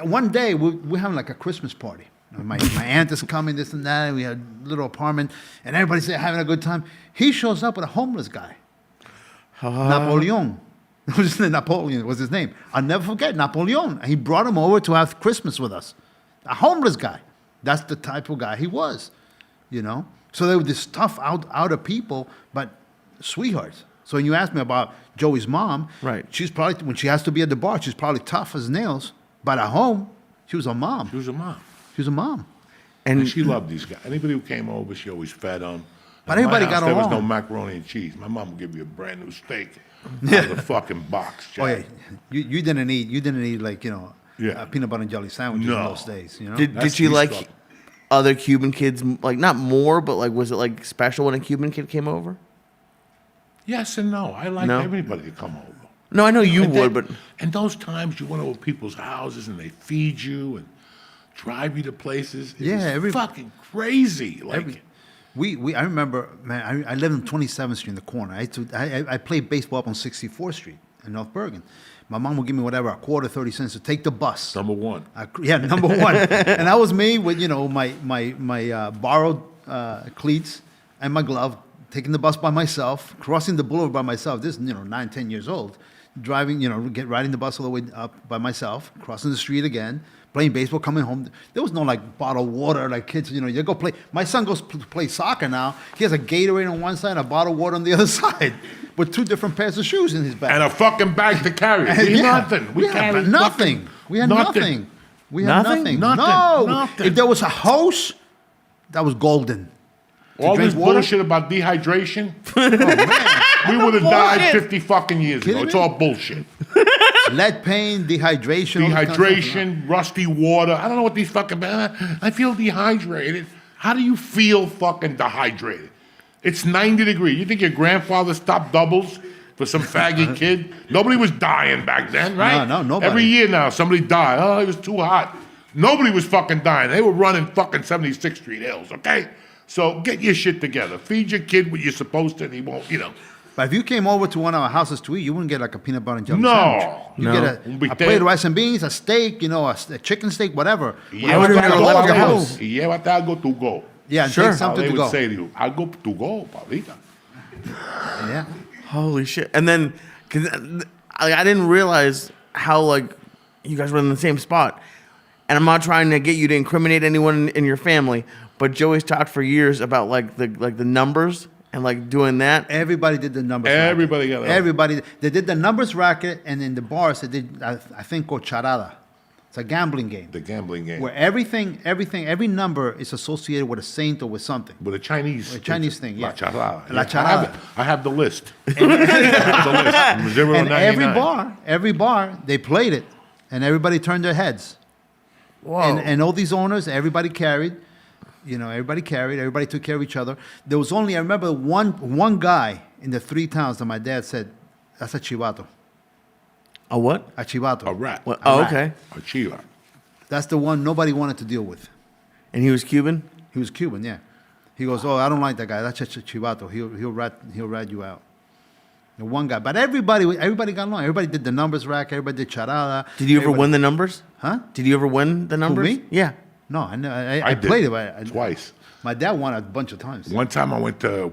One day, we're having like a Christmas party. My aunt is coming, this and that. We had a little apartment, and everybody's having a good time. He shows up with a homeless guy. Napoleon. Napoleon was his name. I'll never forget, Napoleon. He brought him over to have Christmas with us. A homeless guy. That's the type of guy he was, So they were this tough, outer people, but sweethearts. So when you ask me about Joey's mom, right? She's probably, when she has to be at the bar, she's probably tough as nails. But at home, she was a mom. She was a mom. She was a mom. And she loved these guys. Anybody who came over, she always fed them. But everybody got There was along. no macaroni and cheese. My mom would give you a brand new steak out of the fucking box. Oh Jack. yeah, you didn't eat like peanut butter and jelly sandwiches No. in those days. You know. Did That's she like stuff. other Cuban kids? Like not more, but like was it like special when a Cuban kid came over? Yes and no. I like No? everybody to come over. No, I know you And would, then- but and those times you went over people's houses and they feed you and drive you to places. It was fucking crazy. Like I remember, man. I lived on 27th Street in the corner. I played baseball up on 64th Street in North Bergen. My mom would give me whatever, a quarter, 30 cents to take the bus. number one. Number one. And that was me with my borrowed cleats and my glove, taking the bus by myself, crossing the boulevard by myself. This 9, 10 years old, driving, riding the bus all the way up by myself, crossing the street again, playing baseball, coming home. There was no like bottled water, like kids, you go play. My son goes to play soccer now. He has a Gatorade on one side, and a bottle of water on the other side, with 2 different pairs of shoes in his bag. And a fucking bag to carry. We had nothing. We carried nothing. fucking We had nothing. We had Nothing? nothing. Nothing. No. Nothing. If there was a hose, that was golden. All drink this water? bullshit about dehydration, Oh, man. we would have died Bullshit. 50 fucking years ago. Kidding It's me? all bullshit. Lead pain, dehydration. all this kind of stuff. Dehydration, rusty water. I don't know what these fucking. I feel dehydrated. How do you feel fucking dehydrated? It's 90 degrees. You think your grandfather stopped doubles for some faggy kid? Nobody was dying back then, right? No, nobody. Every year now, somebody died. Oh, it was too hot. Nobody was fucking dying. They were running fucking 76th Street hills, okay? So get your shit together. Feed your kid what you're supposed to, and he won't, But if you came over to one of our houses to eat, you wouldn't get like a peanut butter and jelly No. sandwich. You No. get Be a plate of rice and beans, a steak, a chicken steak, whatever. I would've never left your house. Llévate algo to go. Yeah, and Sure. take How something they to would go. say to you, algo to go, Paulita. Yeah. holy shit! And then, cause I didn't realize how like you guys were in the same spot. And I'm not trying to get you to incriminate anyone in your family, but Joey's talked for years about like the numbers and like doing that. Everybody did the numbers. Everybody got racket. it. Everybody. They did the numbers racket, and in the bars they did I think called charada. It's a gambling game The gambling game. where every number is associated with a saint or with something. With a Chinese. A Chinese thing, yeah. La charada. La Yeah, charada. I have the list. I have the list. From 0 to And 99. every bar, they played it, and everybody turned their heads. Whoa! And all these owners, everybody carried. Everybody took care of each other. There was only, I remember one guy in the 3 towns that my dad said, that's a chivato. A what? A chivato. A rat. What? A Oh, rat. okay. A chiva. That's the one nobody wanted to deal with. And he was Cuban. He was Cuban, yeah. He goes, oh, I don't like that guy. That's a chivato. He'll rat you out. The one guy. But everybody got along. Everybody did the numbers rack. Everybody did charada. Did you ever Everybody- win the numbers? Huh? Did you ever win the numbers? me? Yeah. No, I did. played it. But Twice. My dad won a bunch of times. One time I went to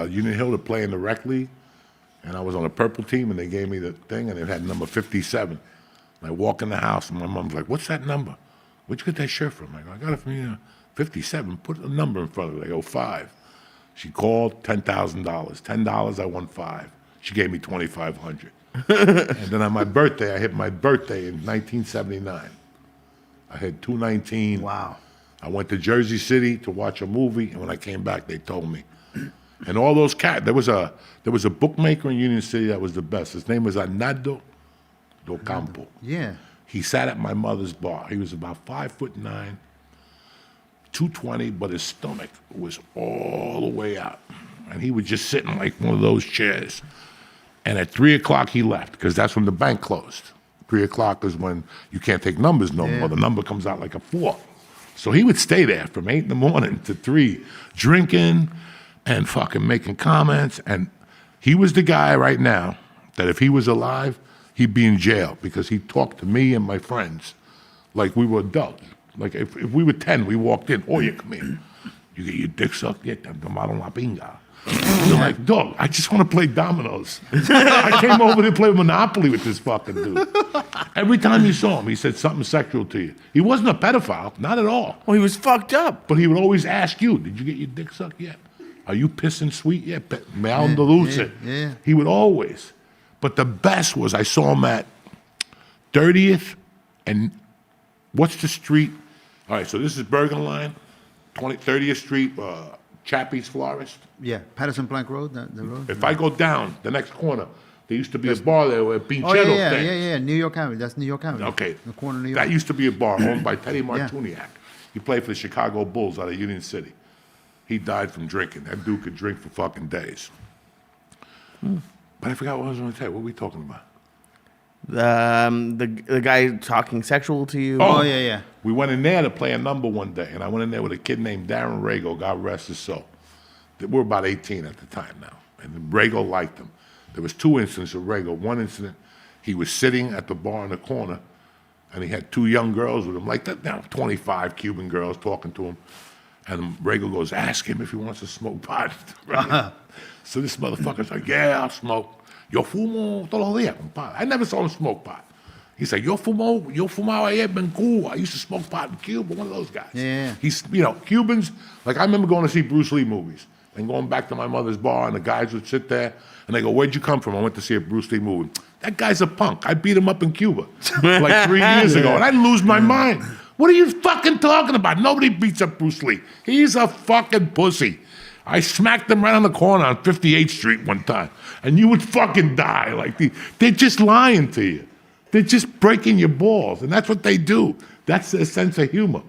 Union Hill to play in the rec league, and I was on a purple team, and they gave me the thing, and it had number 57. And I walk in the house, and my mom's like, "What's that number? Where'd you get that shirt from?" I go, "I got it from 57. Put a number in front of it." I go, 5. She called, $10,000. $10, I won 5. She gave me $2,500. And then on my birthday, I hit my birthday in 1979. I had 219. Wow. I went to Jersey City to watch a movie, and when I came back, they told me. And all those cats, there was a bookmaker in Union City that was the best. His name was Arnaldo do Campo. Yeah. He sat at my mother's bar. He was about 5'9", 220, but his stomach was all the way out. And he would just sit in like one of those chairs. And at 3 o'clock, he left, because that's when the bank closed. 3 o'clock is when you can't take numbers no Yeah. more. The number comes out like a 4. So he would stay there from 8 in the morning to 3, drinking and fucking making comments. And he was the guy right now that if he was alive, he'd be in jail, because he talked to me and my friends like we were adults. Like if we were 10, we walked in, "Oh, you come here. You get your dick sucked? Yeah, tomaron la pinga." They're like, "Dog, I just want to play dominoes." I came over to play Monopoly with this fucking dude. Every time you saw him, he said something sexual to you. He wasn't a pedophile, not at all. Well, he was fucked up. But he would always ask you, "Did you get your dick sucked yet? Are you pissing sweet yet? Me ando dulce." yeah. He would always. But the best was I saw him at 30th and what's the street? All right, so this is Bergen Line, 30th Street, Chappie's Florist. Yeah. Patterson Plank Road, the road. If I go down the next corner, There used to be a bar there where Pincheros Oh yeah, danced. yeah. New York Avenue. That's New York Avenue. Okay. The corner of New York. That used to be a bar owned by Teddy Martuniak. He played for the Chicago Bulls out of Union City. He died from drinking. That dude could drink for fucking days. But I forgot what I was going to tell you. What were we talking about? The guy talking sexual to you. Oh yeah. We went in there to play a number one day, and I went in there with a kid named Darren Rago, God rest his soul. We're about 18 at the time now, and Rago liked him. There was 2 incidents of Rago. One incident, he was sitting at the bar in the corner, and he had 2 young girls with him, like that, 25 Cuban girls talking to him. And Rago goes, ask him if he wants to smoke pot. Right? So this motherfucker's like, yeah, I'll smoke. Yo fumo todos los días, compadre. I never saw him smoke pot. He's like, yo fumaba ayer en Cuba. I used to smoke pot in Cuba, one of those guys. Yeah. He's, Cubans, like I remember going to see Bruce Lee movies and going back to my mother's bar, and the guys would sit there and they go, where'd you come from? I went to see a Bruce Lee movie. That guy's a punk. I beat him up in Cuba like 3 years ago, and I'd lose my mind. What are you fucking talking about? Nobody beats up Bruce Lee. He's a fucking pussy. I smacked him right on the corner on 58th Street one time, and you would fucking die. Like they're just lying to you. They're just breaking your balls, and that's what they do. That's their sense of humor.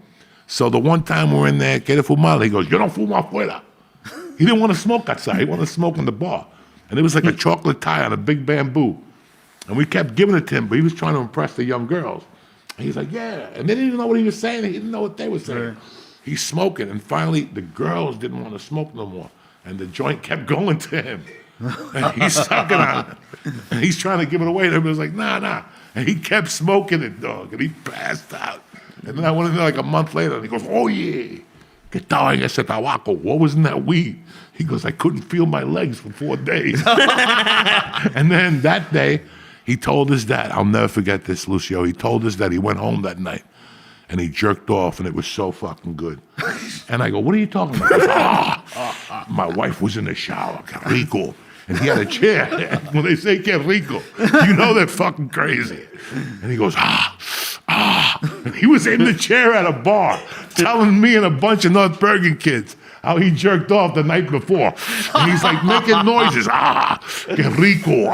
So the one time we're in there, ¿Quieres fumar? He goes, yo no fumo afuera. He didn't want to smoke outside. He wanted to smoke in the bar. And it was like a chocolate tie on a big bamboo. And we kept giving it to him, but he was trying to impress the young girls. And he's like, yeah. And they didn't even know what he was saying. He didn't know what they were saying. Right. He's smoking, and finally the girls didn't want to smoke no more. And the joint kept going to him. And he's sucking on it. And he's trying to give it away. And everybody was like, nah. And he kept smoking it, dog. And he passed out. And then I went in there like a month later, and he goes, oh, yeah. ¿Qué estaba en ese tabaco? What was in that weed? He goes, I couldn't feel my legs for 4 days. And then that day, he told his dad, I'll never forget this, Lucio. He told his dad, he went home that night, and he jerked off, and it was so fucking good. And I go, what are you talking about? He goes, my wife was in the shower, que rico. And he had a chair. When they say que rico, you know they're fucking crazy. And he goes, And he was in the chair at a bar telling me and a bunch of North Bergen kids how he jerked off the night before. And he's like making noises. Que rico.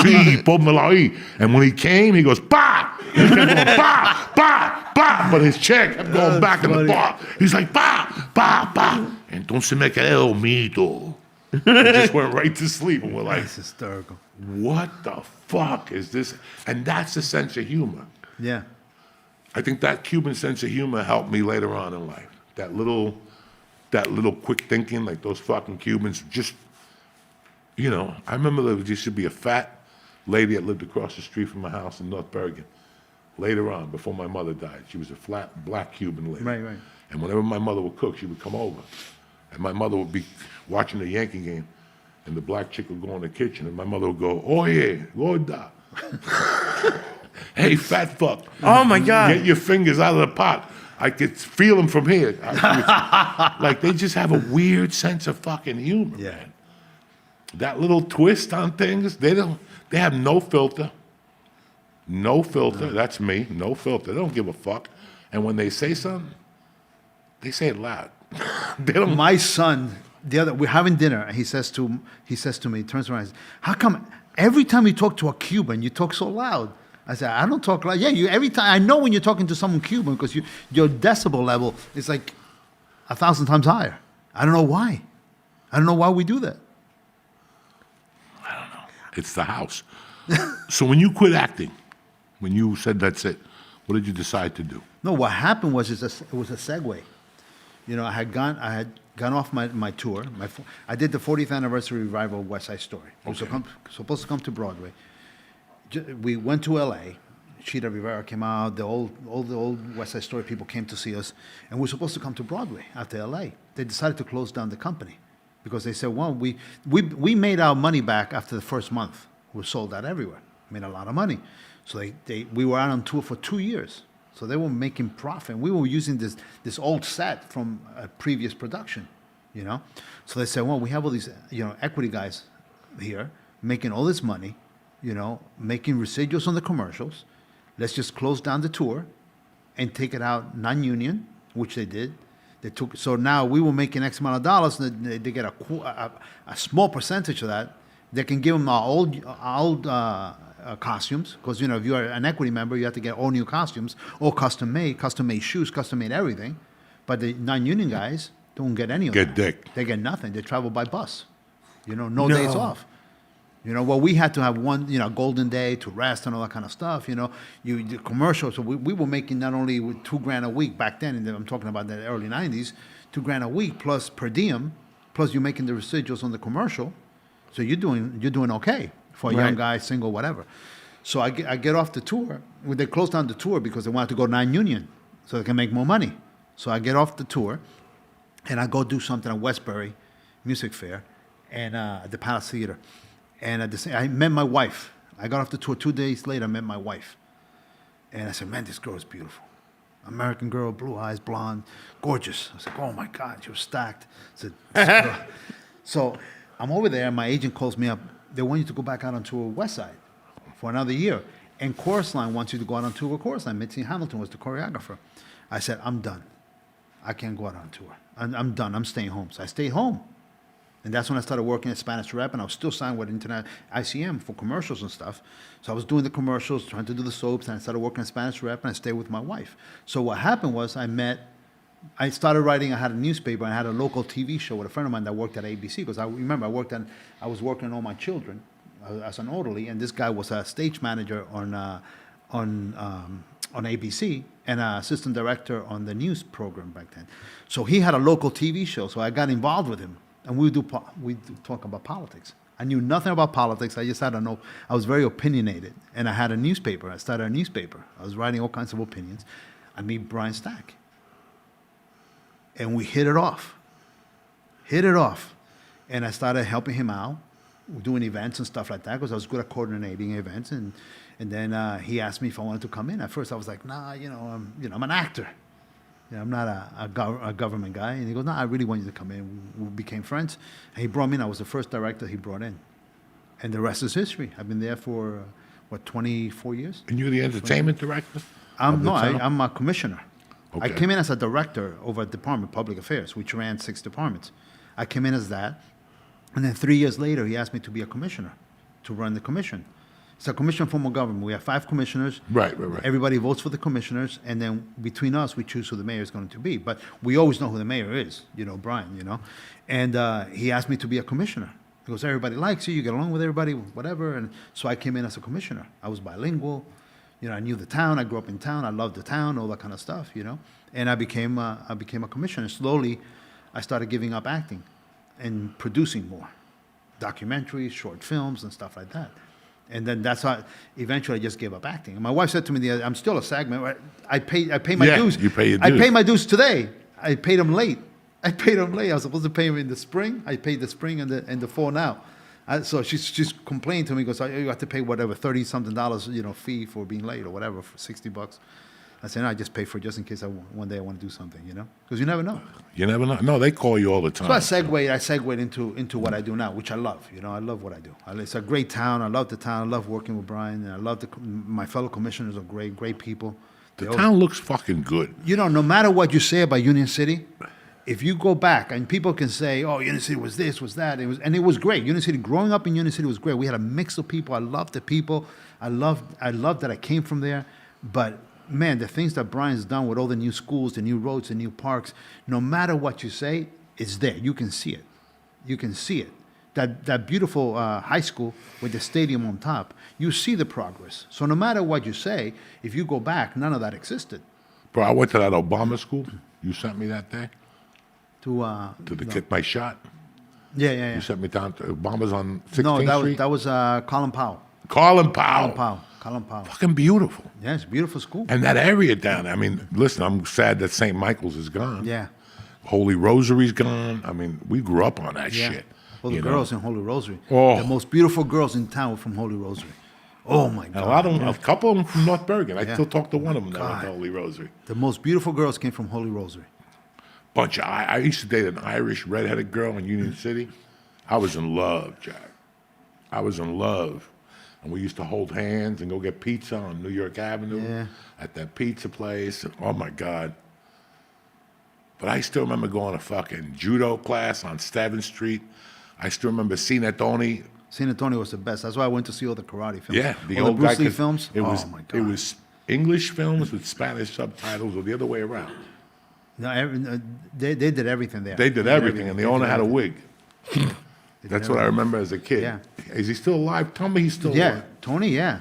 Sí, pónmelo ahí. And when he came, he goes, pa! And he kept going, pa, pa, pa. But his chair kept going back in the bar. He's like, pa, pa, pa. Entonces me quedé dormido. And just went right to sleep. And we're like, It's hysterical. what the fuck is this? And that's the sense of humor. Yeah. I think that Cuban sense of humor helped me later on in life. That little quick thinking, like those fucking Cubans, just, I remember there used to be a fat lady that lived across the street from my house in North Bergen. Later on, before my mother died, she was a flat black Cuban lady. Right. And whenever my mother would cook, she would come over. And my mother would be watching the Yankee game, and the black chick would go in the kitchen, and my mother would go, oh yeah, gorda. Hey, fat fuck. Oh my God. Get your fingers out of the pot. I could feel them from here. Like they just have a weird sense of fucking humor, Yeah. man. That little twist on things, they have no filter. No filter. That's me. No filter. They don't give a fuck. And when they say something, they say it loud. They don't. My son, we're having dinner, and he says to me, he turns around, and says, how come every time you talk to a Cuban, you talk so loud? I said, I don't talk loud. Yeah, every time, I know when you're talking to someone Cuban, because your decibel level is like 1,000 times higher. I don't know why. I don't know why we do that. It's the house. So when you quit acting, when you said that's it, what did you decide to do? No, what happened was it was a segue. I had gone off my tour. I did the 40th anniversary revival of West Side Story. It was supposed to come to Broadway. We went to L.A. Cheetah Rivera came out. All the old West Side Story people came to see us, and we were supposed to come to Broadway after L.A. They decided to close down the company because they said, well, we made our money back after the first month. We sold out everywhere. Made a lot of money. So we were out on tour for 2 years. So they were making profit. We were using this old set from a previous production, So they said, well, we have all these, equity guys here making all this money, making residuals on the commercials. Let's just close down the tour and take it out non-union, which they did. So now we were making X amount of dollars, and they get a small percentage of that, They can give them old costumes because if you're an equity member, you have to get all new costumes, all custom made shoes, custom made everything. But the non-union guys don't get any of Get that. dick. They get nothing. They travel by bus. No days off. Well, we had to have one, golden day to rest and all that kind of stuff. The commercials. So we were making not only with $2,000 a week back then, and I'm talking about the early '90s, $2,000 a week plus per diem, plus you're making the residuals on the commercial. So you're doing okay for a young guy, single, whatever. So I get off the tour. They closed down the tour because they wanted to go non-union so they can make more money. So I get off the tour, and I go do something at Westbury Music Fair, and at the Palace Theater. And I met my wife. I got off the tour 2 days later. I met my wife, and I said, "Man, this girl is beautiful. American girl, blue eyes, blonde, gorgeous." I said, "Oh my God, she was stacked." I said, "This girl." So I'm over there. My agent calls me up. They want you to go back out on tour West Side for another year, and Chorus Line wants you to go out on tour with Chorus Line. Mitzi Hamilton was the choreographer. I said, "I'm done. I can't go out on tour. I'm done. I'm staying home." So I stayed home. And that's when I started working at Spanish Rep, and I was still signed with Internet ICM for commercials and stuff. So I was doing the commercials, trying to do the soaps, and I started working at Spanish Rep, and I stayed with my wife. So what happened was I started writing, I had a newspaper, and I had a local TV show with a friend of mine that worked at ABC, because I was working on All My Children as an orderly, and this guy was a stage manager on ABC and an assistant director on the news program back then. So he had a local TV show, so I got involved with him. And we talk about politics. I knew nothing about politics. I just had to know. I was very opinionated, and I had a newspaper. I started a newspaper. I was writing all kinds of opinions. I meet Brian Stack, and we hit it off. And I started helping him out, doing events and stuff like that, because I was good at coordinating events. And then he asked me if I wanted to come in. At first, I was like, "Nah, I'm an actor. I'm not a government guy." And he goes, "No, I really want you to come in." We became friends. And he brought me in. I was the first director he brought in. And the rest is history. I've been there for, 24 years? And you're the entertainment director? No, I'm a commissioner. I Okay. came in as a director over at Department of Public Affairs, which ran 6 departments. I came in as that. And then 3 years later, he asked me to be a commissioner, to run the commission. It's a commission form of government. We have 5 commissioners. Right. Everybody votes for the commissioners, and then between us, we choose who the mayor is going to be. But we always know who the mayor is, Brian, And he asked me to be a commissioner. He goes, "Everybody likes you. You get along with everybody, whatever." And so I came in as a commissioner. I was bilingual. I knew the town. I grew up in town. I loved the town, all that kind of stuff, And I became a commissioner. Slowly, I started giving up acting and producing more documentaries, short films, and stuff like that. And then that's how eventually I just gave up acting. And my wife said to me, "I'm still a SAG member. I pay my dues. You pay your I dues. pay my dues today. I paid them late. I was supposed to pay them in the spring. I paid the spring and the fall now." So she's complained to me, goes, "You have to pay whatever $30-something, fee for being late or whatever for $60." I said, "No, I just pay for it just in case one day I want to do something, because you never know." You never know. No, they call you all the time. So I segued into what I do now, which I love. I love what I do. It's a great town. I love the town. I love working with Brian. And I love my fellow commissioners are great people. The town looks fucking good. No matter what you say about Union City, if you go back, and people can say, "Oh, Union City was this, was that," it was great. Union City, growing up in Union City was great. We had a mix of people. I loved the people. I loved that I came from there. But man, the things that Brian's done with all the new schools, the new roads, the new parks, no matter what you say, it's there. You can see it. That beautiful high school with the stadium on top, you see the progress. So no matter what you say, if you go back, none of that existed. Bro, I went to that Obama school. You sent me that day To get my shot. Yeah. You sent me down to Obama's on 16th No, Street. that was Colin Powell. Colin Powell. Colin Powell. Fucking beautiful. Yeah, it's a beautiful school. And that area down there, I mean, listen, I'm sad that St. Michael's is gone. Yeah. Holy Rosary's gone. I mean, we grew up on that Yeah. shit. Well, the girls in Holy Rosary. Oh. The most beautiful girls in town were from Holy Rosary. Oh, my God. And a lot of them, a couple of them from North Bergen. I Yeah. still talk to one of them that went God. to Holy Rosary. The most beautiful girls came from Holy Rosary. Bunch of, I used to date an Irish redheaded girl in Union City. I was in love, Jack. I was in love. And we used to hold hands and go get pizza on New York Avenue at that pizza place. And, oh, my God. But I still remember going to fucking judo class on 7th Street. I still remember Syatt San Antonio was the best. That's why I went to see all the karate films. Yeah, all the Bruce Lee could- films. It was, oh my god! It was English films with Spanish subtitles, or the other way around. No, they did everything there. They did everything, and the owner had a wig. They did That's what I everything. remember as a kid. Yeah. Is he still alive? Tell me he's still Yeah, alive. Tony. Yeah,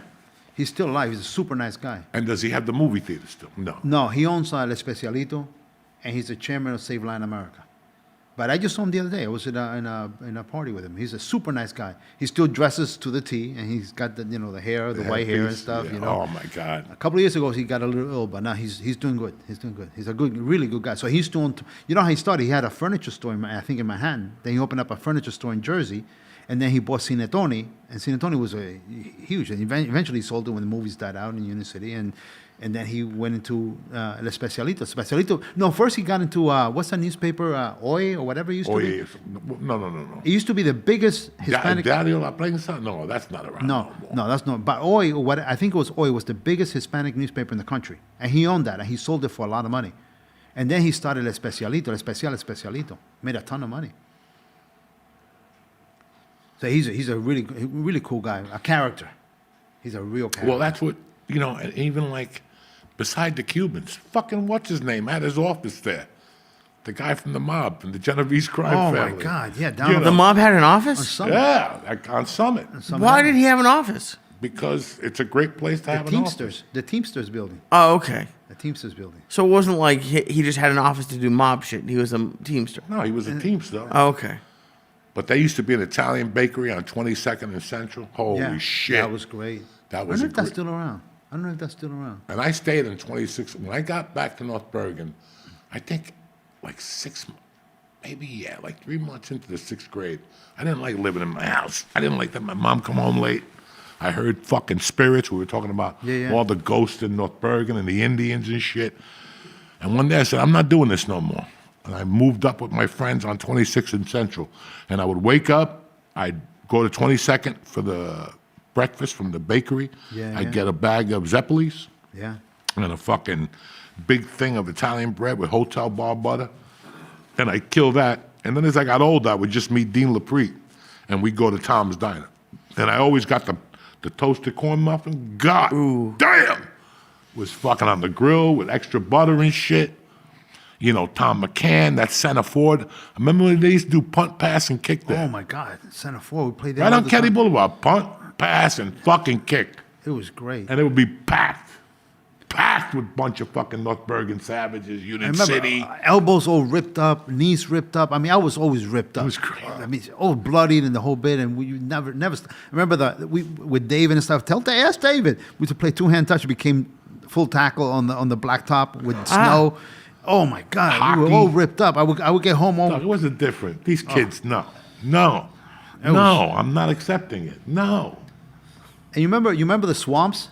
he's still alive. He's a super nice guy. And does he have the movie theater still? No. No, he owns El Especialito, and he's the chairman of Save Latin America. But I just saw him the other day. I was in a party with him. He's a super nice guy. He still dresses to the T, and he's got the the hair, the white hair and Headpiece, stuff. yeah. You know. Oh my God. A couple of years ago, he got a little ill, but now he's doing good. He's doing good. He's a good, really good guy. So he's doing. You know how he started? He had a furniture store, I think, in Manhattan. Then he opened up a furniture store in Jersey, and then he bought Cinettoni, and Cinettoni was a huge. And eventually, he sold it when the movies died out in Union City, and then he went into El Especialito. Especialito. No, first he got into what's that newspaper? Hoy or whatever it used Oh to be. yeah. No. It used to be the biggest Hispanic. Dario La Prensa? No, that's not around. No, more. no, that's not. But Hoy, or what I think it was Hoy, was the biggest Hispanic newspaper in the country, and he owned that, and he sold it for a lot of money. And then he started El Especialito, made a ton of money. So he's a really cool guy, a character. He's a real character. Well, that's what and even like beside the Cubans, fucking what's his name had his office there. The guy from the mob, from the Genovese crime oh family. my God, yeah, down You on The mob had an on office? Summit. Yeah, like on Summit. Why did he have an office? Because it's a great place to The have an office. The Teamsters building, Oh, okay. the Teamsters building. So it wasn't like he just had an office to do mob shit. He was a teamster. No, he was a teamster. Oh, okay. But there used to be an Italian bakery on 22nd and Central. Holy Yeah, shit. that was great. That I was don't know a if that's great- still around. I don't know if that's still around. And I stayed in 26. When I got back to North Bergen, I think like like 3 months into the 6th grade, I didn't like living in my house. I didn't like that my mom come home late. I heard fucking spirits. We were talking about Yeah. all the ghosts in North Bergen and the Indians and shit. And one day I said, I'm not doing this no more. And I moved up with my friends on 26th and Central. And I would wake up, I'd go to 22nd for the breakfast from the bakery. Yeah, I'd yeah. get a bag of Zeppelis Yeah. and a fucking big thing of Italian bread with hotel bar butter. And I'd kill that. And then as I got older, I would just meet Dean LaPrete, and we'd go to Tom's Diner. And I always got the toasted corn muffin. God damn! Was fucking on the grill with extra butter and shit. Tom McCann, that center forward. I remember when they used to do punt, pass, and kick there. Oh my God, Center Four. We played there. Right all on the Kenny time. Boulevard. Punt, pass, and fucking kick. It was great. And it would be packed with a bunch of fucking North Bergen savages, I Union remember City. elbows all ripped up, knees ripped up. I mean, I was always ripped up. was great. I mean, all bloodied and the whole bit. And we never. I remember we with David and stuff. Ask David. We used to play two-hand touch. It became full tackle on the blacktop with snow. Oh my God, we were Hockey. all ripped up. I would get home. No, it wasn't different. These kids, no. It was- I'm not accepting it. No. And you remember the swamps?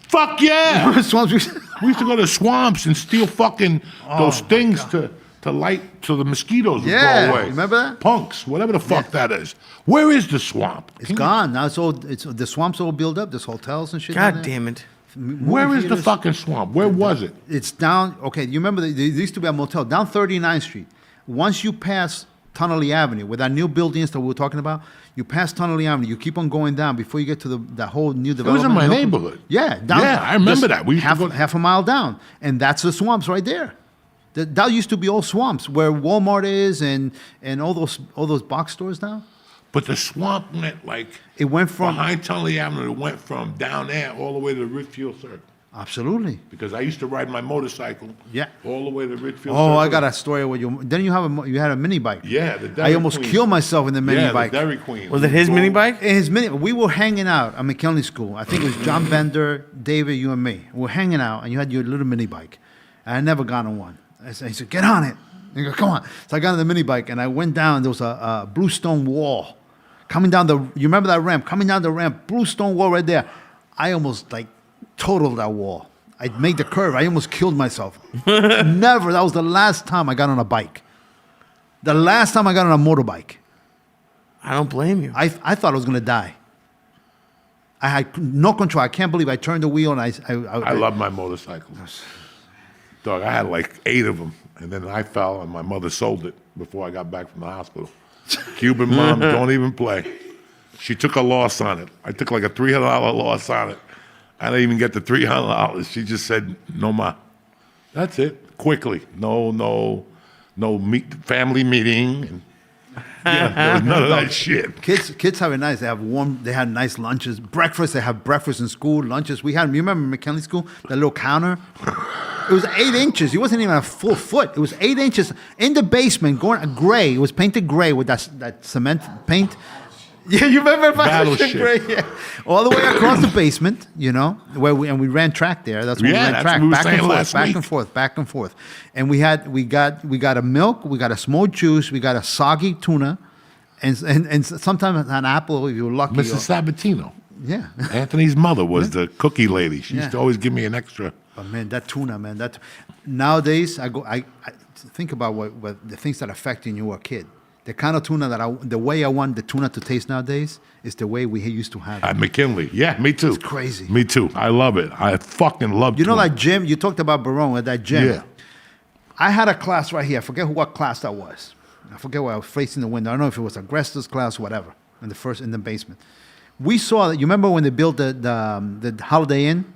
Fuck yeah! Swamps. We used to go to swamps and steal fucking those things to light so the mosquitoes would Yeah, go away. remember that? Punks, whatever the fuck that is. Where is the swamp? It's gone now. It's the swamps all built up. There's hotels and shit. down God there. damn it. Where Movie is the theaters. fucking swamp? Where was it? It's down. Okay, you remember there used to be a motel down 39th Street. Once you pass Tunnelly Avenue, with that new buildings that we were talking about, you pass Tunnelly Avenue. You keep on going down before you get to the whole new was development. in my Milk- neighborhood. Yeah, down. Yeah, I remember just that. We used to half, go- half a mile down, and that's the swamps right there. That used to be all swamps where Walmart is and all those box stores now. But the swamp went like It went from behind Tunnelly Avenue. It went from down there all the way to Ridgefield Circle. absolutely. Because I used to ride my motorcycle. Yeah. All the way to Ridgefield Circle. Oh, I got a story with you. Then you had a mini bike. Yeah, the Dairy I almost Queen. killed myself in the mini Yeah, bike. the Dairy Queen. Was it his mini bike? In his mini, we were hanging out at McKinley School. I think it was John Bender, David, you, and me. We were hanging out, and you had your little mini bike. And I never got on one. He said, "Get on it." I go, "Come on." So I got on the mini bike, and I went down. There was a blue stone wall coming down you remember that ramp? Coming down the ramp, blue stone wall right there. I almost totaled that wall. I made the curve. I almost killed myself. Never. That was the last time I got on a bike. The last time I got on a motorbike. I don't blame you. I thought I was going to die. I had no control. I can't believe I turned the wheel and I love my motorcycles. Dog, I had like 8 of them, and then I fell, and my mother sold it before I got back from the hospital. Cuban moms don't even play. She took a loss on it. I took like a $300 loss on it. I didn't even get the $300. She just said, no ma. That's it. Quickly. No family meeting. And, there was none of that shit. Kids have it nice. They had nice lunches, breakfast. They have breakfast in school, lunches. You remember McKinley School, that little counter? It was 8 inches. It wasn't even a full foot. It was 8 inches in the basement, going gray. It was painted gray with that cement paint. Yeah, you remember Battleship gray? Yeah. All the way across the basement, where we ran track there. That's when we ran track, back and forth. And we got a milk, we got a smoked juice, we got a soggy tuna, and sometimes an apple if you were lucky. Mrs. Sabatino. Yeah. Anthony's mother was the cookie lady. She used to always give me an extra. But man, that tuna, man, nowadays I think about what the things that affecting you a kid. The kind of tuna the way I want the tuna to taste nowadays is the way we used to have it. At McKinley. Yeah, me too. It's crazy. Me too. I love it. I fucking love You know tuna. that gym, you talked about Barone at that gym. Yeah. I had a class right here. I forget what class that was. I forget where I was facing the window. I don't know if it was a Grestor's class or whatever, in the basement. We saw that. You remember when they built the Holiday Inn?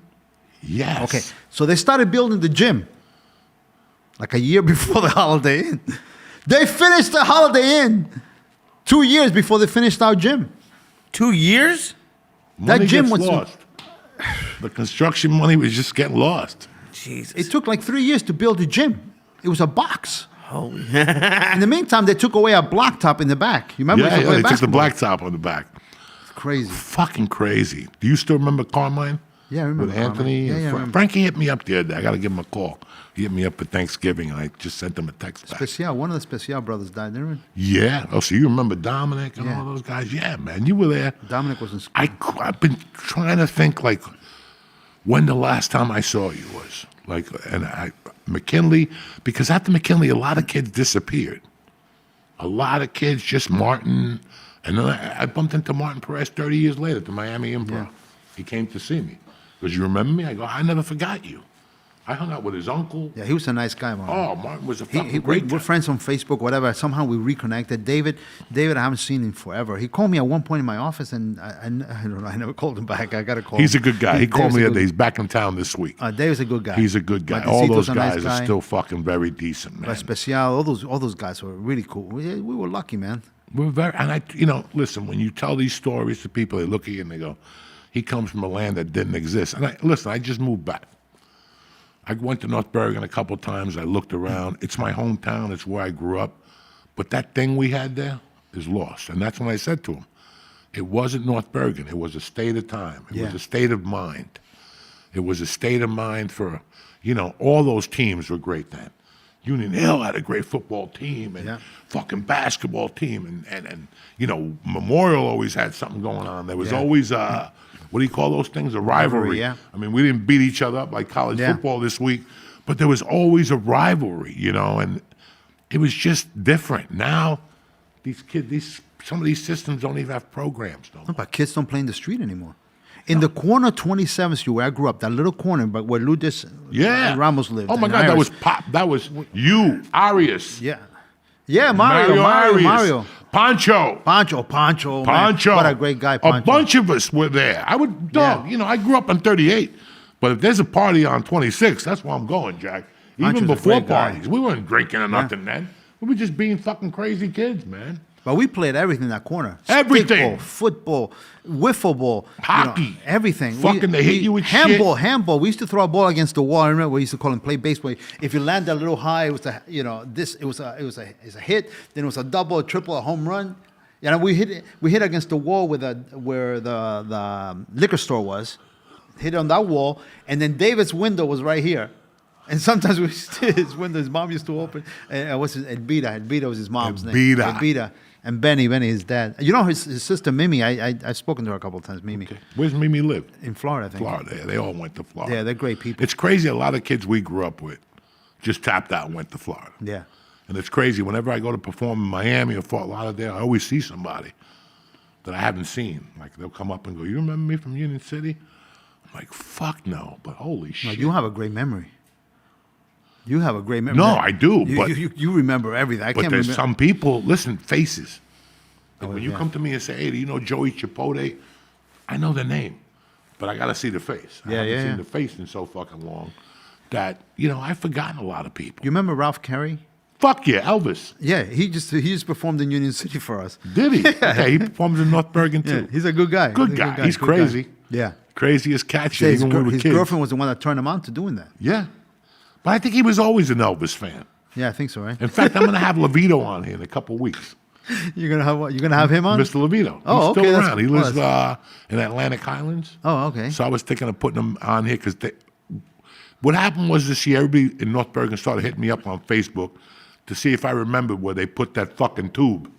Yes. Okay. So they started building the gym like a year before the Holiday Inn. They finished the Holiday Inn 2 years before they finished our gym. 2 years? Money That gym gets was lost. The construction money was just getting lost. Jesus. It took like 3 years to build the gym. It was a box. Holy. In the meantime, they took away our blacktop in the back. You remember? Yeah, they took the basketball? blacktop on the back. It's crazy. Fucking crazy. Do you still remember Carmine? Yeah, I remember With Anthony? Carmine. Yeah, and I remember. Frankie hit me up the other day. I got to give him a call. He hit me up for Thanksgiving, and I just sent him a text back. Special, one of the Special brothers died, didn't Yeah. Oh, so you remember Dominic and Yeah. all those guys? Yeah, man. You were there. he? Dominic was in school. I've been trying to think, like, when the last time I saw you was. Like, McKinley, because after McKinley, a lot of kids disappeared. A lot of kids, just Martin. And then I bumped into Martin Perez 30 years later at the Miami Improv. Yeah. He came to see me. Goes, you remember me? I go, I never forgot you. I hung out with his uncle. Yeah, he was a nice guy, man. Oh, Martin was a fucking great guy. We're friends on Facebook, whatever. Somehow we reconnected. David, I haven't seen him forever. He called me at one point in my office, and I don't know. I never called him back. I got to call him. He's a good guy. He called David's me a the other good- day. He's back in town this week. David's a good guy. He's a good guy. But All those Tecito's a nice guys guy. are still fucking very decent, man. But Special, all those guys were really cool. We were lucky, man. We're very, and listen, when you tell these stories to people, they look at you and they go, he comes from a land that didn't exist. And I just moved back. I went to North Bergen a couple times. I looked around. It's my hometown. It's where I grew up. But that thing we had there is lost. And that's when I said to him, it wasn't North Bergen. It was a state of time. It was a state of mind. It was a state of mind for, all those teams were great then. Union Hill had a great football team and fucking basketball team. And Memorial always had something going on. There was always what do you call those things? A rivalry. Yeah. I mean, we didn't beat each other up like college football this week, but there was always a rivalry, and it was just different. Now, some of these systems don't even have programs, though. No, but kids don't play in the street anymore. In the corner of 27th Street where I grew up, that little corner, but where Lourdes Ramos lived. Oh my and God, that Iris. was pop. That was you, Arias. Yeah. Yeah, Mario. Arias, Pancho. Pancho. Man. What a great guy, Pancho. A bunch of us were there. I grew up on 38, but if there's a party on 26, that's where I'm going, Jack. Even Pancho's a before great guy. parties, we weren't drinking or nothing then. We were just being fucking crazy kids, man. But we played everything in that corner. Everything. Stickball, football, wiffle ball. Hockey. Everything. Fucking they hit you with handball, shit. Handball. We used to throw a ball against the wall. I remember we used to call them play baseball. If you land a little high, it was a hit. Then it was a double, a triple, a home run. We hit against the wall where the liquor store was. Hit on that wall, and then David's window was right here. And sometimes his window, his mom used to open. What's his Elvira? Elvira was his mom's name. Elvira. And Benny, his dad. His sister Mimi. I've spoken to her a couple of times. Mimi. Okay. Where's Mimi live? In Florida, I think. Florida. Yeah, they all went to Florida. Yeah, they're great people. It's crazy. A lot of kids we grew up with just tapped out and went to Florida. Yeah. And it's crazy. Whenever I go to perform in Miami or Fort Lauderdale, I always see somebody that I haven't seen. Like, they'll come up and go, you remember me from Union City? I'm like, fuck no. But holy shit. You have a great memory. You have a great memory. No, I do. You remember everything. I but can't there's remember. some people, listen, faces. Like when you yeah. come to me and say, hey, do you know Joey Chipotle? I know the name, but I got to see the face. I Yeah, haven't yeah, seen yeah. the face in so fucking long that, I've forgotten a lot of people. You remember Ralph Carey? Fuck yeah, Elvis. Yeah, he just performed in Union City for us. Did he? Okay, he performs in North Bergen Yeah, too. he's a good guy. Good He's a guy. He's good guy. crazy. Yeah. Crazy as cat Say shit, his even when we were his kids. girlfriend was the one that turned him on to doing that. Yeah. But I think he was always an Elvis fan. Yeah, I think so, right? In fact, I'm going to have Levito on here in a couple weeks. You're gonna have what? You're gonna have him on? Mr. Levito. Oh, He's okay, still that's- around. He oh, lives that's- in Atlantic Highlands. Oh, okay. So I was thinking of putting him on here because what happened was this year, everybody in North Bergen started hitting me up on Facebook to see if I remembered where they put that fucking tube.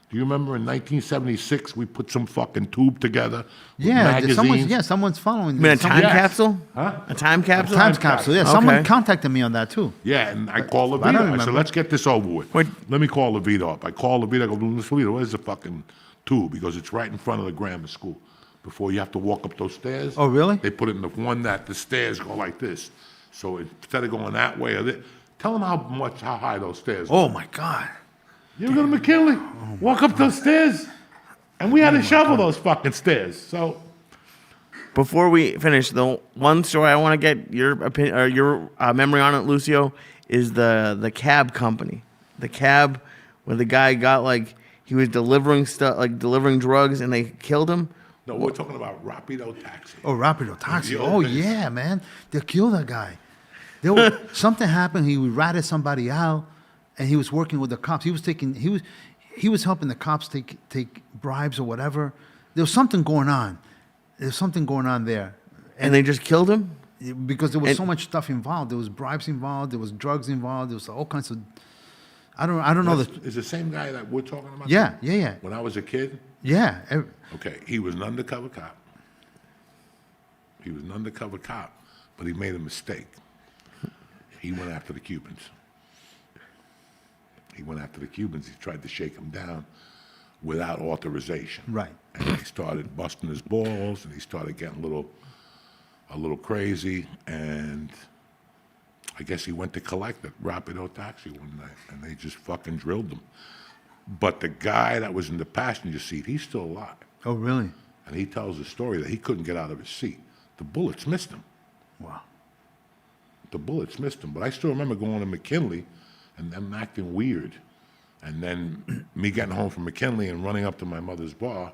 Do you remember in 1976 we put some fucking tube together? With Yeah, magazines? someone's following. You mean a time Yes. capsule? Huh? A time capsule? Time capsule. Yeah, someone Okay. contacted me on that too. Yeah, and I called I don't Levito. I said, remember. let's get this over with. Wait. Let me call Levito up. I call Levito. I go, Mr. Levito, where's the fucking tube? Because it's right in front of the grammar school. Before you have to walk up those stairs. Oh, really? They put it in the one that the stairs go like this. So instead of going that way or this, tell them how high those stairs Oh my God. You go to McKinley, walk up those stairs, and we had to shovel those fucking stairs. So Before we finish, the one story I want to get your opinion or your memory on it, Lucio, is the cab company. The cab where the guy got he was delivering stuff, delivering drugs, and they killed him. no, we're talking about Rapido Taxi. Oh, Rapido Taxi. The Oh old days. yeah, man. They killed that guy. Something happened. He ratted somebody out, and he was working with the cops. He was helping the cops take bribes or whatever. There was something going on. There's something going on there. And they just killed him? Because there was And- so much stuff involved. There was bribes involved. There was drugs involved. There was all kinds of. I don't know the. Is the same guy that we're talking about? Yeah. When I was a kid, Yeah. okay, he was an undercover cop. He was an undercover cop, but he made a mistake. He went after the Cubans. He tried to shake them down without authorization. Right. And he started busting his balls, and he started getting a little crazy, and I guess he went to collect at Rapido Taxi one night, and they just fucking drilled him. But the guy that was in the passenger seat, he's still alive. Oh, really? And he tells a story that he couldn't get out of his seat. The bullets missed him. Wow. The bullets missed him. But I still remember going to McKinley and them acting weird. And then me getting home from McKinley and running up to my mother's bar.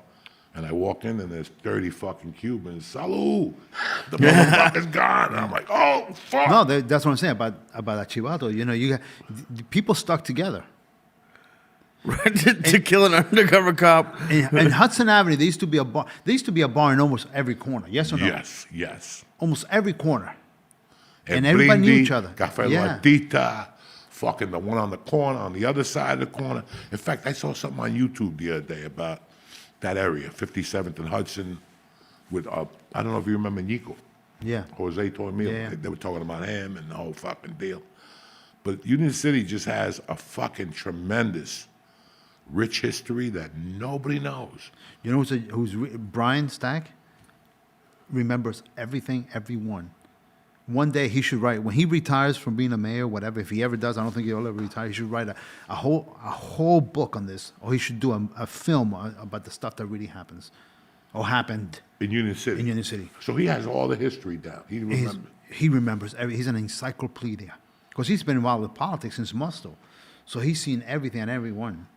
And I walk in and there's 30 fucking Cubans. Salud! The motherfucker's gone. And I'm like, oh, fuck. No, that's what I'm saying about Archivato. You got people stuck together. to kill an undercover cop. In Hudson Avenue, there used to be a bar. There used to be a bar in almost every corner. Yes or no? Yes. Almost every corner. El And everybody knew Brindis, each other. Café Yeah. Latita, fucking the one on the corner, on the other side of the corner. In fact, I saw something on YouTube the other day about that area, 57th and Hudson, with, I don't know if you remember Nico. Yeah. Jose told me Yeah. they were talking about him and the whole fucking deal. But Union City just has a fucking tremendous, rich history that nobody knows. You know Brian Stack remembers everything, everyone. One day he should write, when he retires from being a mayor, whatever, if he ever does, I don't think he'll ever retire, he should write a whole book on this, or he should do a film about the stuff that really happens, or happened In Union City. in Union City. So he has all the history down. He remembers. He remembers he's an encyclopedia, because he's been involved with politics since Musto. So he's seen everything and everyone.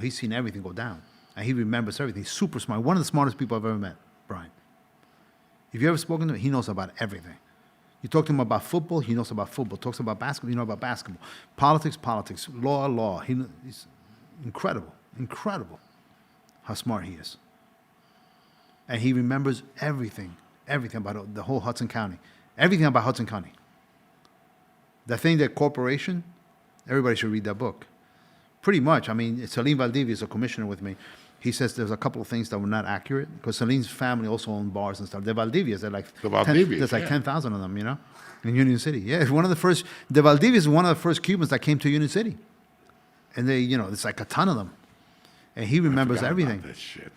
He's seen everything go down, and he remembers everything. He's super smart. One of the smartest people I've ever met, Brian. If you ever spoken to him, he knows about everything. You talk to him about football, he knows about football. Talks about basketball, he knows about basketball. Politics, law. He's incredible how smart he is. And he remembers everything about the whole Hudson County. Everything about Hudson County. The thing, that corporation, everybody should read that book. Pretty much. I mean, Salim Valdivia is a commissioner with me. He says there's a couple of things that were not accurate, because Salim's family also owned bars and stuff. The Valdivias, there's like 10,000 of them, in Union City. Yeah, it's one of the first. The Valdivias is one of the first Cubans that came to Union City, and they, it's like a ton of them, and he remembers Forgot everything. about that shit.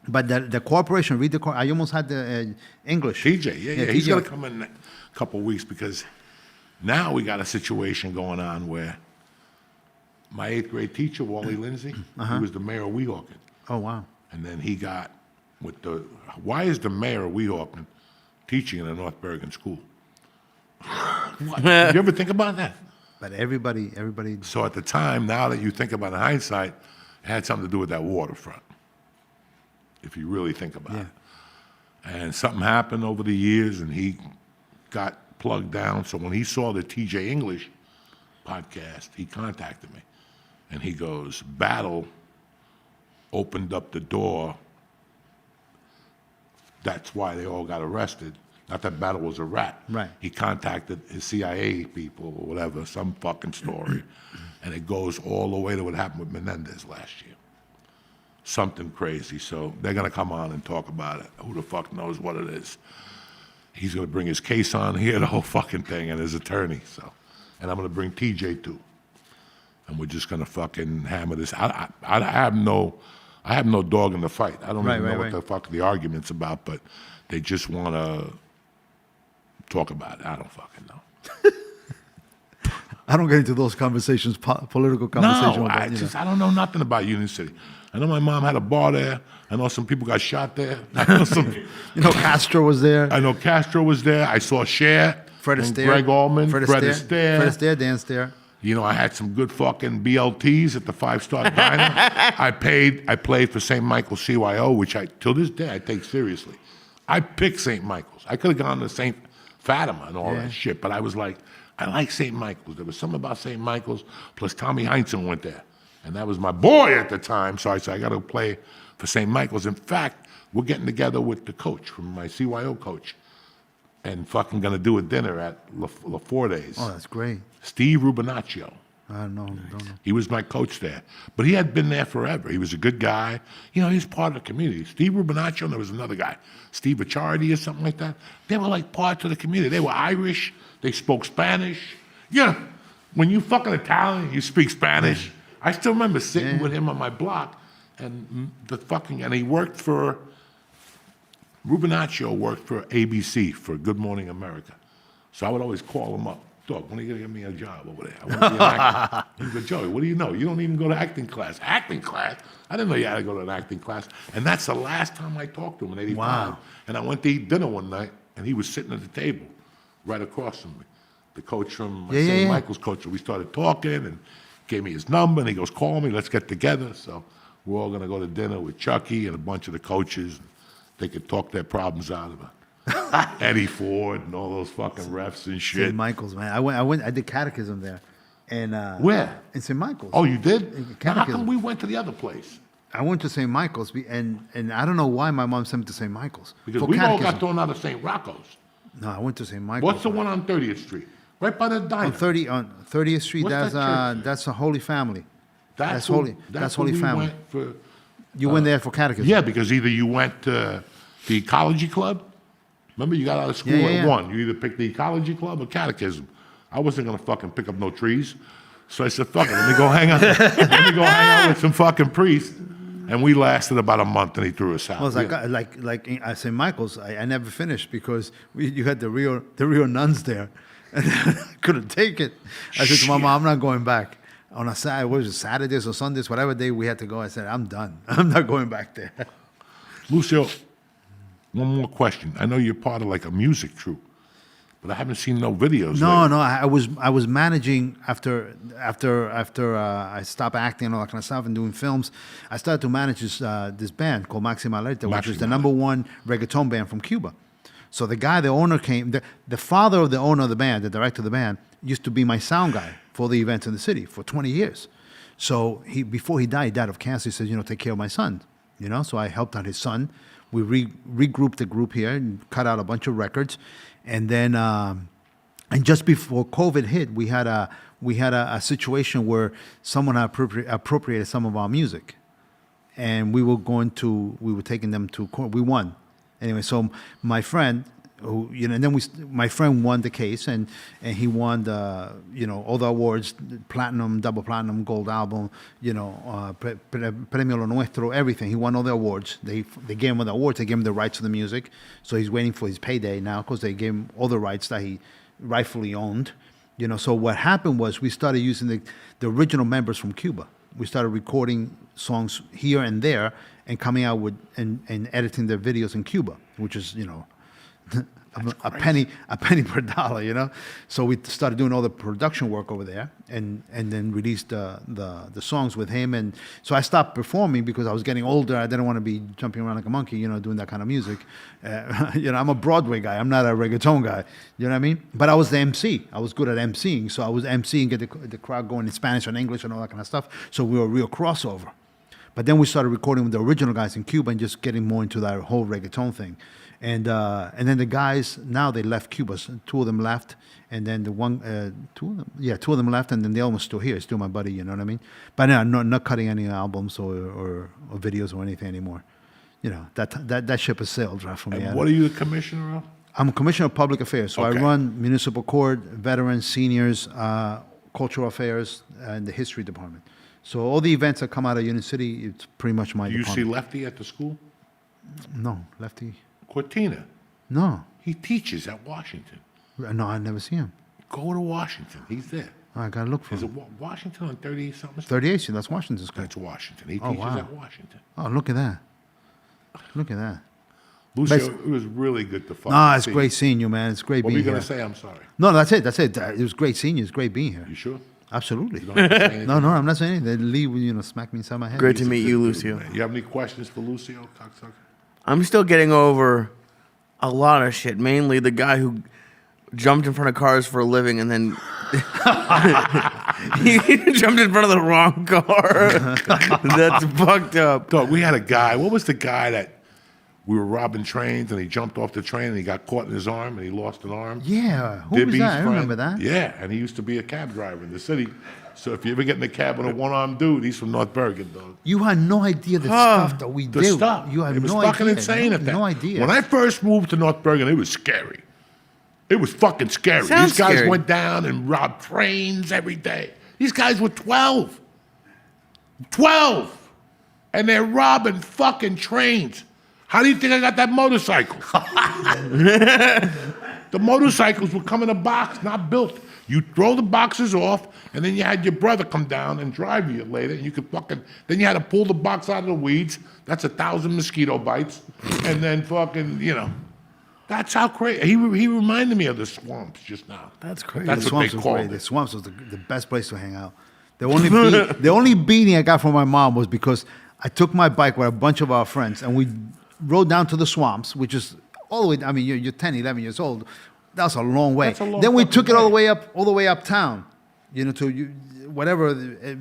But the corporation, read the. I almost had the English. TJ, yeah. He's TJ. going to come in a couple of weeks, because now we got a situation going on where my 8th grade teacher, Wally Lindsay, he was the mayor of Weehawken. Oh, wow. And then he got with the. Why is the mayor of Weehawken teaching in a North Bergen school? What? Did you ever think about that? But everybody. So at the time, now that you think about it in hindsight, it had something to do with that waterfront. If you really think about it. And something happened over the years, and he got plugged down. So when he saw the TJ English podcast, he contacted me. And he goes, Battle opened up the door. That's why they all got arrested. Not that Battle was a rat. Right. He contacted his CIA people or whatever, some fucking story. And it goes all the way to what happened with Menendez last year. Something crazy. So they're going to come on and talk about it. Who the fuck knows what it is? He's going to bring his case on here, the whole fucking thing, and his attorney. So, and I'm going to bring TJ too. And we're just going to fucking hammer this. I have no dog in the fight. I don't even know what the fuck the argument's about, but they just want to talk about it. I don't fucking know. I don't get into those conversations, political conversations. No, I don't know nothing about Union City. I know my mom had a bar there. I know some people got shot there. I know Castro was there. I know Castro was there. I saw Syatt, Fred Astaire, Greg Allman, Fred Astaire, Dan Astaire. You know, I had some good fucking BLTs at the 5-Star Diner. I played for St. Michael's CYO, which till this day I take seriously. I picked St. Michael's. I could have gone to St. Fatima and all that shit, but I was like, I like St. Michael's. There was something about St. Michael's, plus Tommy Heinsohn went there. And that was my boy at the time, so I said, I got to play for St. Michael's. In fact, we're getting together with the coach, from my CYO coach, and fucking going to do a dinner at La Forte's. Oh, that's great. Steve Rubinaccio. I don't know. He was my coach there. But he had been there forever. He was a good guy. You know, he was part of the community. Steve Rubinaccio, and there was another guy, Steve Achardi or something like that. They were like parts of the community. They were Irish. They spoke Spanish. Yeah. When you fucking Italian, you speak Spanish. I still remember sitting with him on my block, and he worked for, Rubinaccio worked for ABC, for Good Morning America. So I would always call him up. Dog, when are you going to give me a job over there? I want to be an actor. He'd go, Joey, what do you know? You don't even go to acting class. Acting class? I didn't know you had to go to an acting class. And that's the last time I talked to him in 85. Wow. And I went to eat dinner one night, and he was sitting at the table right across from me. The coach from St. Michael's coach. We started talking, and gave me his number, and he goes, call me, let's get together. So we're all going to go to dinner with Chucky and a bunch of the coaches. They could talk their problems out of it. Eddie Ford and all those fucking refs and shit. St. Michael's, man. I did catechism there. And where? In St. Michael's. Oh, you did? Now, how Catechism. come we went to the other place? I went to St. Michael's, and I don't know why my mom sent me to St. Michael's. Because for we all catechism. got thrown out of St. Rocco's. No, I went to St. Michael's. What's the one on 30th Street? Right by the diner. On 30th Street? What's that church? That's a Holy Family. That's where- Holy. That's where Holy we Family. went for, You went there for catechism. yeah, because either you went to the ecology club. Remember, you got out of school at 1. You either picked the ecology club or catechism. I wasn't going to fucking pick up no trees. So I said, fuck it, let me go hang out. Let me go hang out with some fucking priests. And we lasted about a month, and he threw us out. Well, it's like at St. Michael's, I never finished because you had the real nuns there, and I couldn't take it. I said to my mom, I'm not going back. On a Saturdays or Sundays, whatever day we had to go, I said, I'm done. I'm not going back there. Lucio, one more question. I know you're part of like a music troupe, but I haven't seen no videos. No, I was managing after I stopped acting and all that kind of stuff and doing films. I started to manage this band called Maxima Alerta, which is the #1 reggaeton band from Cuba. So the owner came. The father of the owner of the band, the director of the band, used to be my sound guy for the events in the city for 20 years. So before he died of cancer. He said, take care of my son. So I helped out his son. We regrouped the group here and cut out a bunch of records, and then and just before COVID hit, we had a situation where someone appropriated some of our music, and we were taking them to court. We won, anyway. So my friend, my friend won the case, and he won all the awards, platinum, double platinum, gold album, Premio Lo Nuestro, everything. He won all the awards. They gave him the awards. They gave him the rights to the music, so he's waiting for his payday now because they gave him all the rights that he rightfully owned. So what happened was we started using the original members from Cuba. we started recording songs here and there and coming out with and editing their videos in Cuba, which is, a penny per dollar, So we started doing all the production work over there, and then released the songs with him. And so I stopped performing because I was getting older. I didn't want to be jumping around like a monkey, doing that kind of music. I'm a Broadway guy. I'm not a reggaeton guy. You know what I mean? But I was the MC. I was good at MCing, so I was MCing, get the crowd going in Spanish and English and all that kind of stuff. So we were a real crossover. But then we started recording with the original guys in Cuba and just getting more into that whole reggaeton thing. And then the guys, now they left Cuba. So 2 of them left, and then 2 of them left, and then the other one's still here. Still my buddy, you know what I mean? But no, not cutting any albums or videos or anything anymore. That ship has sailed, right, for me. And what are you the commissioner of? I'm a commissioner of public affairs, so Okay. I run municipal court, veterans, seniors, cultural affairs, and the history department. So all the events that come out of Union City, it's pretty much my Do you see department. Lefty at the school? No, Lefty. Cortina. No, He teaches at Washington. no, I never see him. Go to Washington. He's there. I gotta look for Is it him. Washington on 30-something? 38, that's Washington School. That's Washington. He Oh, teaches wow. at Washington. Oh, look at that. Look at that. Lucio, Bas- it was really good to fucking Nah, it's see great you. seeing you, man. It's great What were being you here. going to say? I'm sorry. No, that's it. It was great seeing you. It's great being here. You sure? Absolutely. You don't have to say anything? No, I'm not saying anything. Lee will, smack me inside my head. Great to He's a meet good you, dude, Lucio. man. You have any questions for Lucio, cocksucker? I'm still getting over a lot of shit. Mainly the guy who jumped in front of cars for a living and then he jumped in front of the wrong car. That's fucked up. Dog, we had a guy. What was the guy that we were robbing trains and he jumped off the train and he got caught in his arm and he lost an arm? Yeah, who Dibby's was that? I friend. remember that. Yeah, and he used to be a cab driver in the city. So if you ever get in the cab with a one-armed dude, he's from North Bergen, dog. You had no idea the stuff that we The did. stuff. You had it was no fucking idea. insane at that. No idea. When I first moved to North Bergen, it was scary. It was fucking scary. Sounds These guys scary. went down and robbed trains every day. These guys were 12. 12! And they're robbing fucking trains. How do you think I got that motorcycle? The motorcycles would come in a box, not built. You throw the boxes off, and then you had your brother come down and drive you later, and you could fucking, then you had to pull the box out of the weeds. That's 1,000 mosquito bites. And then fucking, that's how crazy. He reminded me of the swamps just now. That's crazy. That's the what they swamps was called great. it. The swamps was the best place to hang out. The only beating I got from my mom was because I took my bike with a bunch of our friends and we rode down to the swamps, which is all the way. I mean, you're 10, 11 years old. That's a long way. That's a long Then we fucking took it all way. the way uptown, to whatever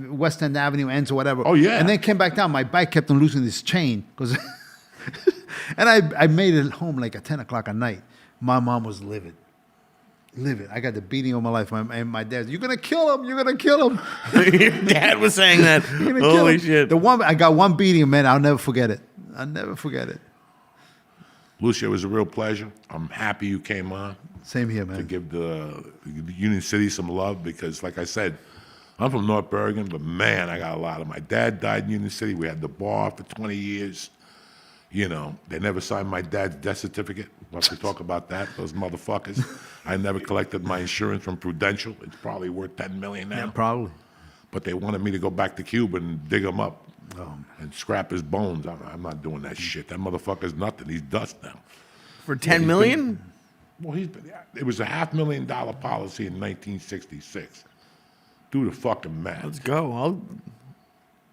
West End Avenue ends or whatever. Oh, yeah. And then came back down. My bike kept on losing this chain because, and I made it home like at 10 o'clock at night. My mom was livid. I got the beating of my life. And my dad, you're gonna kill him. You're gonna kill him. Your dad was saying that. You're gonna kill Holy him. shit. I got one beating, man. I'll never forget it. I'll never forget it. Lucio, it was a real pleasure. I'm happy you came on Same here, to man. give the Union City some love because, like I said, I'm from North Bergen, but man, I got a lot of. My dad died in Union City. We had the bar for 20 years. They never signed my dad's death certificate. We'll have to talk about that, those motherfuckers. I never collected my insurance from Prudential. It's probably worth $10 million now. Yeah, probably. But they wanted me to go back to Cuba and dig him up and scrap his bones. I'm not doing that shit. That motherfucker's nothing. He's dust now. For 10 million? Well, it was a $500,000 policy in 1966. Do the fucking math. Let's go.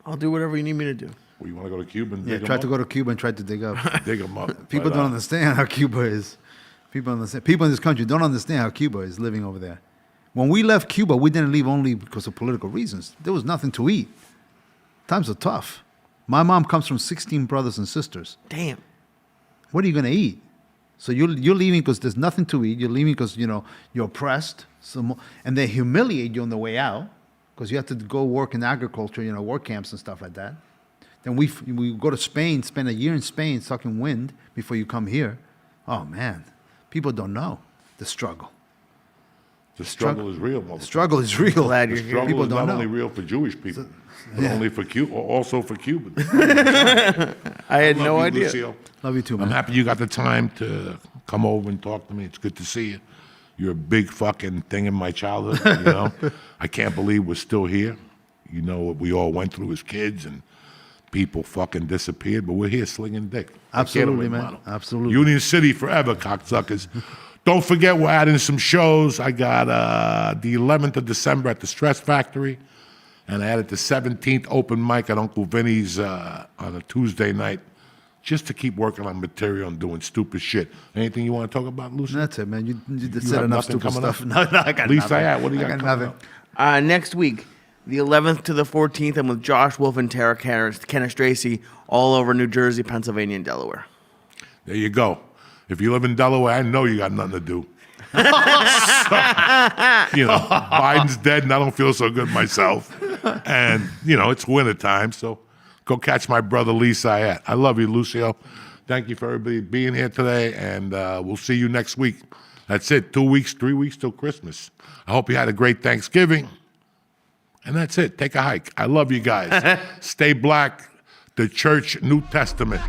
I'll do whatever you need me to do. Well, you want to go to Cuba and Yeah, dig tried him to up? go to Cuba and tried to dig up. Dig him up. People But, don't understand how Cuba is. People in this country don't understand how Cuba is living over there. When we left Cuba, we didn't leave only because of political reasons. There was nothing to eat. Times are tough. My mom comes from 16 brothers and sisters. Damn. What are you going to eat? So you're leaving because there's nothing to eat. You're leaving because, you're oppressed. And they humiliate you on the way out because you have to go work in agriculture, work camps and stuff like that. Then we go to Spain, spend a year in Spain sucking wind before you come here. Oh, man. People don't know the struggle. the struggle is real, motherfucker. The struggle is real. Glad The you're here. struggle People is don't not know. only real for Jewish people, but yeah. only for Cuba, also for Cubans. I had Love no you, idea. Lucio. Love you too, man. I'm happy you got the time to come over and talk to me. It's good to see you. You're a big fucking thing in my childhood, I can't believe we're still here. You know what we all went through as kids, and people fucking disappeared, but we're here slinging dick. Absolutely, Take it away, man. mano. Absolutely. Union City forever, cocksuckers. Don't forget, we're adding some shows. I got the 11th of December at the Stress Factory, and I added the 17th open mic at Uncle Vinny's on a Tuesday night, just to keep working on material and doing stupid shit. Anything you want to talk about, Lucy? That's it, man. You just You said have enough nothing stupid coming stuff. up? No, I got Lisa, nothing. what do you I got got coming nothing. Next week, the 11th to the 14th, I'm with Josh Wolf and Tara Kenneth Tracy all over New Jersey, Pennsylvania, and Delaware. There you go. If you live in Delaware, I know you got nothing to do. So, Biden's dead, and I don't feel so good myself. And, it's wintertime, so go catch my brother Lee Syatt. I love you, Lucio. Thank you for everybody being here today, and we'll see you next week. That's it. 2 weeks, 3 weeks till Christmas. I hope you had a great Thanksgiving. And that's it. Take a hike. I love you guys. Stay black. The Church New Testament.